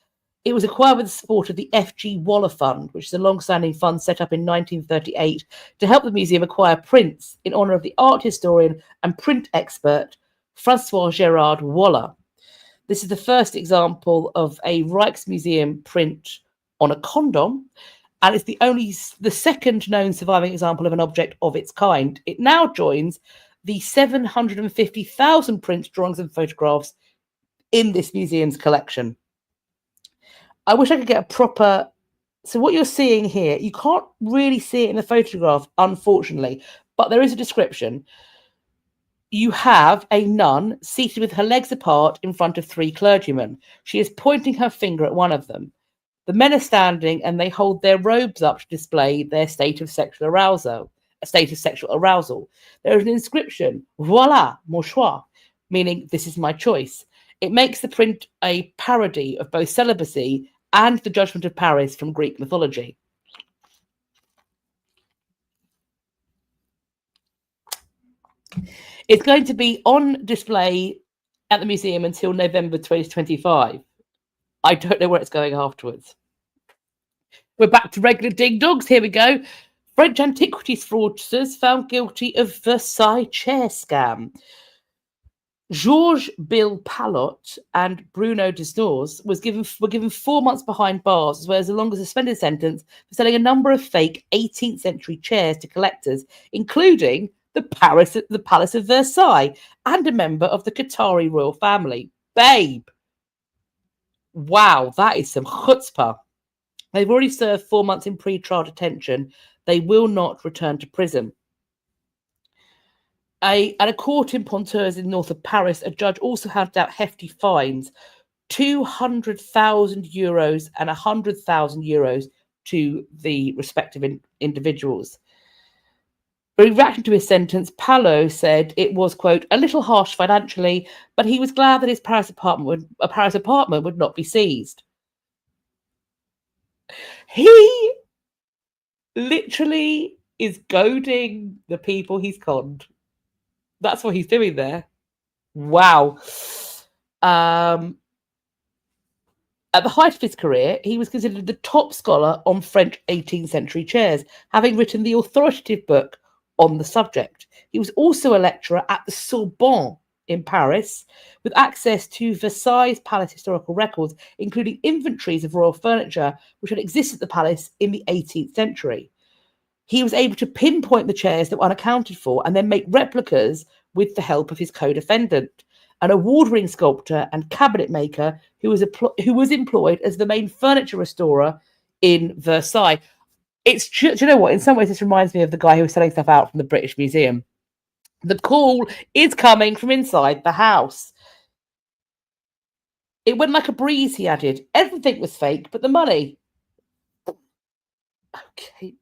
It was acquired with the support of the F.G. Waller Fund, which is a long-standing fund set up in 1938 to help the museum acquire prints in honour of the art historian and print expert Francois Gerard Waller. This is the first example of a Rijksmuseum print on a condom, and it's the second known surviving example of an object of its kind. It now joins the 750,000 prints, drawings, and photographs in this museum's collection. I wish I could get a proper... So what you're seeing here, you can't really see it in the photograph, unfortunately, but there is a description. You have a nun seated with her legs apart in front of 3 clergymen. She is pointing her finger at one of them. The men are standing and they hold their robes up to display their state of sexual arousal. There is an inscription, "Voilà mon choix," meaning "this is my choice." It makes the print a parody of both celibacy and the Judgment of Paris from Greek mythology. It's going to be on display at the museum until November 2025. I don't know where it's going afterwards. We're back to regular ding-dongs. Here we go. French antiquities fraudsters found guilty of Versailles chair scam. Georges Bill Palot and Bruno Desnours were given 4 months behind bars, as well as a longer suspended sentence for selling a number of fake 18th century chairs to collectors, including the Palace of Versailles and a member of the Qatari royal family. Babe. Wow, that is some chutzpah. They've already served 4 months in pre-trial detention. They will not return to prison. At a court in Pontoise in north of Paris, a judge also handed out hefty fines, €200,000 and €100,000 to the respective individuals. In reaction to his sentence, Palot said it was, quote, a little harsh financially, but he was glad that his Paris apartment would not be seized. He literally is goading the people he's conned. That's what he's doing there. Wow. At the height of his career, he was considered the top scholar on French 18th century chairs, having written the authoritative book on the subject. He was also a lecturer at the Sorbonne in Paris, with access to Versailles Palace historical records, including inventories of royal furniture which had existed at the palace in the 18th century. He was able to pinpoint the chairs that were unaccounted for and then make replicas with the help of his co-defendant, an award-winning sculptor and cabinet maker who was employed as the main furniture restorer in Versailles. Do you know what? In some ways, this reminds me of the guy who was selling stuff out from the British Museum. The call is coming from inside the house. It went like a breeze, he added. Everything was fake, but the money. Okay.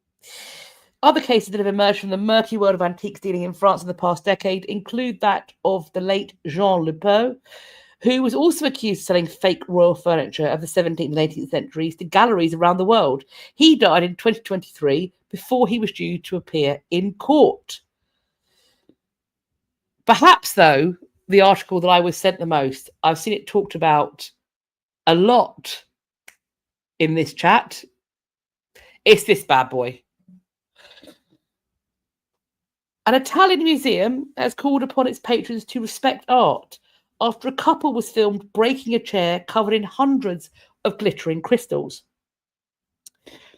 Other cases that have emerged from the murky world of antiques dealing in France in the past decade include that of the late Jean Lepeau, who was also accused of selling fake royal furniture of the 17th and 18th centuries to galleries around the world. He died in 2023 before he was due to appear in court. Perhaps, though, the article that I was sent the most, I've seen it talked about a lot in this chat. It's this bad boy. An Italian museum has called upon its patrons to respect art after a couple was filmed breaking a chair covered in hundreds of glittering crystals.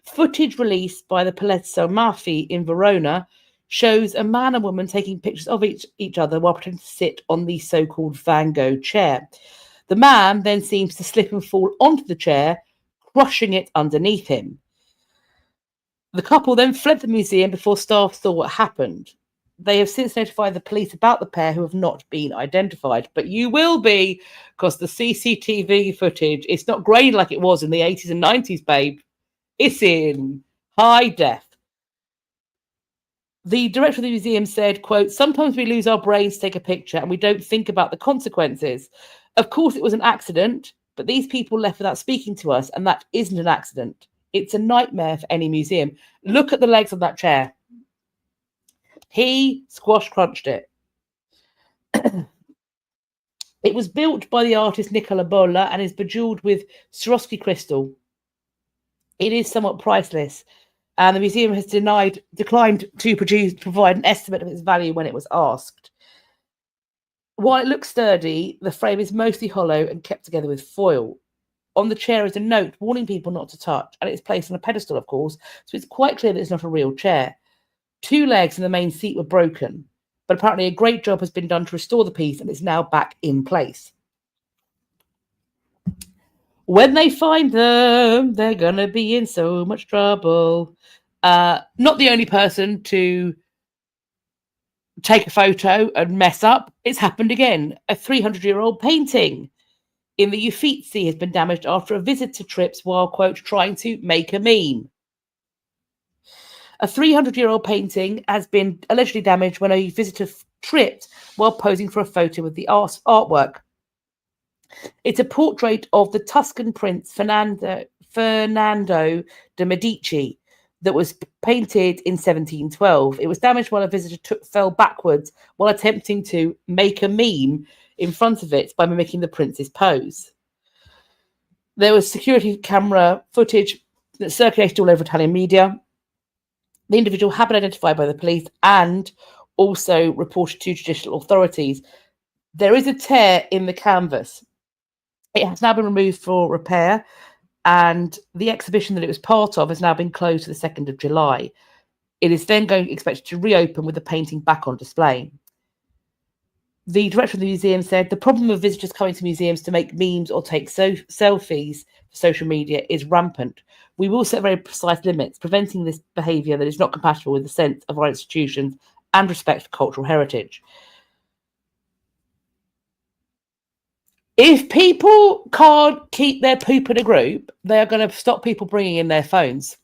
Footage released by the Palazzo Maffi in Verona shows a man and woman taking pictures of each other while pretending to sit on the so-called Van Gogh chair. The man then seems to slip and fall onto the chair, crushing it underneath him. The couple then fled the museum before staff saw what happened. They have since notified the police about the pair, who have not been identified. But you will be, because the CCTV footage, it's not grainy like it was in the 80s and 90s, babe. It's in high def. The director of the museum said, quote, "Sometimes we lose our brains to take a picture and we don't think about the consequences. Of course, it was an accident, but these people left without speaking to us, and that isn't an accident. It's a nightmare for any museum. Look at the legs of that chair. He squash crunched it." It was built by the artist Nicola Bolla and is bejeweled with Swarovski crystal. It is somewhat priceless, and the museum has declined to provide an estimate of its value when it was asked. While it looks sturdy, the frame is mostly hollow and kept together with foil. On the chair is a note warning people not to touch, and it's placed on a pedestal, of course, so it's quite clear that it's not a real chair. 2 legs in the main seat were broken, but apparently a great job has been done to restore the piece, and it's now back in place. When they find them, they're going to be in so much trouble. Not the only person to take a photo and mess up. It's happened again. A 300-year-old painting in the Uffizi has been damaged after a visit to trips while, quote, trying to make a meme. A 300-year-old painting has been allegedly damaged when a visitor tripped while posing for a photo with the artwork. It's a portrait of the Tuscan prince Fernando de' Medici that was painted in 1712. It was damaged while a visitor fell backwards while attempting to make a meme in front of it by mimicking the prince's pose. There was security camera footage that circulated all over Italian media. The individual had been identified by the police and also reported to judicial authorities. There is a tear in the canvas. It has now been removed for repair, and the exhibition that it was part of has now been closed to the 2nd of July. It is then expected to reopen with the painting back on display. The director of the museum said, "The problem of visitors coming to museums to make memes or take selfies for social media is rampant. We will set very precise limits, preventing this behaviour that is not compatible with the sense of our institutions and respect for cultural heritage." If people can't keep their poop in a group, they are going to stop people bringing in their phones.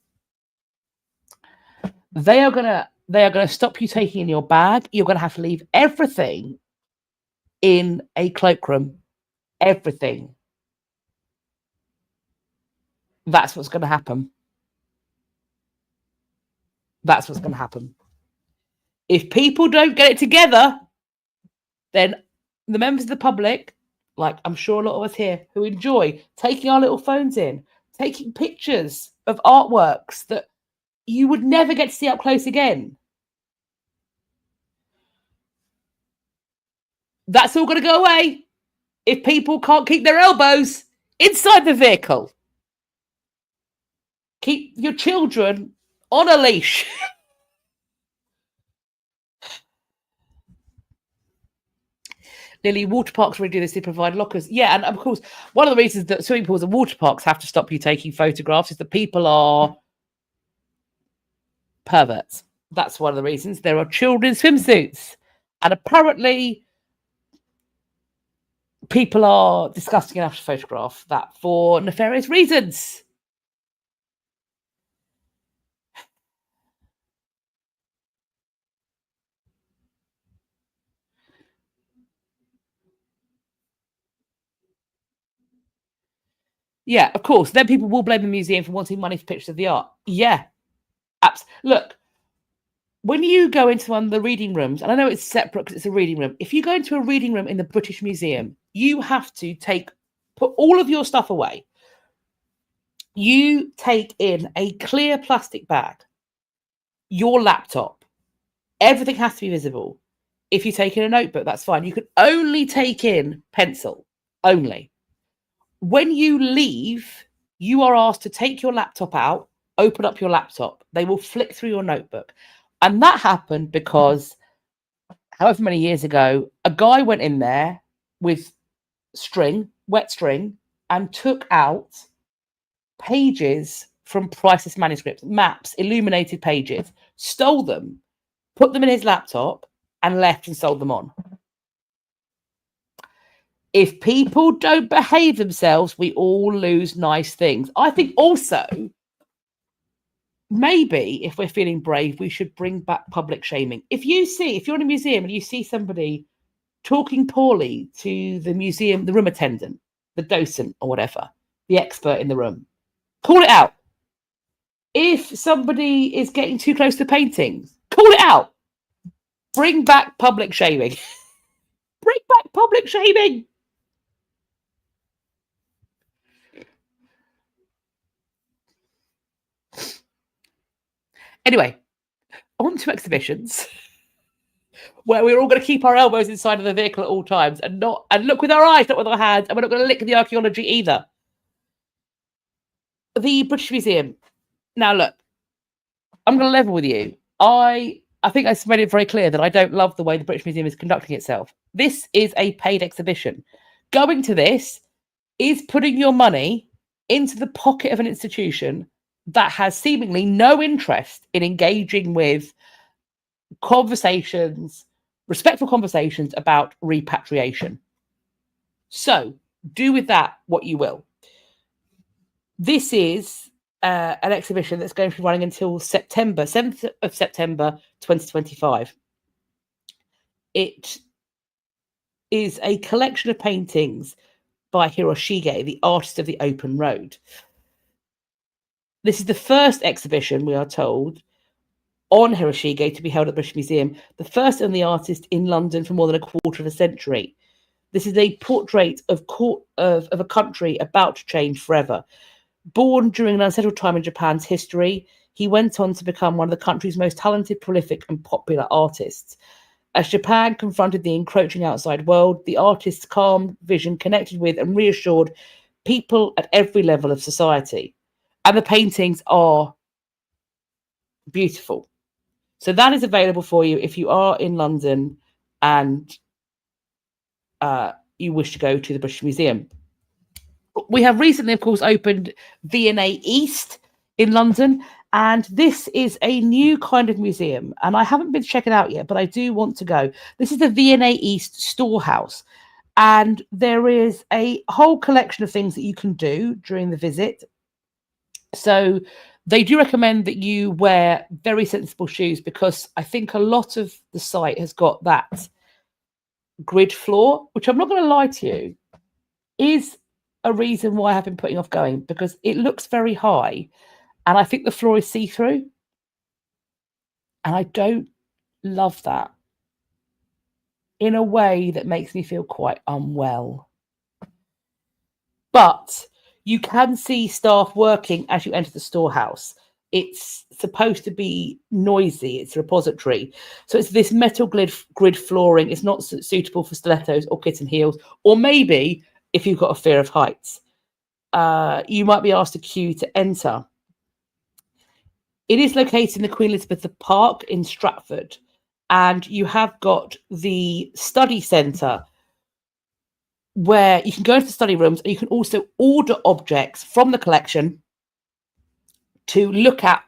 They are going to stop you taking in your bag. You're going to have to leave everything in a cloakroom. Everything. That's what's going to happen. That's what's going to happen. If people don't get it together, then the members of the public, like I'm sure a lot of us here, who enjoy taking our little phones in, taking pictures of artworks that you would never get to see up close again, that's all going to go away if people can't keep their elbows inside the vehicle. Keep your children on a leash. Lily, water parks really do this. They provide lockers. Yeah, and of course, one of the reasons that swimming pools and water parks have to stop you taking photographs is that people are perverts. That's one of the reasons. There are children in swimsuits. And apparently, people are disgusting enough to photograph that for nefarious reasons. Yeah, of course. Then people will blame the museum for wanting money for pictures of the art. Yeah. Look, when you go into one of the reading rooms, and I know it's separate because it's a reading room. If you go into a reading room in the British Museum, you have to put all of your stuff away. You take in a clear plastic bag, your laptop. Everything has to be visible. If you take in a notebook, that's fine. You can only take in pencil, only. When you leave, you are asked to take your laptop out, open up your laptop. They will flick through your notebook. And that happened because however many years ago, a guy went in there with wet string, and took out pages from priceless manuscripts, maps, illuminated pages, stole them, put them in his laptop, and left and sold them on. If people don't behave themselves, we all lose nice things. I think also, maybe if we're feeling brave, we should bring back public shaming. If you're in a museum and you see somebody talking poorly to the museum, the room attendant, the docent or whatever, the expert in the room, call it out. If somebody is getting too close to paintings, call it out. Bring back public shaming. Bring back public shaming. Anyway, on to exhibitions where we're all going to keep our elbows inside of the vehicle at all times and look with our eyes, not with our hands, and we're not going to lick the archaeology either. The British Museum. Now, look, I'm going to level with you. I think I made it very clear that I don't love the way the British Museum is conducting itself. This is a paid exhibition. Going to this is putting your money into the pocket of an institution that has seemingly no interest in engaging with conversations, respectful conversations about repatriation. So do with that what you will. This is an exhibition that's going to be running until September, 7th of September, 2025. It is a collection of paintings by Hiroshige, the artist of the open road. This is the first exhibition, we are told, on Hiroshige to be held at the British Museum, the first only artist in London for more than a quarter of a century. This is a portrait of a country about to change forever. Born during an unsettled time in Japan's history, he went on to become one of the country's most talented, prolific, and popular artists. As Japan confronted the encroaching outside world, the artist's calm vision connected with and reassured people at every level of society. And the paintings are beautiful. So that is available for you if you are in London and you wish to go to the British Museum. We have recently, of course, opened V&A East in London, and this is a new kind of museum, and I haven't been to check it out yet, but I do want to go. This is the V&A East storehouse, and there is a whole collection of things that you can do during the visit. So they do recommend that you wear very sensible shoes, because I think a lot of the site has got that grid floor, which I'm not going to lie to you, is a reason why I've been putting off going, because it looks very high and I think the floor is see-through, and I don't love that in a way that makes me feel quite unwell. But you can see staff working as you enter the storehouse. It's supposed to be noisy. It's a repository. So it's this metal grid flooring. It's not suitable for stilettos or kitten heels, or maybe if you've got a fear of heights. You might be asked to queue to enter. It is located in the Queen Elizabeth Park in Stratford, and you have got the study centre where you can go into the study rooms, and you can also order objects from the collection to look at,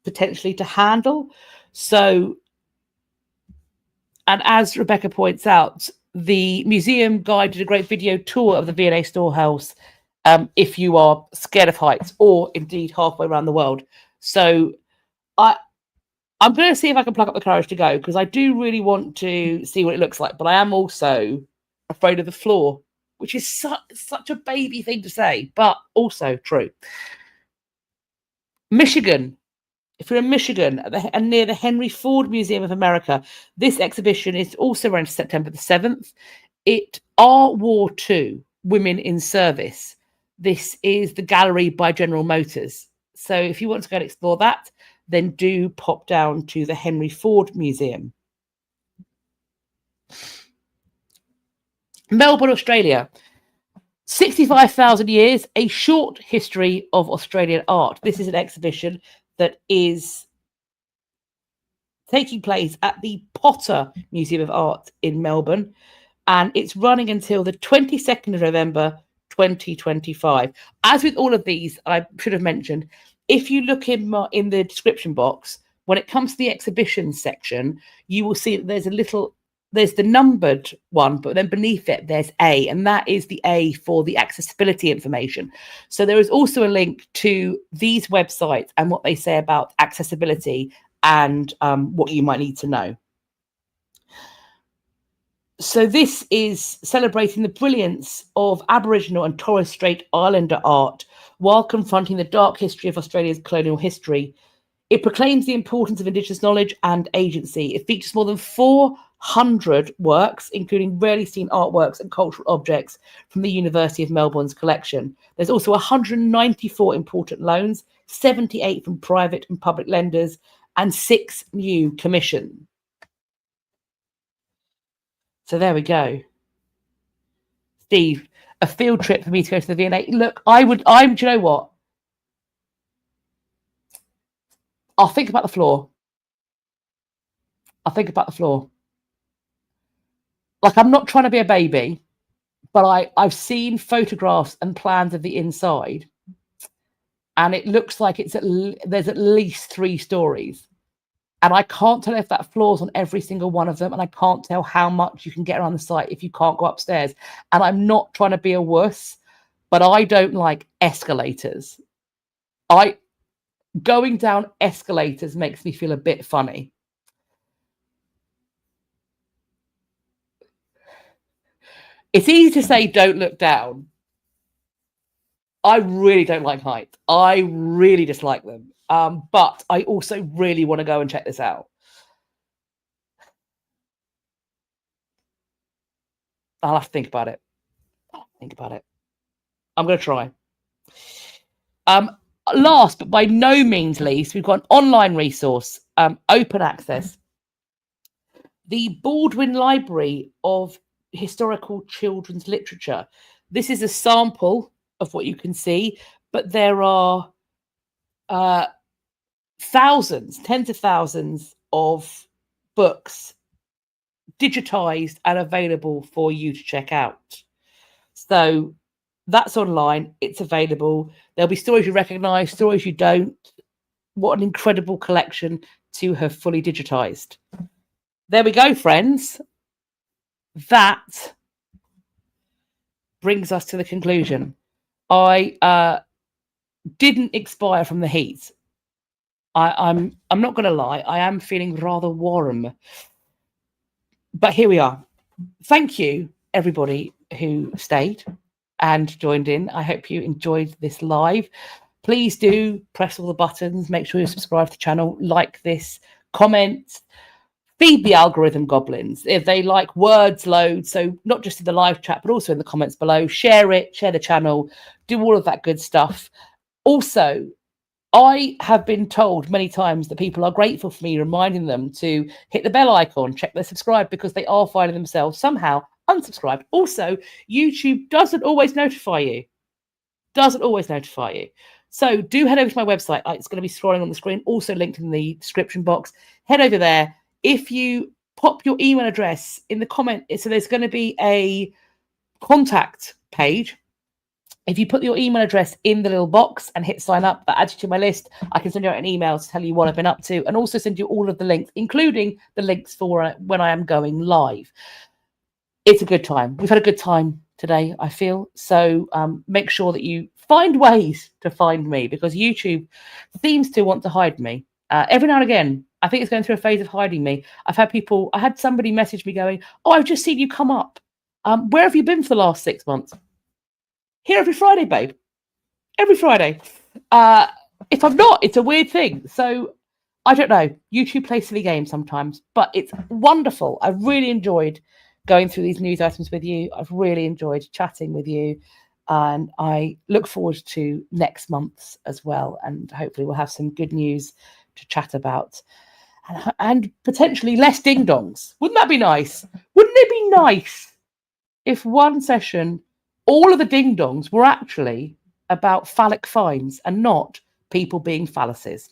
potentially to handle. So, and as Rebecca points out, the museum guide did a great video tour of the V&A storehouse if you are scared of heights, or indeed halfway around the world. So I'm going to see if I can pluck up the courage to go, because I do really want to see what it looks like, but I am also afraid of the floor, which is such a baby thing to say, but also true. Michigan. If you're in Michigan and near the Henry Ford Museum of America, this exhibition is also around September the 7th. It Our War II, Women in Service. This is the gallery by General Motors. So if you want to go and explore that, then do pop down to the Henry Ford Museum. Melbourne, Australia. 65,000 years, a short history of Australian art. This is an exhibition that is taking place at the Potter Museum of Art in Melbourne, and it's running until the 22nd of November 2025. As with all of these, I should have mentioned, if you look in the description box, when it comes to the exhibition section, you will see that there's the numbered one, but then beneath it, there's A, and that is the A for the accessibility information. So there is also a link to these websites and what they say about accessibility and what you might need to know. So this is celebrating the brilliance of Aboriginal and Torres Strait Islander art while confronting the dark history of Australia's colonial history. It proclaims the importance of Indigenous knowledge and agency. It features more than 400 works, including rarely seen artworks and cultural objects from the University of Melbourne's collection. There's also 194 important loans, 78 from private and public lenders, and 6 new commissions. So there we go. Steve, a field trip for me to go to the V&A. Look, do you know what? I'll think about the floor. Like, I'm not trying to be a baby, but I've seen photographs and plans of the inside, and it looks like there's at least 3 stories. And I can't tell if that floor's on every single one of them. And I can't tell how much you can get around the site if you can't go upstairs. And I'm not trying to be a wuss, but I don't like escalators. Going down escalators makes me feel a bit funny. It's easy to say don't look down. I really don't like heights. I really dislike them. But I also really want to go and check this out. I'll have to think about it. I'm going to try. Last, but by no means least, we've got an online resource, open access. The Baldwin Library of Historical Children's Literature. This is a sample of what you can see, but there are thousands, tens of thousands of books digitized and available for you to check out. So that's online. It's available. There'll be stories you recognize, stories you don't. What an incredible collection to have fully digitized. There we go, friends. That brings us to the conclusion. I didn't expire from the heat. I'm not going to lie. I am feeling rather warm. But here we are. Thank you, everybody who stayed and joined in. I hope you enjoyed this live. Please do press all the buttons. Make sure you subscribe to the channel, like this, comment, feed the algorithm goblins. If they like words loads, so not just in the live chat, but also in the comments below, share it, share the channel, do all of that good stuff. Also, I have been told many times that people are grateful for me reminding them to hit the bell icon, check their subscribe, because they are finding themselves somehow unsubscribed. Also, YouTube doesn't always notify you. So do head over to my website. It's going to be scrolling on the screen, also linked in the description box. Head over there. If you pop your email address in the comment, so there's going to be a contact page. If you put your email address in the little box and hit sign up, that adds you to my list. I can send you out an email to tell you what I've been up to, and also send you all of the links, including the links for when I am going live. It's a good time. We've had a good time today, I feel. So make sure that you find ways to find me, because YouTube seems to want to hide me. Every now and again, I think it's going through a phase of hiding me. I had somebody message me going, "Oh, I've just seen you come up. Where have you been for the last 6 months?" Here every Friday, babe. Every Friday. If I'm not, it's a weird thing. So I don't know. YouTube plays silly games sometimes, but it's wonderful. I really enjoyed going through these news items with you. I've really enjoyed chatting with you. And I look forward to next month's as well. And hopefully we'll have some good news to chat about. And potentially less ding-dongs. Wouldn't that be nice? Wouldn't it be nice if one session, all of the ding-dongs were actually about phallic finds and not people being phalluses?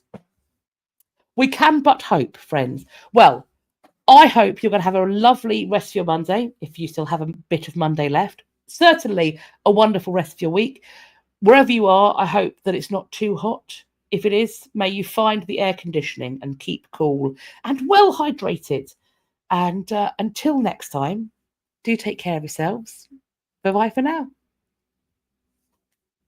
We can but hope, friends. Well, I hope you're going to have a lovely rest of your Monday, if you still have a bit of Monday left. certainly a wonderful rest of your week. Wherever you are, I hope that it's not too hot. If it is, may you find the air conditioning and keep cool and well hydrated. And until next time, do take care of yourselves. Bye-bye for now.